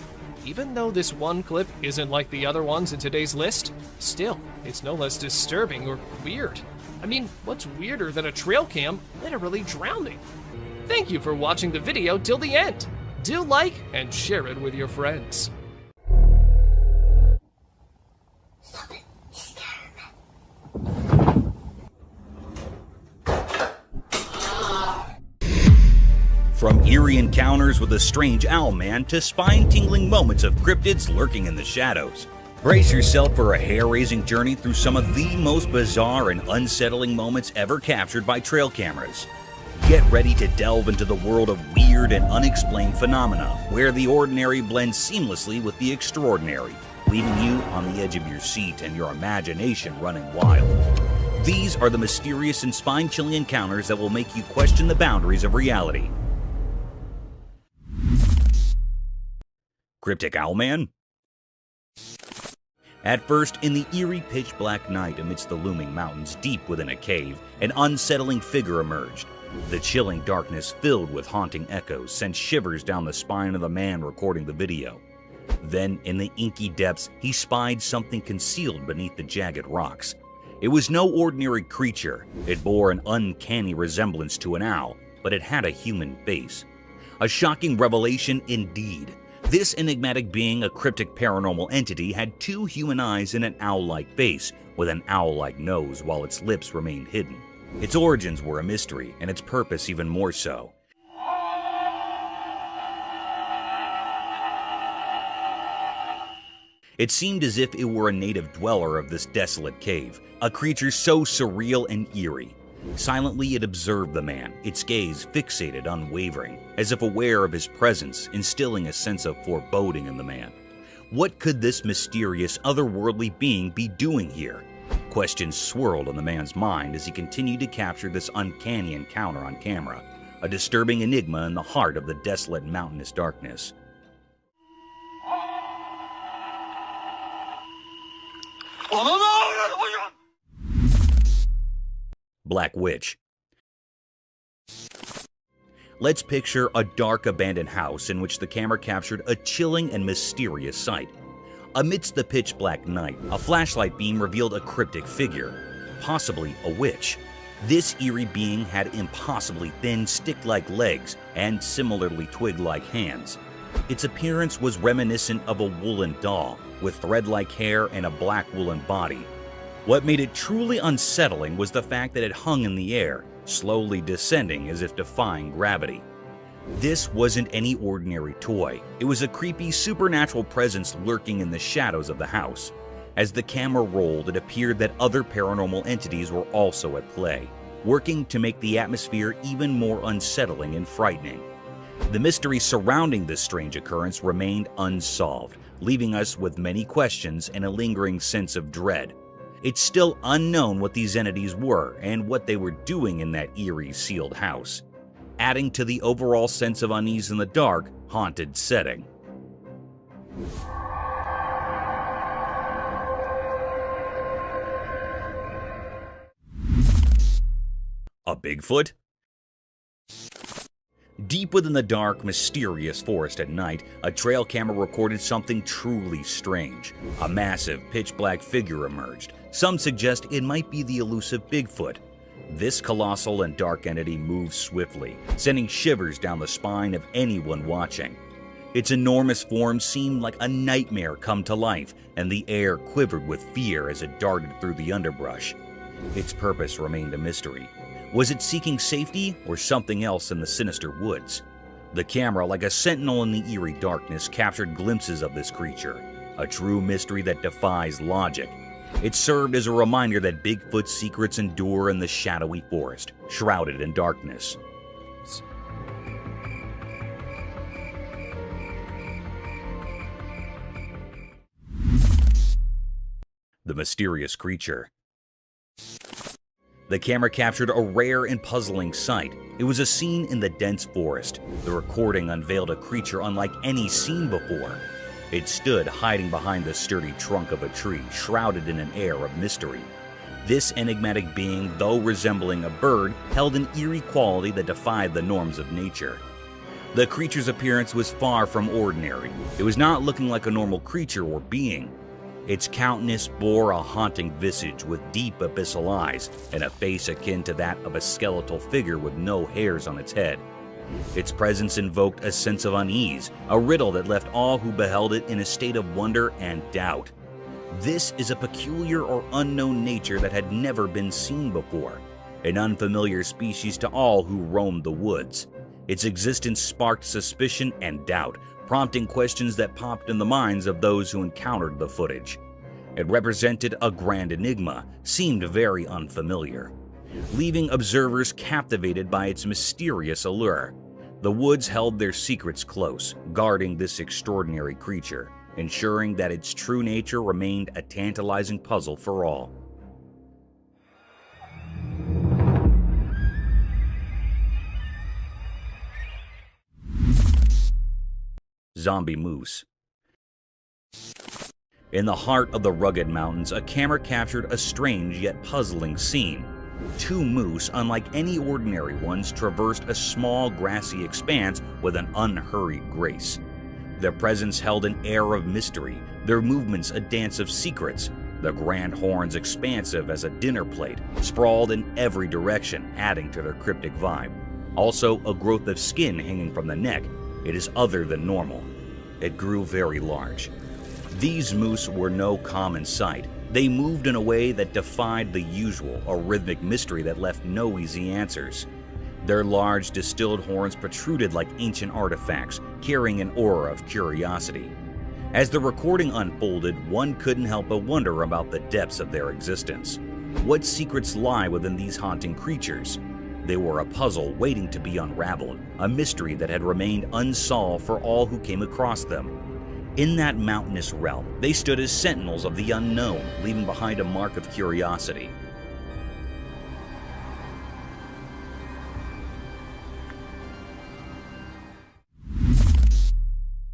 Even though this one clip isn't like the other ones in today's list, still, it's no less disturbing or weird. I mean, what's weirder than a trail cam literally drowning? Thank you for watching the video till the end. Do like and share it with your friends. Stop it. From eerie encounters with a strange owl man to spine-tingling moments of cryptids lurking in the shadows. Brace yourself for a hair-raising journey through some of the most bizarre and unsettling moments ever captured by trail cameras. Get ready to delve into the world of weird and unexplained phenomena, where the ordinary blends seamlessly with the extraordinary, leaving you on the edge of your seat and your imagination running wild. These are the mysterious and spine-chilling encounters that will make you question the boundaries of reality. Cryptic Owlman? At first, in the eerie pitch-black night amidst the looming mountains deep within a cave, an unsettling figure emerged. The chilling darkness filled with haunting echoes sent shivers down the spine of the man recording the video. Then, in the inky depths, he spied something concealed beneath the jagged rocks. It was no ordinary creature. It bore an uncanny resemblance to an owl, but it had a human face. A shocking revelation indeed. This enigmatic being, a cryptic paranormal entity, had two human eyes and an owl-like face, with an owl-like nose while its lips remained hidden. Its origins were a mystery, and its purpose even more so. It seemed as if it were a native dweller of this desolate cave, a creature so surreal and eerie. Silently it observed the man, its gaze fixated, unwavering, as if aware of his presence, instilling a sense of foreboding in the man. What could this mysterious, otherworldly being be doing here? Questions swirled in the man's mind as he continued to capture this uncanny encounter on camera, a disturbing enigma in the heart of the desolate mountainous darkness. Black Witch. Let's picture a dark abandoned house in which the camera captured a chilling and mysterious sight. Amidst the pitch-black night, a flashlight beam revealed a cryptic figure, possibly a witch. This eerie being had impossibly thin, stick-like legs and similarly twig-like hands. Its appearance was reminiscent of a woolen doll, with thread-like hair and a black woolen body. What made it truly unsettling was the fact that it hung in the air, slowly descending as if defying gravity. This wasn't any ordinary toy. It was a creepy, supernatural presence lurking in the shadows of the house. As the camera rolled, it appeared that other paranormal entities were also at play, working to make the atmosphere even more unsettling and frightening. The mystery surrounding this strange occurrence remained unsolved, leaving us with many questions and a lingering sense of dread. It's still unknown what these entities were and what they were doing in that eerie, sealed house, adding to the overall sense of unease in the dark, haunted setting. A Bigfoot? Deep within the dark, mysterious forest at night, a trail camera recorded something truly strange. A massive, pitch-black figure emerged. Some suggest it might be the elusive Bigfoot. This colossal and dark entity moved swiftly, sending shivers down the spine of anyone watching. Its enormous form seemed like a nightmare come to life, and the air quivered with fear as it darted through the underbrush. Its purpose remained a mystery. Was it seeking safety or something else in the sinister woods? The camera, like a sentinel in the eerie darkness, captured glimpses of this creature, a true mystery that defies logic. It served as a reminder that Bigfoot's secrets endure in the shadowy forest, shrouded in darkness. The mysterious creature. The camera captured a rare and puzzling sight. It was a scene in the dense forest. The recording unveiled a creature unlike any seen before. It stood hiding behind the sturdy trunk of a tree, shrouded in an air of mystery. This enigmatic being, though resembling a bird, held an eerie quality that defied the norms of nature. The creature's appearance was far from ordinary. It was not looking like a normal creature or being. Its countenance bore a haunting visage with deep abyssal eyes and a face akin to that of a skeletal figure with no hairs on its head. Its presence invoked a sense of unease, a riddle that left all who beheld it in a state of wonder and doubt. This is a peculiar or unknown nature that had never been seen before, an unfamiliar species to all who roamed the woods. Its existence sparked suspicion and doubt, prompting questions that popped in the minds of those who encountered the footage. It represented a grand enigma, seemed very unfamiliar, leaving observers captivated by its mysterious allure. The woods held their secrets close, guarding this extraordinary creature, ensuring that its true nature remained a tantalizing puzzle for all. Zombie moose. In the heart of the rugged mountains, a camera captured a strange yet puzzling scene. Two moose, unlike any ordinary ones, traversed a small grassy expanse with an unhurried grace. Their presence held an air of mystery, their movements a dance of secrets, the grand horns expansive as a dinner plate, sprawled in every direction, adding to their cryptic vibe. Also, a growth of skin hanging from the neck. It is other than normal. It grew very large. These moose were no common sight. They moved in a way that defied the usual, a rhythmic mystery that left no easy answers. Their large, distilled horns protruded like ancient artifacts, carrying an aura of curiosity. As the recording unfolded, one couldn't help but wonder about the depths of their existence. What secrets lie within these haunting creatures? They were a puzzle waiting to be unraveled, a mystery that had remained unsolved for all who came across them. In that mountainous realm, they stood as sentinels of the unknown, leaving behind a mark of curiosity.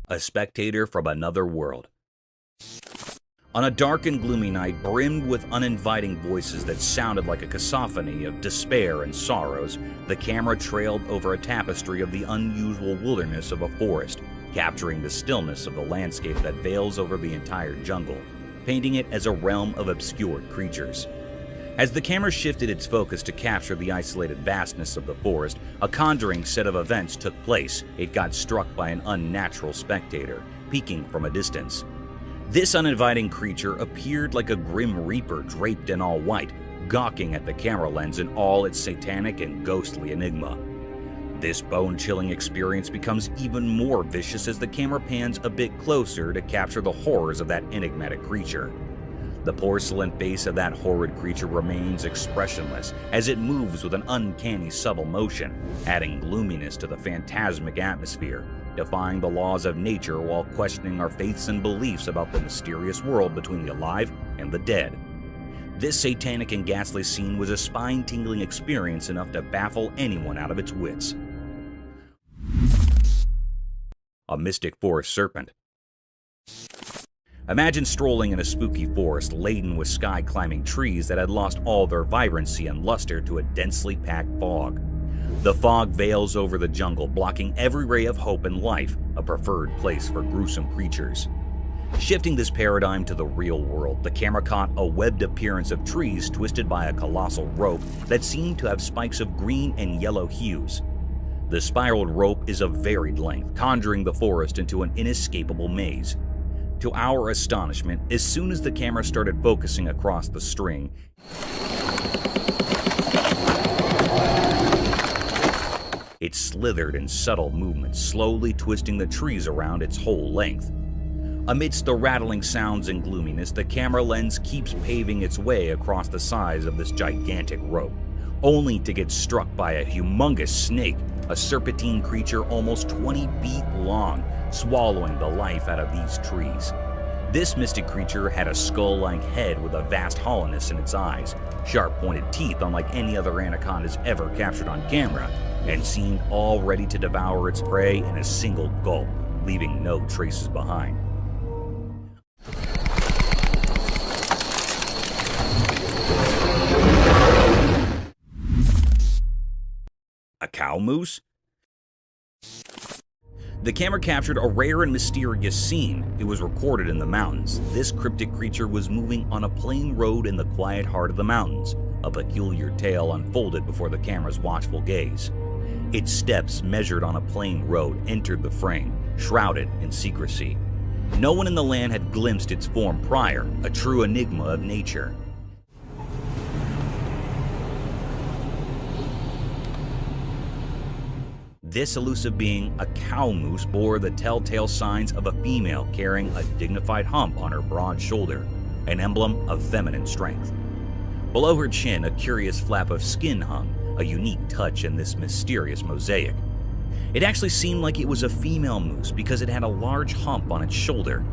A spectator from another world. On a dark and gloomy night, brimmed with uninviting voices that sounded like a cacophony of despair and sorrows, the camera trailed over a tapestry of the unusual wilderness of a forest, capturing the stillness of the landscape that veils over the entire jungle, painting it as a realm of obscured creatures. As the camera shifted its focus to capture the isolated vastness of the forest, a conjuring set of events took place. It got struck by an unnatural spectator, peeking from a distance. This uninviting creature appeared like a grim reaper draped in all white, gawking at the camera lens in all its satanic and ghostly enigma. This bone-chilling experience becomes even more vicious as the camera pans a bit closer to capture the horrors of that enigmatic creature. The porcelain face of that horrid creature remains expressionless as it moves with an uncanny subtle motion, adding gloominess to the phantasmic atmosphere, defying the laws of nature while questioning our faiths and beliefs about the mysterious world between the alive and the dead. This satanic and ghastly scene was a spine-tingling experience enough to baffle anyone out of its wits. A mystic forest serpent. Imagine strolling in a spooky forest laden with sky-climbing trees that had lost all their vibrancy and luster to a densely packed fog. The fog veils over the jungle, blocking every ray of hope and life, a preferred place for gruesome creatures. Shifting this paradigm to the real world, the camera caught a webbed appearance of trees twisted by a colossal rope that seemed to have spikes of green and yellow hues. The spiraled rope is of varied length, conjuring the forest into an inescapable maze. To our astonishment, as soon as the camera started focusing across the string, it slithered in subtle movements, slowly twisting the trees around its whole length. Amidst the rattling sounds and gloominess, the camera lens keeps paving its way across the sides of this gigantic rope, only to get struck by a humongous snake, a serpentine creature almost 20 feet long, swallowing the life out of these trees. This mystic creature had a skull-like head with a vast hollowness in its eyes, sharp-pointed teeth unlike any other anacondas ever captured on camera, and seemed all ready to devour its prey in a single gulp, leaving no traces behind. A cow moose? The camera captured a rare and mysterious scene. It was recorded in the mountains. This cryptic creature was moving on a plain road in the quiet heart of the mountains. A peculiar tale unfolded before the camera's watchful gaze. Its steps, measured on a plain road, entered the frame, shrouded in secrecy. No one in the land had glimpsed its form prior, a true enigma of nature. This elusive being, a cow moose, bore the telltale signs of a female carrying a dignified hump on her broad shoulder, an emblem of feminine strength. Below her chin, a curious flap of skin hung, a unique touch in this mysterious mosaic. It actually seemed like it was a female moose because it had a large hump on its shoulder.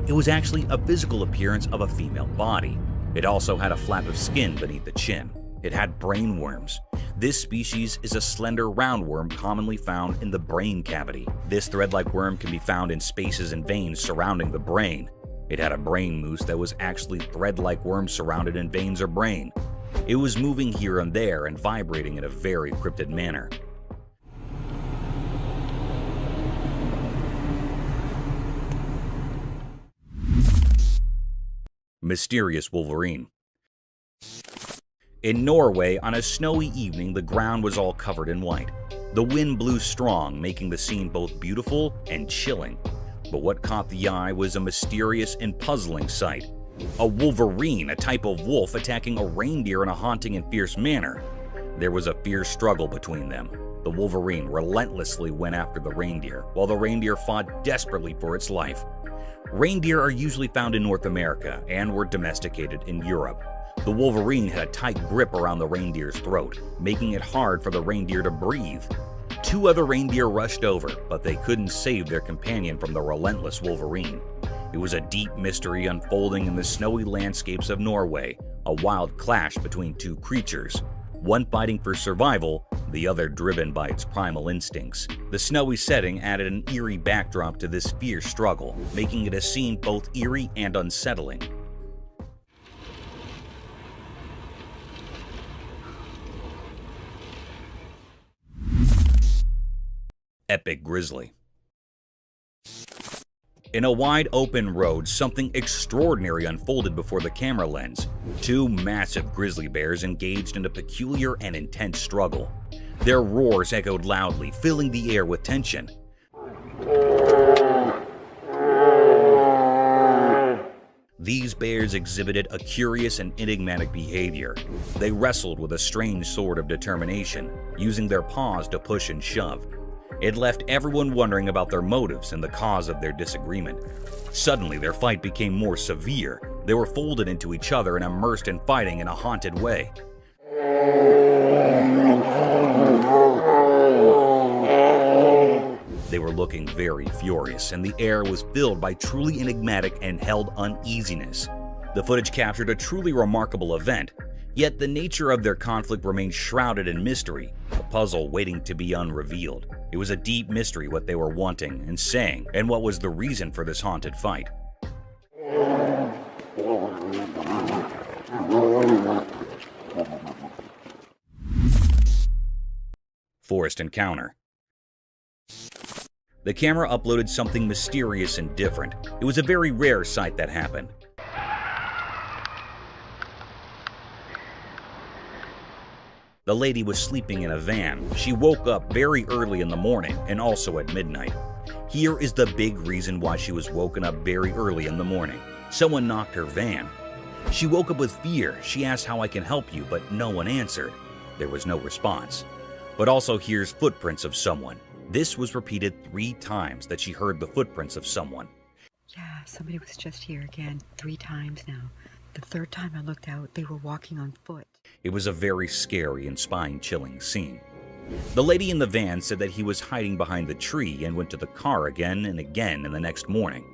It was actually a physical appearance of a female body. It also had a flap of skin beneath the chin. It had brain worms. This species is a slender roundworm commonly found in the brain cavity. This thread-like worm can be found in spaces and veins surrounding the brain. It had a brain moose that was actually thread-like worms surrounded in veins or brain. It was moving here and there and vibrating in a very cryptid manner. Mysterious wolverine. In Norway, on a snowy evening, the ground was all covered in white. The wind blew strong, making the scene both beautiful and chilling. But what caught the eye was a mysterious and puzzling sight. A wolverine, a type of wolf, attacking a reindeer in a haunting and fierce manner. There was a fierce struggle between them. The wolverine relentlessly went after the reindeer, while the reindeer fought desperately for its life. Reindeer are usually found in North America and were domesticated in Europe. The wolverine had a tight grip around the reindeer's throat, making it hard for the reindeer to breathe. Two other reindeer rushed over, but they couldn't save their companion from the relentless wolverine. It was a deep mystery unfolding in the snowy landscapes of Norway, a wild clash between two creatures, one fighting for survival, the other driven by its primal instincts. The snowy setting added an eerie backdrop to this fierce struggle, making it a scene both eerie and unsettling. Epic grizzly. In a wide open road, something extraordinary unfolded before the camera lens. Two massive grizzly bears engaged in a peculiar and intense struggle. Their roars echoed loudly, filling the air with tension. These bears exhibited a curious and enigmatic behavior. They wrestled with a strange sort of determination, using their paws to push and shove. It left everyone wondering about their motives and the cause of their disagreement. Suddenly, their fight became more severe. They were folded into each other and immersed in fighting in a haunted way. They were looking very furious, and the air was filled by truly enigmatic and held uneasiness. The footage captured a truly remarkable event, yet the nature of their conflict remained shrouded in mystery, a puzzle waiting to be unrevealed. It was a deep mystery what they were wanting and saying, and what was the reason for this haunted fight. Forest encounter. The camera uploaded something mysterious and different. It was a very rare sight that happened. The lady was sleeping in a van. She woke up very early in the morning and also at midnight. Here is the big reason why she was woken up very early in the morning. Someone knocked her van. She woke up with fear. She asked how I can help you, but no one answered. There was no response. But also here's footprints of someone. This was repeated 3 times that she heard the footprints of someone. Yeah, somebody was just here again 3 times now. The 3rd time I looked out, they were walking on foot. It was a very scary and spine-chilling scene. The lady in the van said that he was hiding behind the tree and went to the car again and again in the next morning.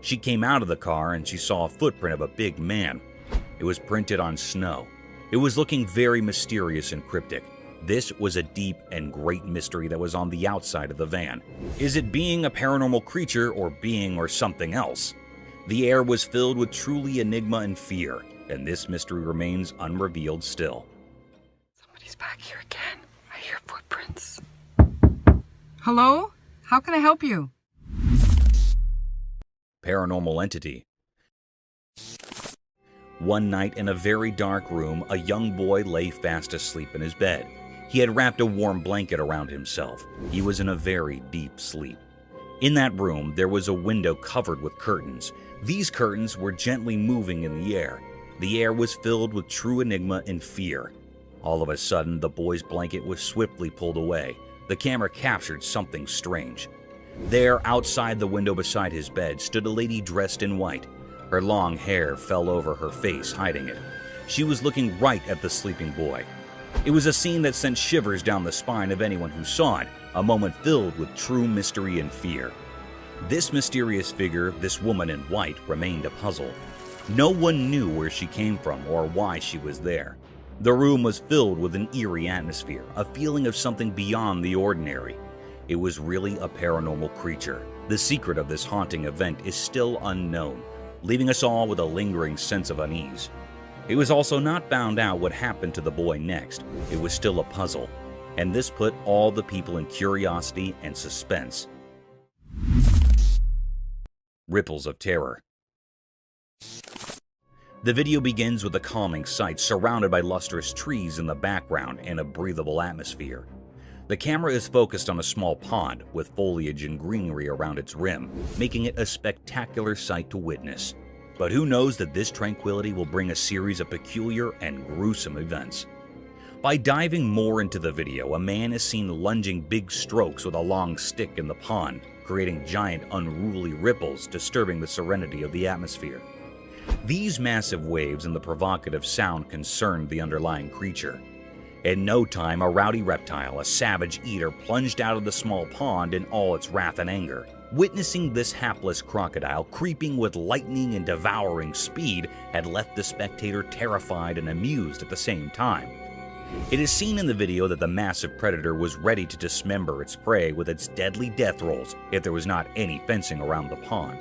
She came out of the car and she saw a footprint of a big man. It was printed on snow. It was looking very mysterious and cryptic. This was a deep and great mystery that was on the outside of the van. Is it being a paranormal creature or being or something else? The air was filled with truly enigma and fear, and this mystery remains unrevealed still. Somebody's back here again. I hear footprints. Hello? How can I help you? Paranormal entity. One night in a very dark room, a young boy lay fast asleep in his bed. He had wrapped a warm blanket around himself. He was in a very deep sleep. In that room, there was a window covered with curtains. These curtains were gently moving in the air. The air was filled with true enigma and fear. All of a sudden, the boy's blanket was swiftly pulled away. The camera captured something strange. There, outside the window beside his bed, stood a lady dressed in white. Her long hair fell over her face, hiding it. She was looking right at the sleeping boy. It was a scene that sent shivers down the spine of anyone who saw it, a moment filled with true mystery and fear. This mysterious figure, this woman in white, remained a puzzle. No one knew where she came from or why she was there. The room was filled with an eerie atmosphere, a feeling of something beyond the ordinary. It was really a paranormal creature. The secret of this haunting event is still unknown, leaving us all with a lingering sense of unease. It was also not found out what happened to the boy next. It was still a puzzle, and this put all the people in curiosity and suspense. Ripples of terror. The video begins with a calming sight surrounded by lustrous trees in the background and a breathable atmosphere. The camera is focused on a small pond with foliage and greenery around its rim, making it a spectacular sight to witness. But who knows that this tranquility will bring a series of peculiar and gruesome events. By diving more into the video, a man is seen lunging big strokes with a long stick in the pond, creating giant unruly ripples disturbing the serenity of the atmosphere. These massive waves and the provocative sound concerned the underlying creature. In no time, a rowdy reptile, a savage eater, plunged out of the small pond in all its wrath and anger. Witnessing this hapless crocodile creeping with lightning and devouring speed had left the spectator terrified and amused at the same time. It is seen in the video that the massive predator was ready to dismember its prey with its deadly death rolls if there was not any fencing around the pond.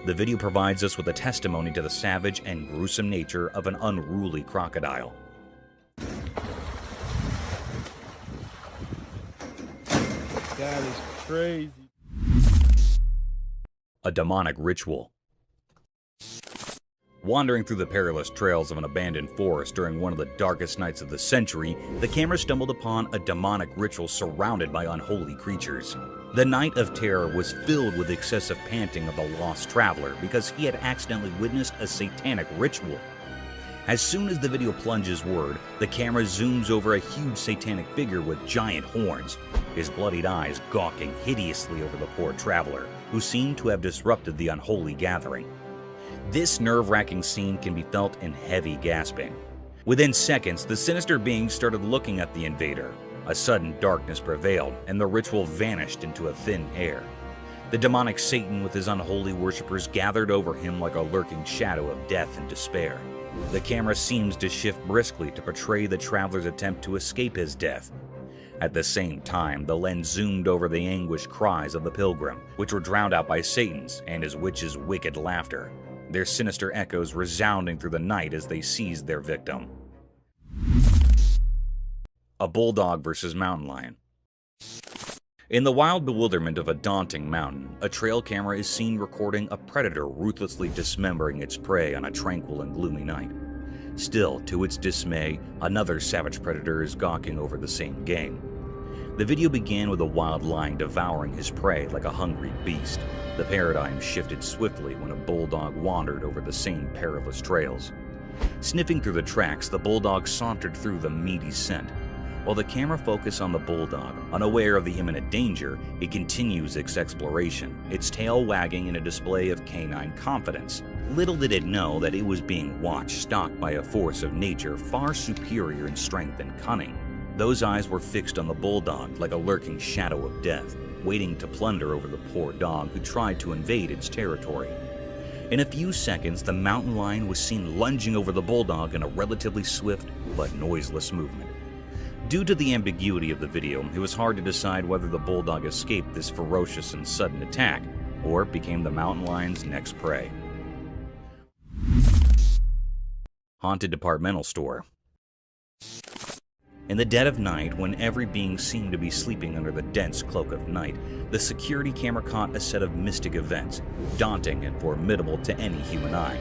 The video provides us with a testimony to the savage and gruesome nature of an unruly crocodile. That is crazy. A demonic ritual. Wandering through the perilous trails of an abandoned forest during one of the darkest nights of the century, the camera stumbled upon a demonic ritual surrounded by unholy creatures. The night of terror was filled with excessive panting of the lost traveler because he had accidentally witnessed a satanic ritual. As soon as the video plunges word, the camera zooms over a huge satanic figure with giant horns, his bloodied eyes gawking hideously over the poor traveler, who seemed to have disrupted the unholy gathering. This nerve-wracking scene can be felt in heavy gasping. Within seconds, the sinister being started looking at the invader. A sudden darkness prevailed, and the ritual vanished into a thin air. The demonic Satan with his unholy worshippers gathered over him like a lurking shadow of death and despair. The camera seems to shift briskly to portray the traveler's attempt to escape his death. At the same time, the lens zoomed over the anguished cries of the pilgrim, which were drowned out by Satan's and his witch's wicked laughter, their sinister echoes resounding through the night as they seized their victim. A bulldog versus mountain lion. In the wild bewilderment of a daunting mountain, a trail camera is seen recording a predator ruthlessly dismembering its prey on a tranquil and gloomy night. Still, to its dismay, another savage predator is gawking over the same game. The video began with a wild lion devouring his prey like a hungry beast. The paradigm shifted swiftly when a bulldog wandered over the same perilous trails. Sniffing through the tracks, the bulldog sauntered through the meaty scent. While the camera focused on the bulldog, unaware of the imminent danger, it continues its exploration, its tail wagging in a display of canine confidence. Little did it know that it was being watched, stalked by a force of nature far superior in strength and cunning. Those eyes were fixed on the bulldog like a lurking shadow of death, waiting to plunder over the poor dog who tried to invade its territory. In a few seconds, the mountain lion was seen lunging over the bulldog in a relatively swift but noiseless movement. Due to the ambiguity of the video, it was hard to decide whether the bulldog escaped this ferocious and sudden attack or became the mountain lion's next prey. Haunted departmental store. In the dead of night, when every being seemed to be sleeping under the dense cloak of night, the security camera caught a set of mystic events, daunting and formidable to any human eye.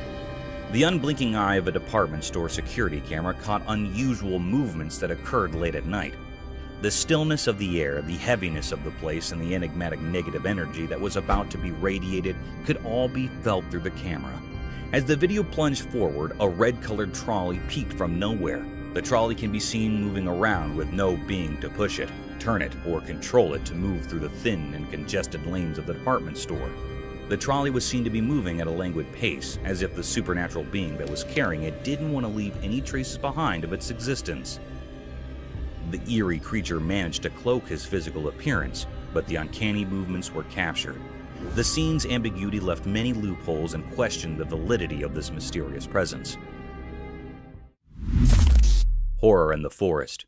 The unblinking eye of a department store security camera caught unusual movements that occurred late at night. The stillness of the air, the heaviness of the place, and the enigmatic negative energy that was about to be radiated could all be felt through the camera. As the video plunged forward, a red-colored trolley peeked from nowhere. The trolley can be seen moving around with no being to push it. turn it or control it to move through the thin and congested lanes of the department store. The trolley was seen to be moving at a languid pace, as if the supernatural being that was carrying it didn't want to leave any traces behind of its existence. The eerie creature managed to cloak his physical appearance, but the uncanny movements were captured. The scene's ambiguity left many loopholes and questioned the validity of this mysterious presence. Horror in the forest.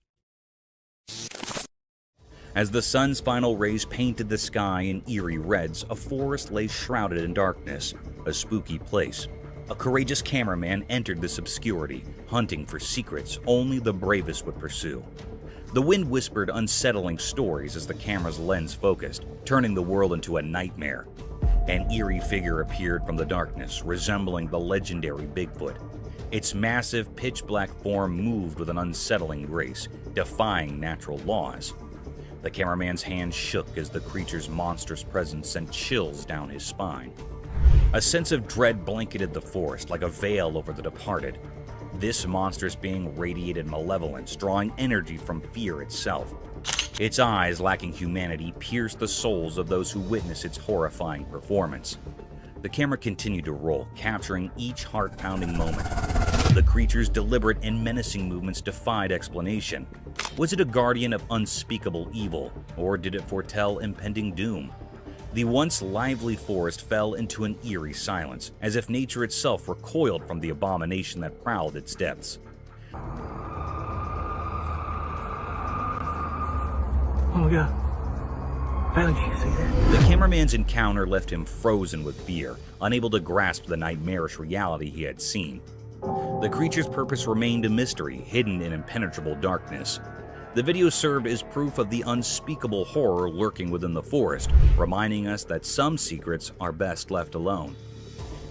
As the sun's final rays painted the sky in eerie reds, a forest lay shrouded in darkness, a spooky place. A courageous cameraman entered this obscurity, hunting for secrets only the bravest would pursue. The wind whispered unsettling stories as the camera's lens focused, turning the world into a nightmare. An eerie figure appeared from the darkness, resembling the legendary Bigfoot. Its massive, pitch-black form moved with an unsettling grace, defying natural laws. The cameraman's hand shook as the creature's monstrous presence sent chills down his spine. A sense of dread blanketed the forest like a veil over the departed. This monstrous being radiated malevolence, drawing energy from fear itself. Its eyes, lacking humanity, pierced the souls of those who witnessed its horrifying performance. The camera continued to roll, capturing each heart-pounding moment. The creature's deliberate and menacing movements defied explanation. Was it a guardian of unspeakable evil, or did it foretell impending doom? The once lively forest fell into an eerie silence, as if nature itself recoiled from the abomination that prowled its depths. Oh my god. Finally, you see that? The cameraman's encounter left him frozen with fear, unable to grasp the nightmarish reality he had seen. The creature's purpose remained a mystery, hidden in impenetrable darkness. The video served as proof of the unspeakable horror lurking within the forest, reminding us that some secrets are best left alone.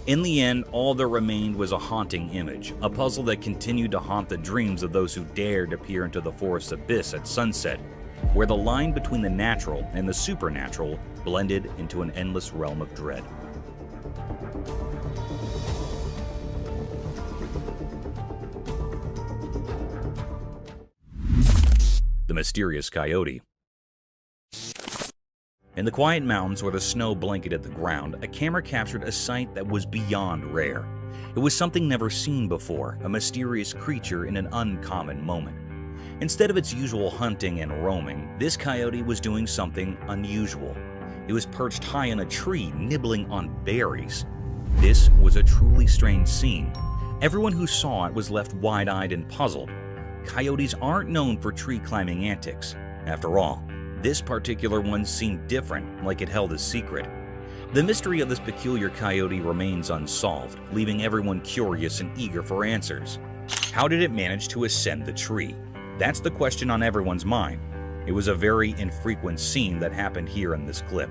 In the end, all that remained was a haunting image, a puzzle that continued to haunt the dreams of those who dared to peer into the forest's abyss at sunset, where the line between the natural and the supernatural blended into an endless realm of dread. The mysterious coyote. In the quiet mountains where the snow blanketed the ground, a camera captured a sight that was beyond rare. It was something never seen before, a mysterious creature in an uncommon moment. Instead of its usual hunting and roaming, this coyote was doing something unusual. It was perched high in a tree, nibbling on berries. This was a truly strange scene. Everyone who saw it was left wide-eyed and puzzled. Coyotes aren't known for tree-climbing antics. After all, this particular one seemed different, like it held a secret. The mystery of this peculiar coyote remains unsolved, leaving everyone curious and eager for answers. How did it manage to ascend the tree? That's the question on everyone's mind. It was a very infrequent scene that happened here in this clip.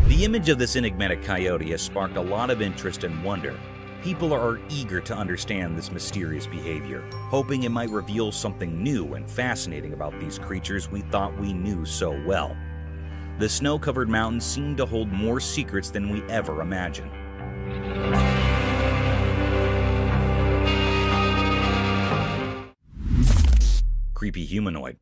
The image of this enigmatic coyote has sparked a lot of interest and wonder. People are eager to understand this mysterious behavior, hoping it might reveal something new and fascinating about these creatures we thought we knew so well. The snow-covered mountains seem to hold more secrets than we ever imagined. Creepy humanoid.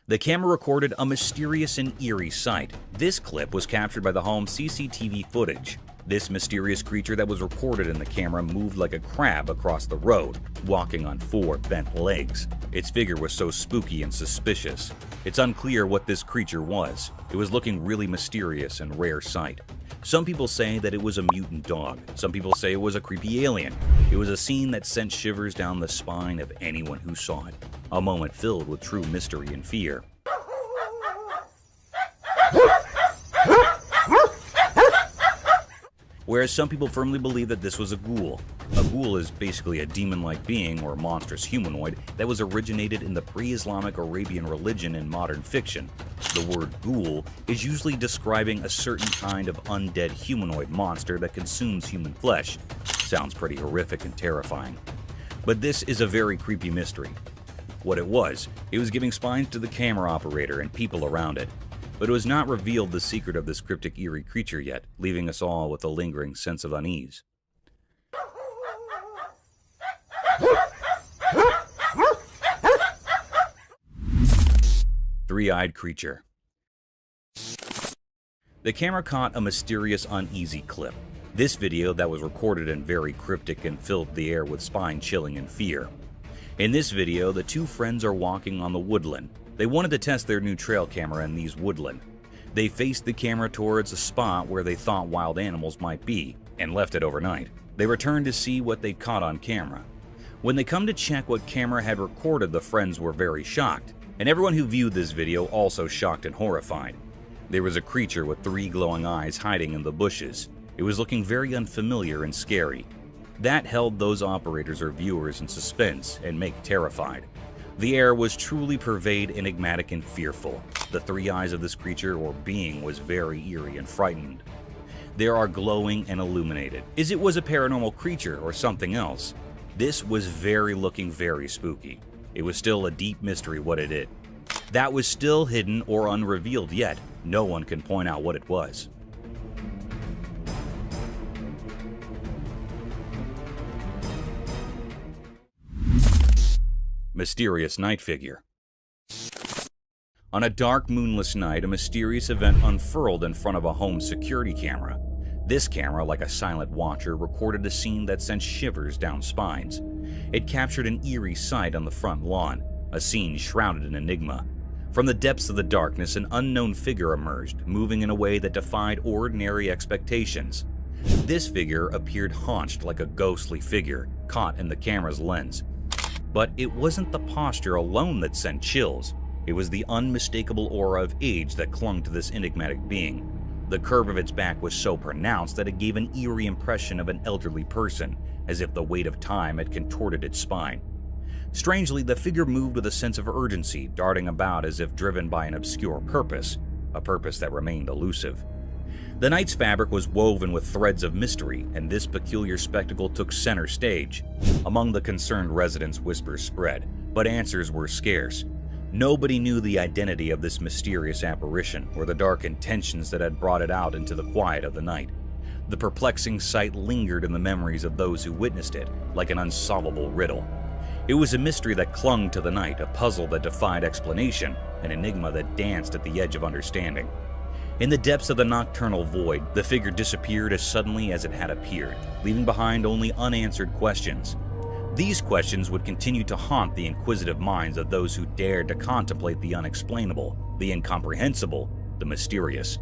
The camera recorded a mysterious and eerie sight. This clip was captured by the home's CCTV footage. This mysterious creature that was recorded in the camera moved like a crab across the road, walking on 4 bent legs. Its figure was so spooky and suspicious. It's unclear what this creature was. It was looking really mysterious and rare sight. Some people say that it was a mutant dog. Some people say it was a creepy alien. It was a scene that sent shivers down the spine of anyone who saw it. A moment filled with true mystery and fear. Whereas some people firmly believe that this was a ghoul. A ghoul is basically a demon-like being or monstrous humanoid that was originated in the pre-Islamic Arabian religion and modern fiction. The word ghoul is usually describing a certain kind of undead humanoid monster that consumes human flesh. Sounds pretty horrific and terrifying. But this is a very creepy mystery. What it was giving spines to the camera operator and people around it. But it was not revealed the secret of this cryptic eerie creature yet, leaving us all with a lingering sense of unease. Three-eyed creature. The camera caught a mysterious uneasy clip. This video that was recorded in very cryptic and filled the air with spine-chilling and fear. In this video, the two friends are walking on the woodland. They wanted to test their new trail camera in these woodland. They faced the camera towards a spot where they thought wild animals might be, and left it overnight. They returned to see what they caught on camera. When they come to check what camera had recorded, the friends were very shocked, and everyone who viewed this video also shocked and horrified. There was a creature with 3 glowing eyes hiding in the bushes. It was looking very unfamiliar and scary. That held those operators or viewers in suspense and make terrified. The air was truly pervade, enigmatic, and fearful. The 3 eyes of this creature or being was very eerie and frightened. They are glowing and illuminated. Is it was a paranormal creature or something else? This was looking very spooky. It was still a deep mystery what it is. That was still hidden or unrevealed yet. No one can point out what it was. Mysterious night figure. On a dark, moonless night, a mysterious event unfurled in front of a home security camera. This camera, like a silent watcher, recorded a scene that sent shivers down spines. It captured an eerie sight on the front lawn, a scene shrouded in enigma. From the depths of the darkness, an unknown figure emerged, moving in a way that defied ordinary expectations. This figure appeared haunched like a ghostly figure, caught in the camera's lens. But it wasn't the posture alone that sent chills. It was the unmistakable aura of age that clung to this enigmatic being. The curve of its back was so pronounced that it gave an eerie impression of an elderly person, as if the weight of time had contorted its spine. Strangely, the figure moved with a sense of urgency, darting about as if driven by an obscure purpose, a purpose that remained elusive. The night's fabric was woven with threads of mystery, and this peculiar spectacle took center stage. Among the concerned residents, whispers spread, but answers were scarce. Nobody knew the identity of this mysterious apparition or the dark intentions that had brought it out into the quiet of the night. The perplexing sight lingered in the memories of those who witnessed it, like an unsolvable riddle. It was a mystery that clung to the night, a puzzle that defied explanation, an enigma that danced at the edge of understanding. In the depths of the nocturnal void, the figure disappeared as suddenly as it had appeared, leaving behind only unanswered questions. These questions would continue to haunt the inquisitive minds of those who dared to contemplate the unexplainable, the incomprehensible, the mysterious.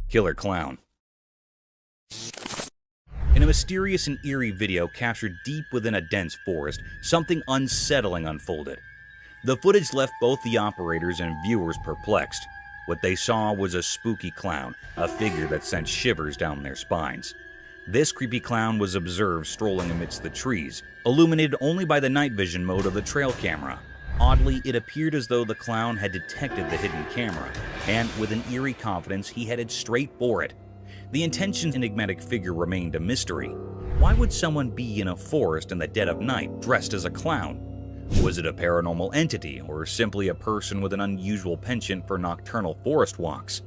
Killer clown. In a mysterious and eerie video captured deep within a dense forest, something unsettling unfolded. The footage left both the operators and viewers perplexed. What they saw was a spooky clown, a figure that sent shivers down their spines. This creepy clown was observed strolling amidst the trees, illuminated only by the night vision mode of the trail camera. Oddly, it appeared as though the clown had detected the hidden camera, and with an eerie confidence, he headed straight for it. The intention's enigmatic figure remained a mystery. Why would someone be in a forest in the dead of night dressed as a clown? Was it a paranormal entity, or simply a person with an unusual penchant for nocturnal forest walks?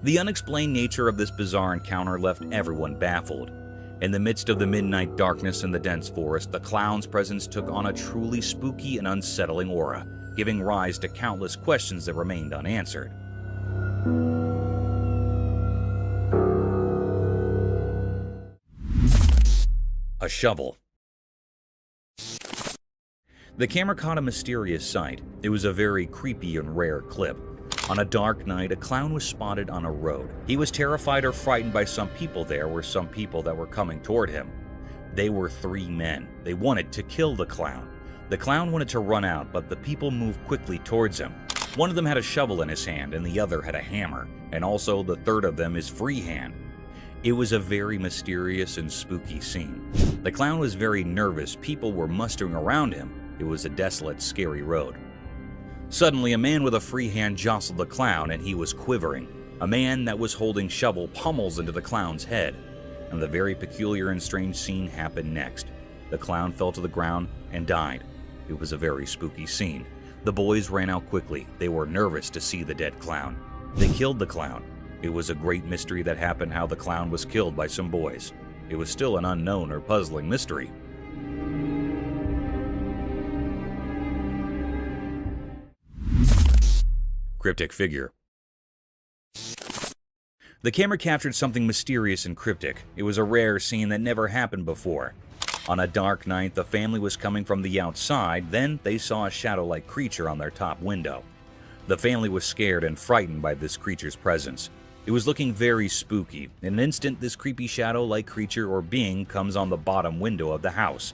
The unexplained nature of this bizarre encounter left everyone baffled. In the midst of the midnight darkness in the dense forest, the clown's presence took on a truly spooky and unsettling aura, giving rise to countless questions that remained unanswered. A shovel. The camera caught a mysterious sight. It was a very creepy and rare clip. On a dark night, a clown was spotted on a road. He was terrified or frightened by some people. There were some people that were coming toward him. They were 3 men. They wanted to kill the clown. The clown wanted to run out, but the people moved quickly towards him. One of them had a shovel in his hand, and the other had a hammer, and also the third of them is free hand. It was a very mysterious and spooky scene. The clown was very nervous. People were mustering around him. It was a desolate, scary road. Suddenly, a man with a free hand jostled the clown, and he was quivering. A man that was holding shovel pummels into the clown's head. And the very peculiar and strange scene happened next. The clown fell to the ground and died. It was a very spooky scene. The boys ran out quickly. They were nervous to see the dead clown. They killed the clown. It was a great mystery that happened how the clown was killed by some boys. it was still an unknown or puzzling mystery. Cryptic figure. The camera captured something mysterious and cryptic. It was a rare scene that never happened before. On a dark night, the family was coming from the outside, then they saw a shadow-like creature on their top window. The family was scared and frightened by this creature's presence. It was looking very spooky. In an instant, this creepy shadow-like creature or being comes on the bottom window of the house.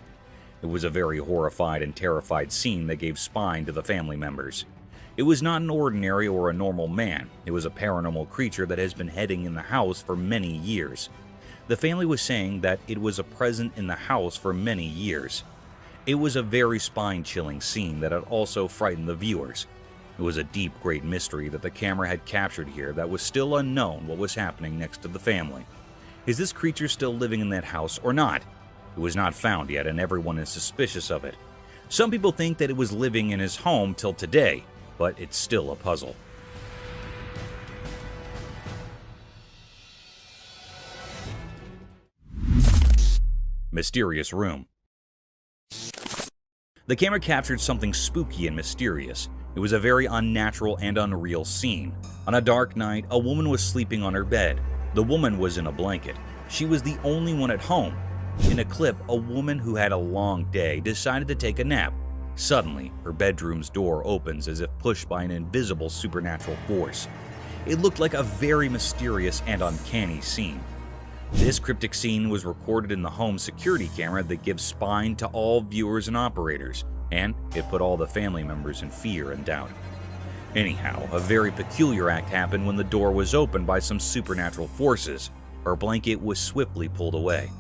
It was a very horrified and terrified scene that gave spine to the family members. It was not an ordinary or a normal man. It was a paranormal creature that has been hiding in the house for many years. The family was saying that it was a present in the house for many years. It was a very spine-chilling scene that had also frightened the viewers. It was a deep, great mystery that the camera had captured here that was still unknown what was happening next to the family. Is this creature still living in that house or not? It was not found yet and everyone is suspicious of it. Some people think that it was living in his home till today, but it's still a puzzle. Mysterious room. The camera captured something spooky and mysterious. It was a very unnatural and unreal scene. On a dark night, a woman was sleeping on her bed. The woman was in a blanket. She was the only one at home. In a clip, a woman who had a long day decided to take a nap. Suddenly, her bedroom's door opens as if pushed by an invisible supernatural force. It looked like a very mysterious and uncanny scene. This cryptic scene was recorded in the home security camera that gives spine to all viewers and operators, and it put all the family members in fear and doubt. Anyhow, a very peculiar act happened when the door was opened by some supernatural forces. Her blanket was swiftly pulled away.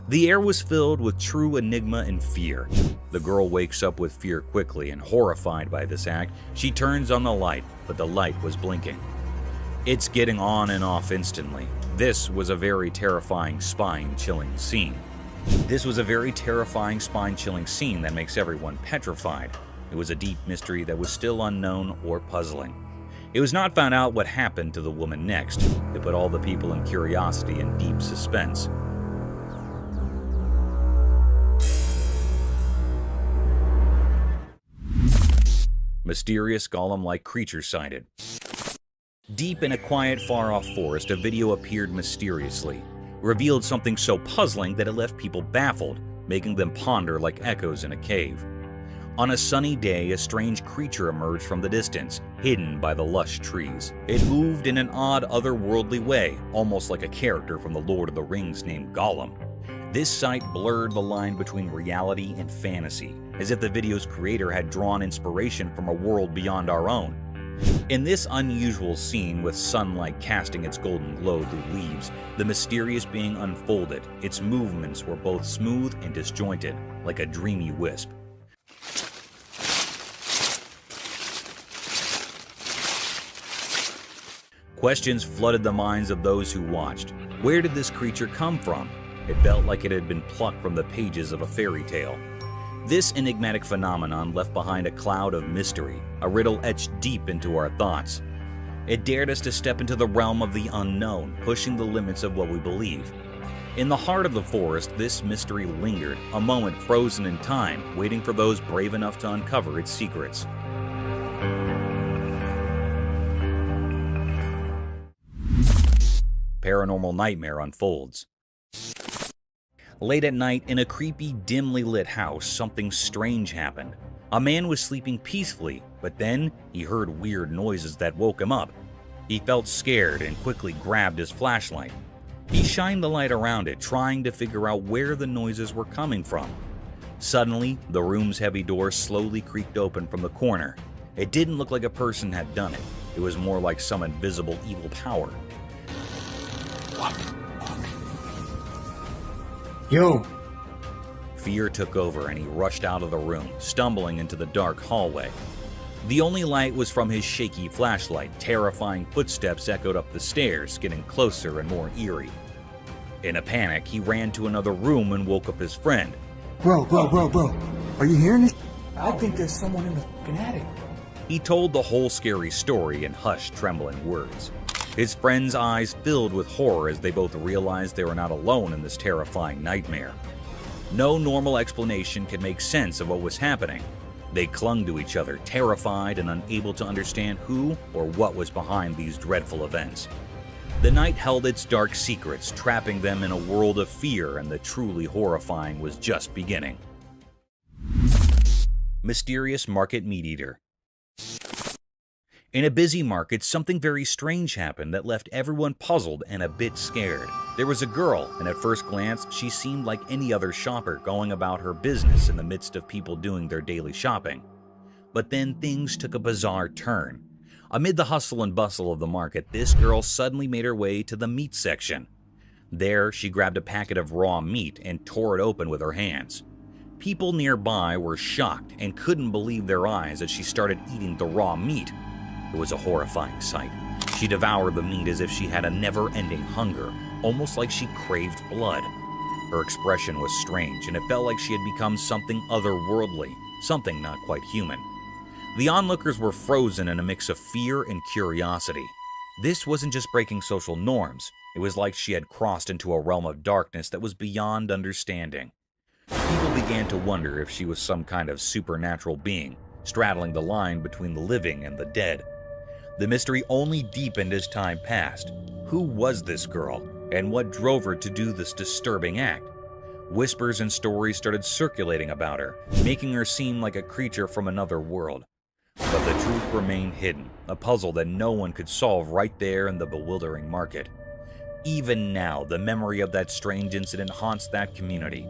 The air was filled with true enigma and fear. The girl wakes up with fear quickly, and horrified by this act, she turns on the light, but the light was blinking. It's getting on and off instantly. This was a very terrifying, spine-chilling scene. This was a very terrifying, spine-chilling scene that makes everyone petrified. It was a deep mystery that was still unknown or puzzling. It was not found out what happened to the woman next. It put all the people in curiosity and deep suspense. Mysterious golem-like creature sighted. Deep in a quiet, far-off forest, a video appeared mysteriously. It revealed something so puzzling that it left people baffled, making them ponder like echoes in a cave. On a sunny day, a strange creature emerged from the distance, hidden by the lush trees. It moved in an odd, otherworldly way, almost like a character from the Lord of the Rings named Gollum. This sight blurred the line between reality and fantasy, as if the video's creator had drawn inspiration from a world beyond our own. In this unusual scene, with sunlight casting its golden glow through leaves, the mysterious being unfolded. Its movements were both smooth and disjointed, like a dreamy wisp. Questions flooded the minds of those who watched. Where did this creature come from? It felt like it had been plucked from the pages of a fairy tale. This enigmatic phenomenon left behind a cloud of mystery, a riddle etched deep into our thoughts. It dared us to step into the realm of the unknown, pushing the limits of what we believe. In the heart of the forest, this mystery lingered, a moment frozen in time, waiting for those brave enough to uncover its secrets. Paranormal nightmare unfolds. Late at night, in a creepy, dimly lit house, something strange happened. A man was sleeping peacefully, but then he heard weird noises that woke him up. He felt scared and quickly grabbed his flashlight. He shined the light around it, trying to figure out where the noises were coming from. Suddenly, the room's heavy door slowly creaked open from the corner. It didn't look like a person had done it. It was more like some invisible evil power. Yo! Fear took over and he rushed out of the room, stumbling into the dark hallway. The only light was from his shaky flashlight. Terrifying footsteps echoed up the stairs, getting closer and more eerie. In a panic, he ran to another room and woke up his friend. Bro. Are you hearing this? I think there's someone in the f***ing attic. He told the whole scary story in hushed, trembling words. His friends' eyes filled with horror as they both realized they were not alone in this terrifying nightmare. No normal explanation could make sense of what was happening. They clung to each other, terrified and unable to understand who or what was behind these dreadful events. The night held its dark secrets, trapping them in a world of fear, and the truly horrifying was just beginning. Mysterious Market Meat Eater. In a busy market, something very strange happened that left everyone puzzled and a bit scared. There was a girl, and at first glance, she seemed like any other shopper going about her business in the midst of people doing their daily shopping. But then things took a bizarre turn. Amid the hustle and bustle of the market, this girl suddenly made her way to the meat section. There, she grabbed a packet of raw meat and tore it open with her hands. People nearby were shocked and couldn't believe their eyes as she started eating the raw meat. It was a horrifying sight. She devoured the meat as if she had a never-ending hunger, almost like she craved blood. Her expression was strange, and it felt like she had become something otherworldly, something not quite human. The onlookers were frozen in a mix of fear and curiosity. This wasn't just breaking social norms. It was like she had crossed into a realm of darkness that was beyond understanding. People began to wonder if she was some kind of supernatural being, straddling the line between the living and the dead. The mystery only deepened as time passed. Who was this girl, and what drove her to do this disturbing act? Whispers and stories started circulating about her, making her seem like a creature from another world. But the truth remained hidden, a puzzle that no one could solve right there in the bewildering market. Even now, the memory of that strange incident haunts that community.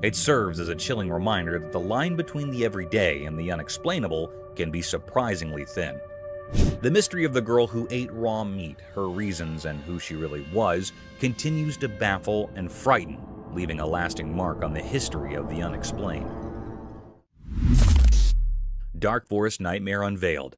It serves as a chilling reminder that the line between the everyday and the unexplainable can be surprisingly thin. The mystery of the girl who ate raw meat, her reasons, and who she really was, continues to baffle and frighten, leaving a lasting mark on the history of the unexplained. Dark Forest Nightmare Unveiled.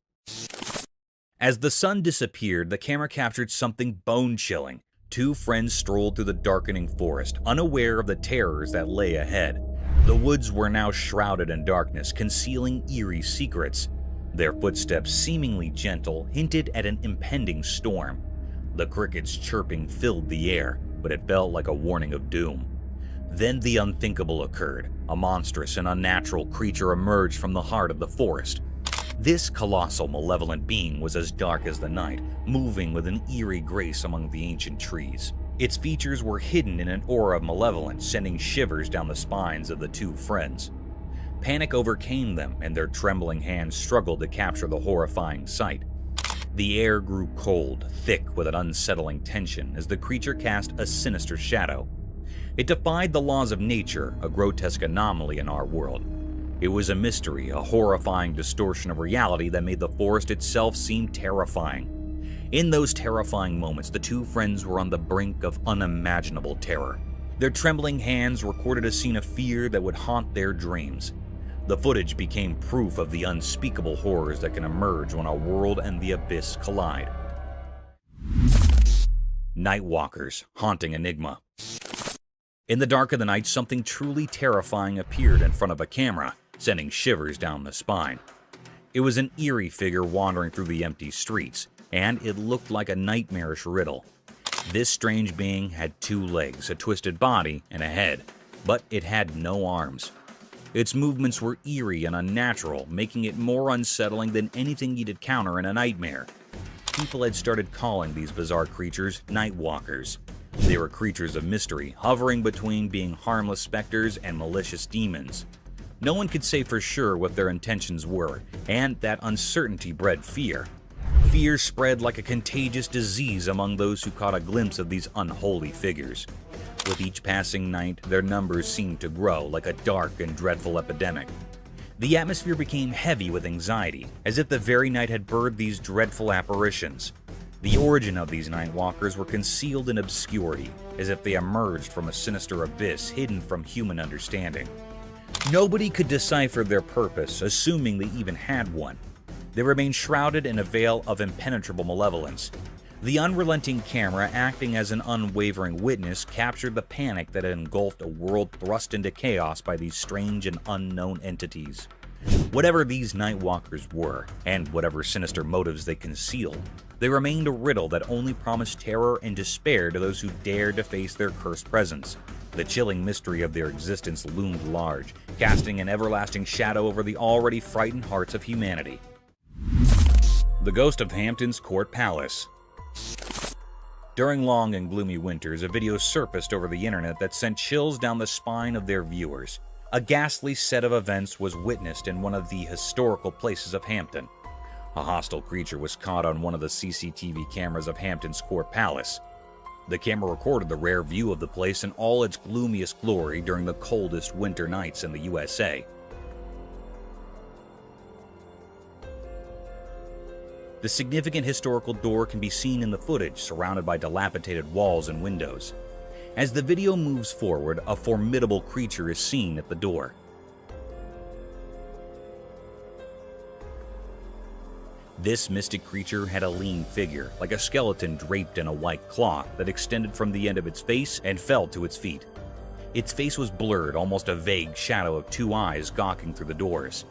As the sun disappeared, the camera captured something bone-chilling. Two friends strolled through the darkening forest, unaware of the terrors that lay ahead. The woods were now shrouded in darkness, concealing eerie secrets. Their footsteps, seemingly gentle, hinted at an impending storm. The crickets' chirping filled the air, but it felt like a warning of doom. Then the unthinkable occurred. A monstrous and unnatural creature emerged from the heart of the forest. This colossal, malevolent being was as dark as the night, moving with an eerie grace among the ancient trees. Its features were hidden in an aura of malevolence, sending shivers down the spines of the two friends. Panic overcame them, and their trembling hands struggled to capture the horrifying sight. The air grew cold, thick with an unsettling tension as the creature cast a sinister shadow. It defied the laws of nature, a grotesque anomaly in our world. It was a mystery, a horrifying distortion of reality that made the forest itself seem terrifying. In those terrifying moments, the two friends were on the brink of unimaginable terror. Their trembling hands recorded a scene of fear that would haunt their dreams. The footage became proof of the unspeakable horrors that can emerge when a world and the abyss collide. Nightwalkers, haunting enigma. In the dark of the night, something truly terrifying appeared in front of a camera, sending shivers down the spine. It was an eerie figure wandering through the empty streets, and it looked like a nightmarish riddle. This strange being had two legs, a twisted body, and a head, but it had no arms. Its movements were eerie and unnatural, making it more unsettling than anything you'd encounter in a nightmare. People had started calling these bizarre creatures Nightwalkers. They were creatures of mystery, hovering between being harmless specters and malicious demons. No one could say for sure what their intentions were, and that uncertainty bred fear. Fear spread like a contagious disease among those who caught a glimpse of these unholy figures. With each passing night, their numbers seemed to grow like a dark and dreadful epidemic. The atmosphere became heavy with anxiety, as if the very night had birthed these dreadful apparitions. The origin of these Nightwalkers were concealed in obscurity, as if they emerged from a sinister abyss hidden from human understanding. Nobody could decipher their purpose, assuming they even had one. They remained shrouded in a veil of impenetrable malevolence. The unrelenting camera, acting as an unwavering witness, captured the panic that had engulfed a world thrust into chaos by these strange and unknown entities. Whatever these Nightwalkers were, and whatever sinister motives they concealed, They remained a riddle that only promised terror and despair to those who dared to face their cursed presence. The chilling mystery of their existence loomed large, casting an everlasting shadow over the already frightened hearts of humanity. The ghost of Hampton's Court Palace. During long and gloomy winters, a video surfaced over the internet that sent chills down the spine of their viewers. A ghastly set of events was witnessed in one of the historical places of Hampton. A hostile creature was caught on one of the CCTV cameras of Hampton's Court Palace. The camera recorded the rare view of the place in all its gloomiest glory during the coldest winter nights in the USA. The significant historical door can be seen in the footage, surrounded by dilapidated walls and windows. As the video moves forward, a formidable creature is seen at the door. This mystic creature had a lean figure, like a skeleton draped in a white cloth that extended from the end of its face and fell to its feet. Its face was blurred, almost a vague shadow of two eyes gawking through the doors.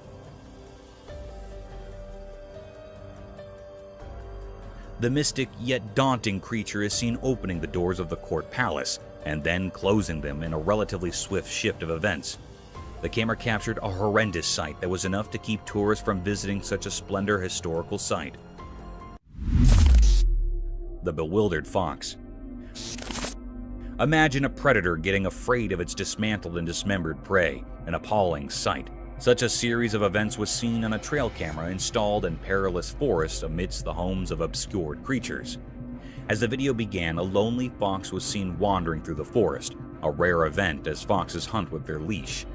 The mystic yet daunting creature is seen opening the doors of the court palace and then closing them in a relatively swift shift of events. The camera captured a horrendous sight that was enough to keep tourists from visiting such a splendid historical site. The bewildered fox. Imagine a predator getting afraid of its dismantled and dismembered prey, an appalling sight. Such a series of events was seen on a trail camera installed in perilous forests amidst the homes of obscured creatures. As the video began, a lonely fox was seen wandering through the forest, a rare event as foxes hunt with their leash.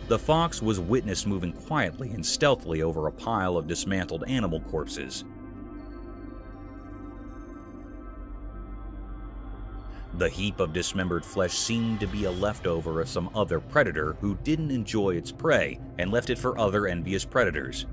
The fox was witnessed moving quietly and stealthily over a pile of dismantled animal corpses. The heap of dismembered flesh seemed to be a leftover of some other predator who didn't enjoy its prey and left it for other envious predators.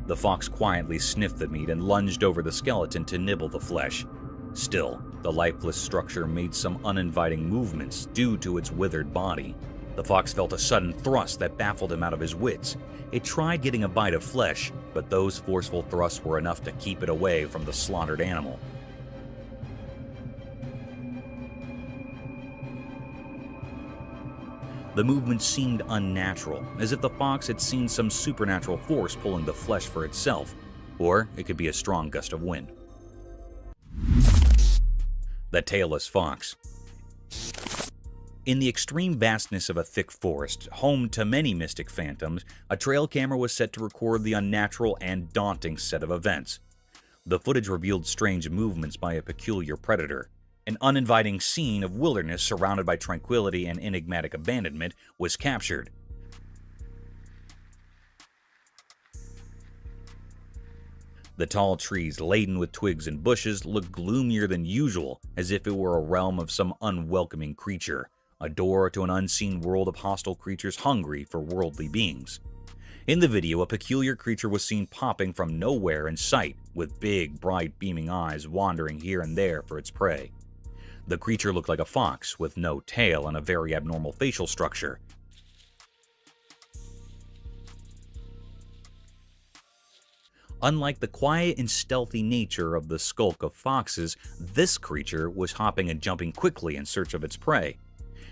The fox quietly sniffed the meat and lunged over the skeleton to nibble the flesh. Still, the lifeless structure made some uninviting movements due to its withered body. The fox felt a sudden thrust that baffled him out of his wits. It tried getting a bite of flesh, but those forceful thrusts were enough to keep it away from the slaughtered animal. The movement seemed unnatural, as if the fox had seen some supernatural force pulling the flesh for itself, or it could be a strong gust of wind. The tailless fox. In the extreme vastness of a thick forest, home to many mystic phantoms, a trail camera was set to record the unnatural and daunting set of events. The footage revealed strange movements by a peculiar predator. An uninviting scene of wilderness surrounded by tranquility and enigmatic abandonment was captured. The tall trees laden with twigs and bushes looked gloomier than usual, as if it were a realm of some unwelcoming creature, a door to an unseen world of hostile creatures hungry for worldly beings. In the video, a peculiar creature was seen popping from nowhere in sight, with big, bright, beaming eyes wandering here and there for its prey. The creature looked like a fox, with no tail and a very abnormal facial structure. Unlike the quiet and stealthy nature of the skulk of foxes, this creature was hopping and jumping quickly in search of its prey.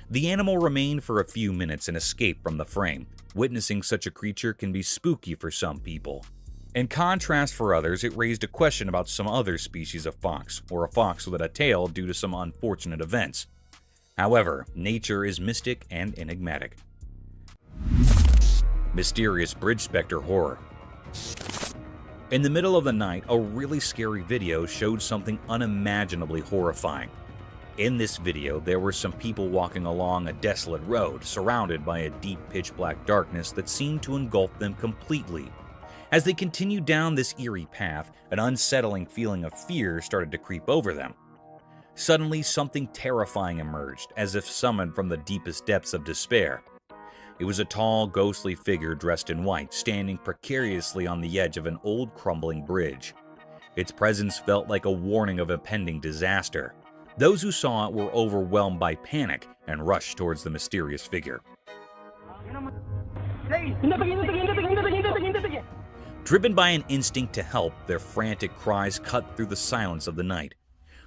The animal remained for a few minutes and escaped from the frame. Witnessing such a creature can be spooky for some people. In contrast for others, it raised a question about some other species of fox, or a fox without a tail due to some unfortunate events. However, nature is mystic and enigmatic. Mysterious Bridge Spectre Horror. In the middle of the night, a really scary video showed something unimaginably horrifying. In this video, there were some people walking along a desolate road, surrounded by a deep pitch-black darkness that seemed to engulf them completely. As they continued down this eerie path, an unsettling feeling of fear started to creep over them. Suddenly, something terrifying emerged, as if summoned from the deepest depths of despair. It was a tall, ghostly figure dressed in white, standing precariously on the edge of an old, crumbling bridge. Its presence felt like a warning of impending disaster. Those who saw it were overwhelmed by panic and rushed towards the mysterious Driven by an instinct to help, their frantic cries cut through the silence of the night.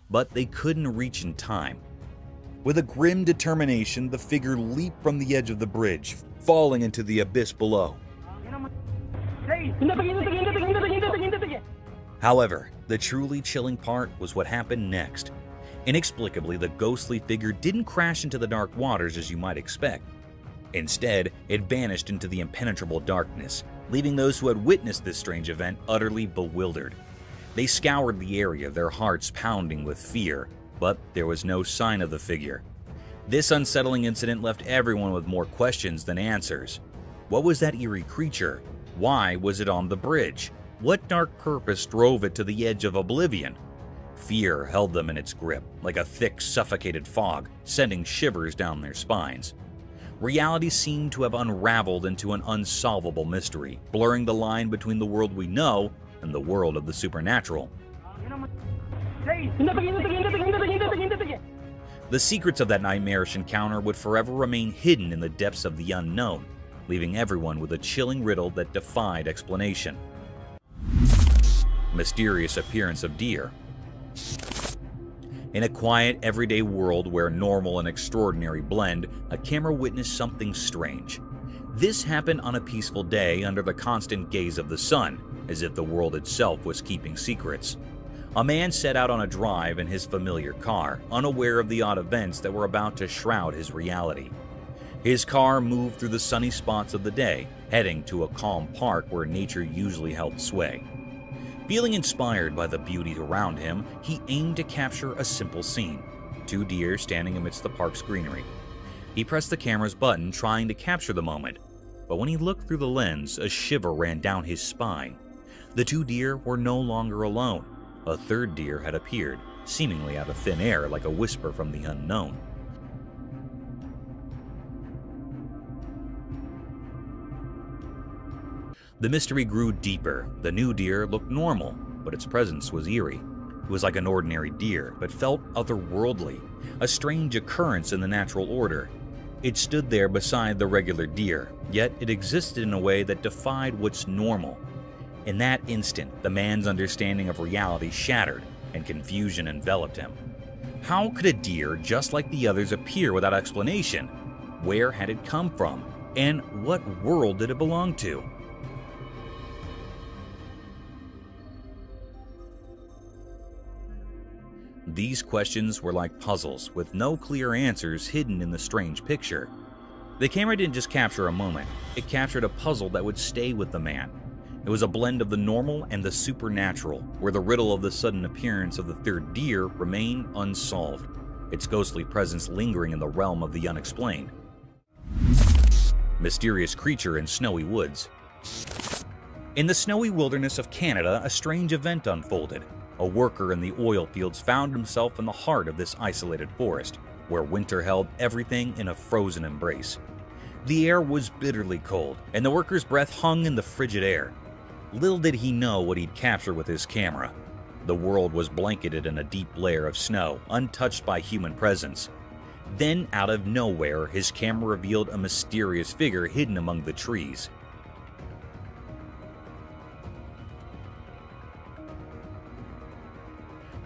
But they couldn't reach in time. With a grim determination, the figure leaped from the edge of the bridge, falling into the abyss below. However, the truly chilling part was what happened next. Inexplicably, the ghostly figure didn't crash into the dark waters as you might expect. Instead, it vanished into the impenetrable darkness, leaving those who had witnessed this strange event utterly bewildered. They scoured the area, their hearts pounding with fear, but there was no sign of the figure. This unsettling incident left everyone with more questions than answers. What was that eerie creature? Why was it on the bridge? What dark purpose drove it to the edge of oblivion? Fear held them in its grip, like a thick, suffocated fog, sending shivers down their spines. Reality seemed to have unraveled into an unsolvable mystery, blurring the line between the world we know and the world of the supernatural. The secrets of that nightmarish encounter would forever remain hidden in the depths of the unknown, leaving everyone with a chilling riddle that defied explanation. Mysterious appearance of deer. In a quiet, everyday world where normal and extraordinary blend, a camera witnessed something strange. This happened on a peaceful day under the constant gaze of the sun, as if the world itself was keeping secrets. A man set out on a drive in his familiar car, unaware of the odd events that were about to shroud his reality. His car moved through the sunny spots of the day, heading to a calm park where nature usually held sway. Feeling inspired by the beauty around him, he aimed to capture a simple scene: 2 deer standing amidst the park's greenery. He pressed the camera's button, trying to capture the moment, but when he looked through the lens, a shiver ran down his spine. The 2 deer were no longer alone. A 3rd deer had appeared, seemingly out of thin air like a whisper from the unknown. The mystery grew deeper. The new deer looked normal, but its presence was eerie. It was like an ordinary deer, but felt otherworldly, a strange occurrence in the natural order. It stood there beside the regular deer, yet it existed in a way that defied what's normal. In that instant, the man's understanding of reality shattered, and confusion enveloped him. How could a deer, just like the others, appear without explanation? Where had it come from? And what world did it belong to? These questions were like puzzles, with no clear answers hidden in the strange picture. The camera didn't just capture a moment, it captured a puzzle that would stay with the man. It was a blend of the normal and the supernatural, where the riddle of the sudden appearance of the 3rd deer remained unsolved, its ghostly presence lingering in the realm of the unexplained. Mysterious creature in snowy woods. In the snowy wilderness of Canada, a strange event unfolded. A worker in the oil fields found himself in the heart of this isolated forest, where winter held everything in a frozen embrace. The air was bitterly cold, and the worker's breath hung in the frigid air. Little did he know what he'd capture with his camera. The world was blanketed in a deep layer of snow, untouched by human presence. Then, out of nowhere, his camera revealed a mysterious figure hidden among the trees.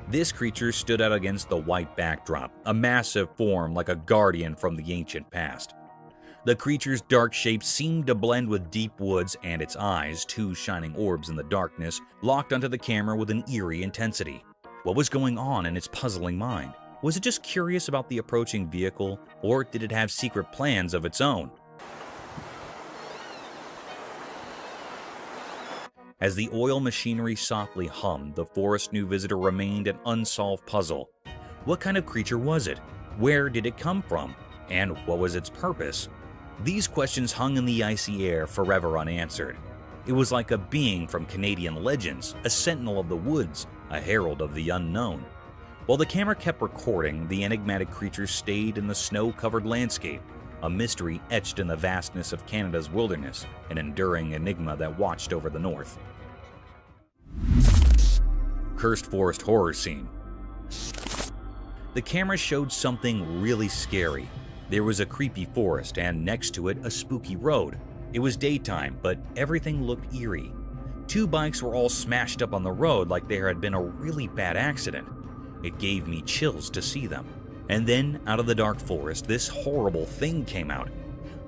This creature stood out against the white backdrop, a massive form like a guardian from the ancient past. The creature's dark shape seemed to blend with deep woods, and its eyes, 2 shining orbs in the darkness, locked onto the camera with an eerie intensity. What was going on in its puzzling mind? Was it just curious about the approaching vehicle, or did it have secret plans of its own? As the oil machinery softly hummed, the forest new visitor remained an unsolved puzzle. What kind of creature was it? Where did it come from? And what was its purpose? These questions hung in the icy air, forever unanswered. It was like a being from Canadian legends, a sentinel of the woods, a herald of the unknown. While the camera kept recording, the enigmatic creature stayed in the snow-covered landscape, a mystery etched in the vastness of Canada's wilderness, an enduring enigma that watched over the north. Cursed forest horror scene. The camera showed something really scary. There was a creepy forest, and next to it, a spooky road. It was daytime, but everything looked eerie. 2 bikes were all smashed up on the road like there had been a really bad accident. It gave me chills to see them. And then, out of the dark forest, this horrible thing came out.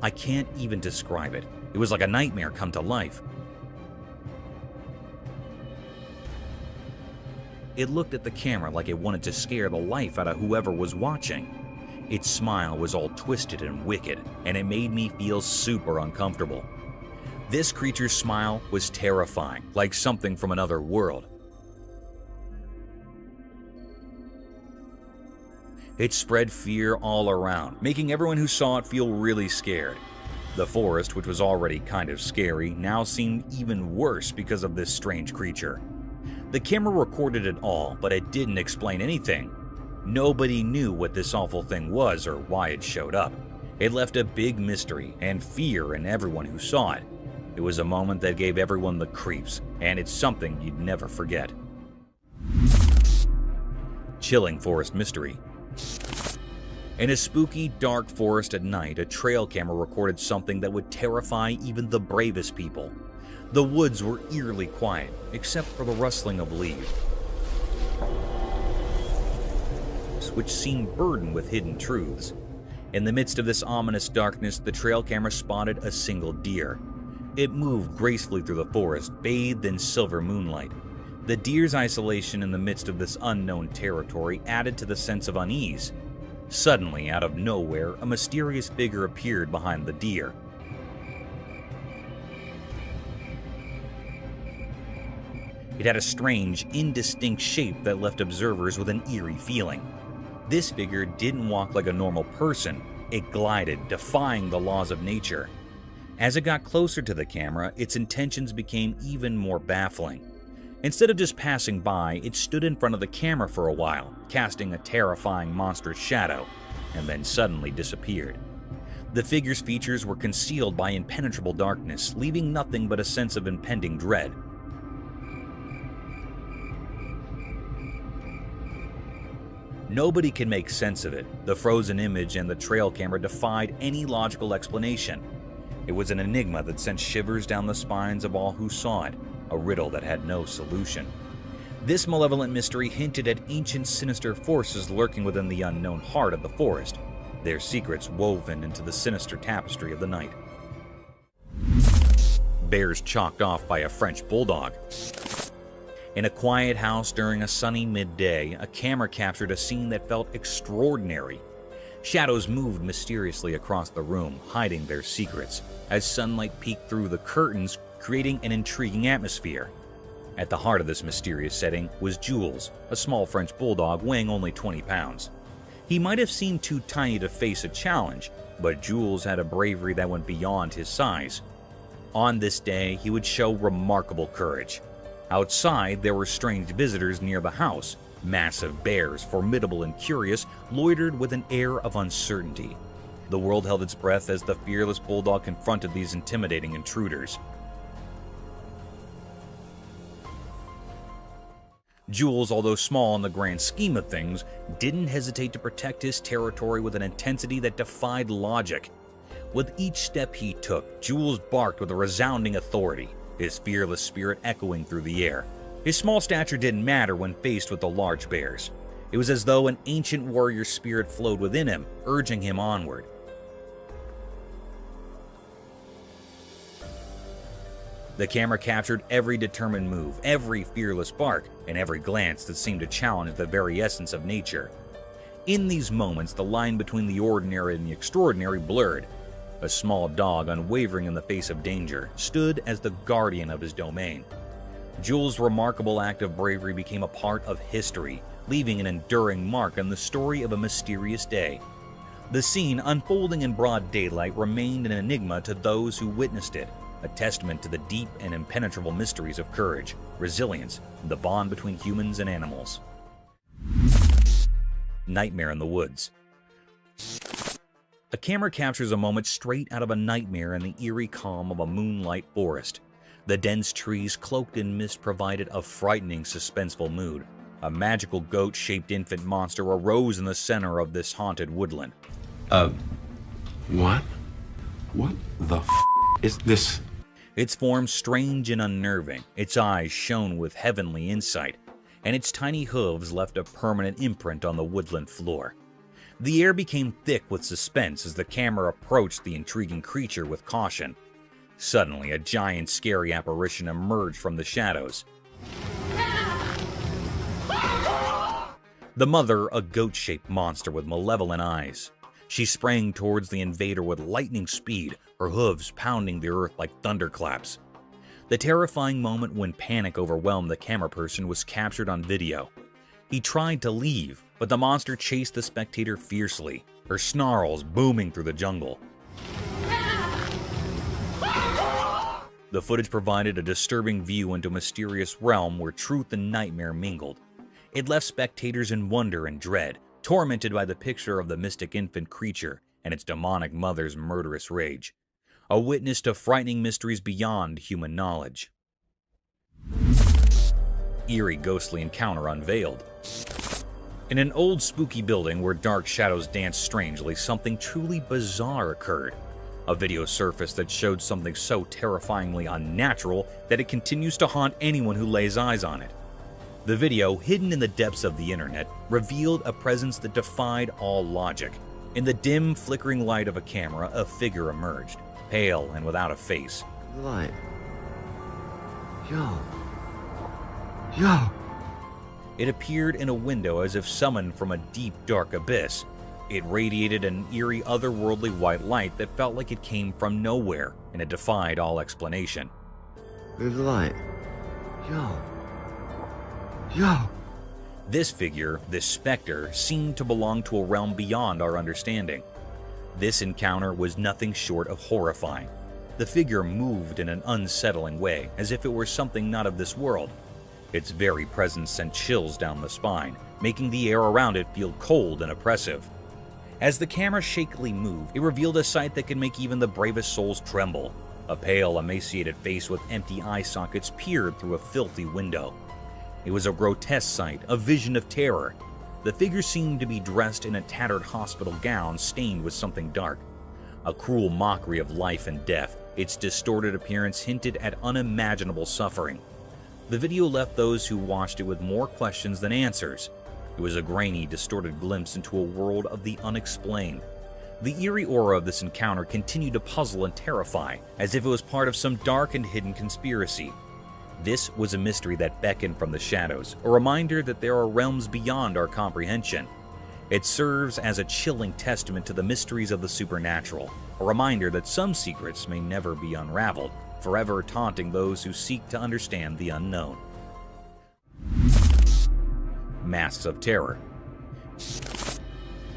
I can't even describe it. It was like a nightmare come to life. It looked at the camera like it wanted to scare the life out of whoever was watching. Its smile was all twisted and wicked, and it made me feel super uncomfortable. This creature's smile was terrifying, like something from another world. It spread fear all around, making everyone who saw it feel really scared. The forest, which was already kind of scary, now seemed even worse because of this strange creature. The camera recorded it all, but it didn't explain anything. Nobody knew what this awful thing was or why it showed up. It left a big mystery and fear in everyone who saw it. It was a moment that gave everyone the creeps, and it's something you'd never forget. Chilling forest mystery. In a spooky, dark forest at night, a trail camera recorded something that would terrify even the bravest people. The woods were eerily quiet, except for the rustling of leaves, which seemed burdened with hidden truths. In the midst of this ominous darkness, the trail camera spotted a single deer. It moved gracefully through the forest, bathed in silver moonlight. The deer's isolation in the midst of this unknown territory added to the sense of unease. Suddenly, out of nowhere, a mysterious figure appeared behind the deer. It had a strange, indistinct shape that left observers with an eerie feeling. This figure didn't walk like a normal person. It glided, defying the laws of nature. As it got closer to the camera, its intentions became even more baffling. Instead of just passing by, it stood in front of the camera for a while, casting a terrifying monstrous shadow, and then suddenly disappeared. The figure's features were concealed by impenetrable darkness, leaving nothing but a sense of impending dread. Nobody could make sense of it. The frozen image and the trail camera defied any logical explanation. It was an enigma that sent shivers down the spines of all who saw it, a riddle that had no solution. This malevolent mystery hinted at ancient sinister forces lurking within the unknown heart of the forest, their secrets woven into the sinister tapestry of the night. Bears chalked off by a French bulldog. In a quiet house during a sunny midday, a camera captured a scene that felt extraordinary. Shadows moved mysteriously across the room, hiding their secrets, as sunlight peeked through the curtains, creating an intriguing atmosphere. At the heart of this mysterious setting was Jules, a small French bulldog weighing only 20 pounds. He might have seemed too tiny to face a challenge, but Jules had a bravery that went beyond his size. On this day, he would show remarkable courage. Outside, there were strange visitors near the house. Massive bears, formidable and curious, loitered with an air of uncertainty. The world held its breath as the fearless bulldog confronted these intimidating intruders. Jules, although small in the grand scheme of things, didn't hesitate to protect his territory with an intensity that defied logic. With each step he took, Jules barked with a resounding authority, his fearless spirit echoing through the air. His small stature didn't matter when faced with the large bears. It was as though an ancient warrior spirit flowed within him, urging him onward. The camera captured every determined move, every fearless bark, and every glance that seemed to challenge the very essence of nature. In these moments, the line between the ordinary and the extraordinary blurred. A small dog, unwavering in the face of danger, stood as the guardian of his domain. Jules' remarkable act of bravery became a part of history, leaving an enduring mark on the story of a mysterious day. The scene, unfolding in broad daylight, remained an enigma to those who witnessed it, a testament to the deep and impenetrable mysteries of courage, resilience, and the bond between humans and animals. Nightmare in the woods. A camera captures a moment straight out of a nightmare in the eerie calm of a moonlight forest. The dense trees cloaked in mist provided a frightening, suspenseful mood. A magical goat-shaped infant monster arose in the center of this haunted woodland. What? What the f*** is this? Its form strange and unnerving, its eyes shone with heavenly insight, and its tiny hooves left a permanent imprint on the woodland floor. The air became thick with suspense as the camera approached the intriguing creature with caution. Suddenly, a giant, scary apparition emerged from the shadows. The mother, a goat-shaped monster with malevolent eyes. She sprang towards the invader with lightning speed, her hooves pounding the earth like thunderclaps. The terrifying moment when panic overwhelmed the camera person was captured on video. He tried to leave, but the monster chased the spectator fiercely, her snarls booming through the jungle. The footage provided a disturbing view into a mysterious realm where truth and nightmare mingled. It left spectators in wonder and dread, tormented by the picture of the mystic infant creature and its demonic mother's murderous rage. A witness to frightening mysteries beyond human knowledge. Eerie ghostly encounter unveiled. In an old spooky building where dark shadows danced strangely, something truly bizarre occurred. A video surfaced that showed something so terrifyingly unnatural that it continues to haunt anyone who lays eyes on it. The video, hidden in the depths of the internet, revealed a presence that defied all logic. In the dim, flickering light of a camera, a figure emerged, pale and without a face. Light. Yo. It appeared in a window as if summoned from a deep, dark abyss. It radiated an eerie, otherworldly white light that felt like it came from nowhere, and it defied all explanation. Move the light. Yo. This figure, this specter, seemed to belong to a realm beyond our understanding. This encounter was nothing short of horrifying. The figure moved in an unsettling way, as if it were something not of this world. Its very presence sent chills down the spine, making the air around it feel cold and oppressive. As the camera shakily moved, it revealed a sight that could make even the bravest souls tremble. A pale, emaciated face with empty eye sockets peered through a filthy window. It was a grotesque sight, a vision of terror. The figure seemed to be dressed in a tattered hospital gown stained with something dark. A cruel mockery of life and death, its distorted appearance hinted at unimaginable suffering. The video left those who watched it with more questions than answers. It was a grainy, distorted glimpse into a world of the unexplained. The eerie aura of this encounter continued to puzzle and terrify, as if it was part of some dark and hidden conspiracy. This was a mystery that beckoned from the shadows, a reminder that there are realms beyond our comprehension. It serves as a chilling testament to the mysteries of the supernatural, a reminder that some secrets may never be unraveled, forever taunting those who seek to understand the unknown. Masks of Terror.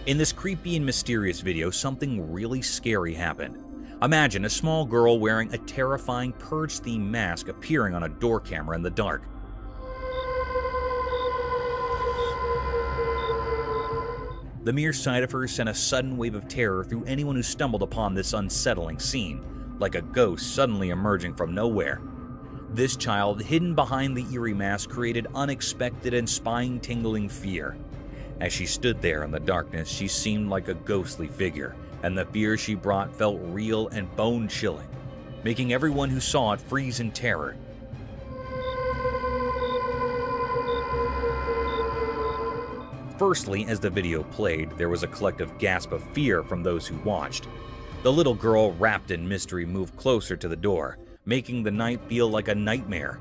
In this creepy and mysterious video, something really scary happened. Imagine a small girl wearing a terrifying Purge-themed mask appearing on a door camera in the dark. The mere sight of her sent a sudden wave of terror through anyone who stumbled upon this unsettling scene, like a ghost suddenly emerging from nowhere. This child, hidden behind the eerie mask, created unexpected and spine-tingling fear. As she stood there in the darkness, she seemed like a ghostly figure, and the fear she brought felt real and bone-chilling, making everyone who saw it freeze in terror. Firstly, as the video played, there was a collective gasp of fear from those who watched. The little girl, wrapped in mystery, moved closer to the door, making the night feel like a nightmare.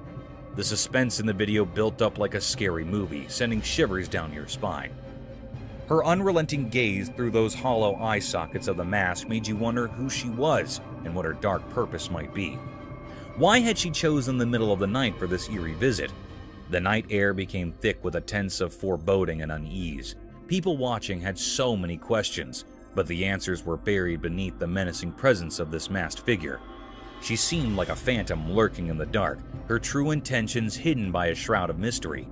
The suspense in the video built up like a scary movie, sending shivers down your spine. Her unrelenting gaze through those hollow eye sockets of the mask made you wonder who she was and what her dark purpose might be. Why had she chosen the middle of the night for this eerie visit? The night air became thick with a sense of foreboding and unease. People watching had so many questions, but the answers were buried beneath the menacing presence of this masked figure. She seemed like a phantom lurking in the dark, her true intentions hidden by a shroud of mystery.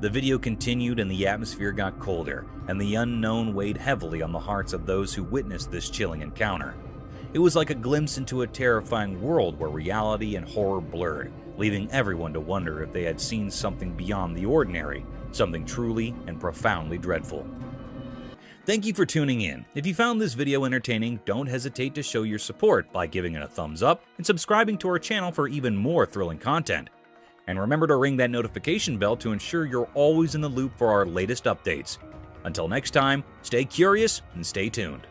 The video continued and the atmosphere got colder, and the unknown weighed heavily on the hearts of those who witnessed this chilling encounter. It was like a glimpse into a terrifying world where reality and horror blurred, leaving everyone to wonder if they had seen something beyond the ordinary, something truly and profoundly dreadful. Thank you for tuning in. If you found this video entertaining, don't hesitate to show your support by giving it a thumbs up and subscribing to our channel for even more thrilling content. And remember to ring that notification bell to ensure you're always in the loop for our latest updates. Until next time, stay curious and stay tuned.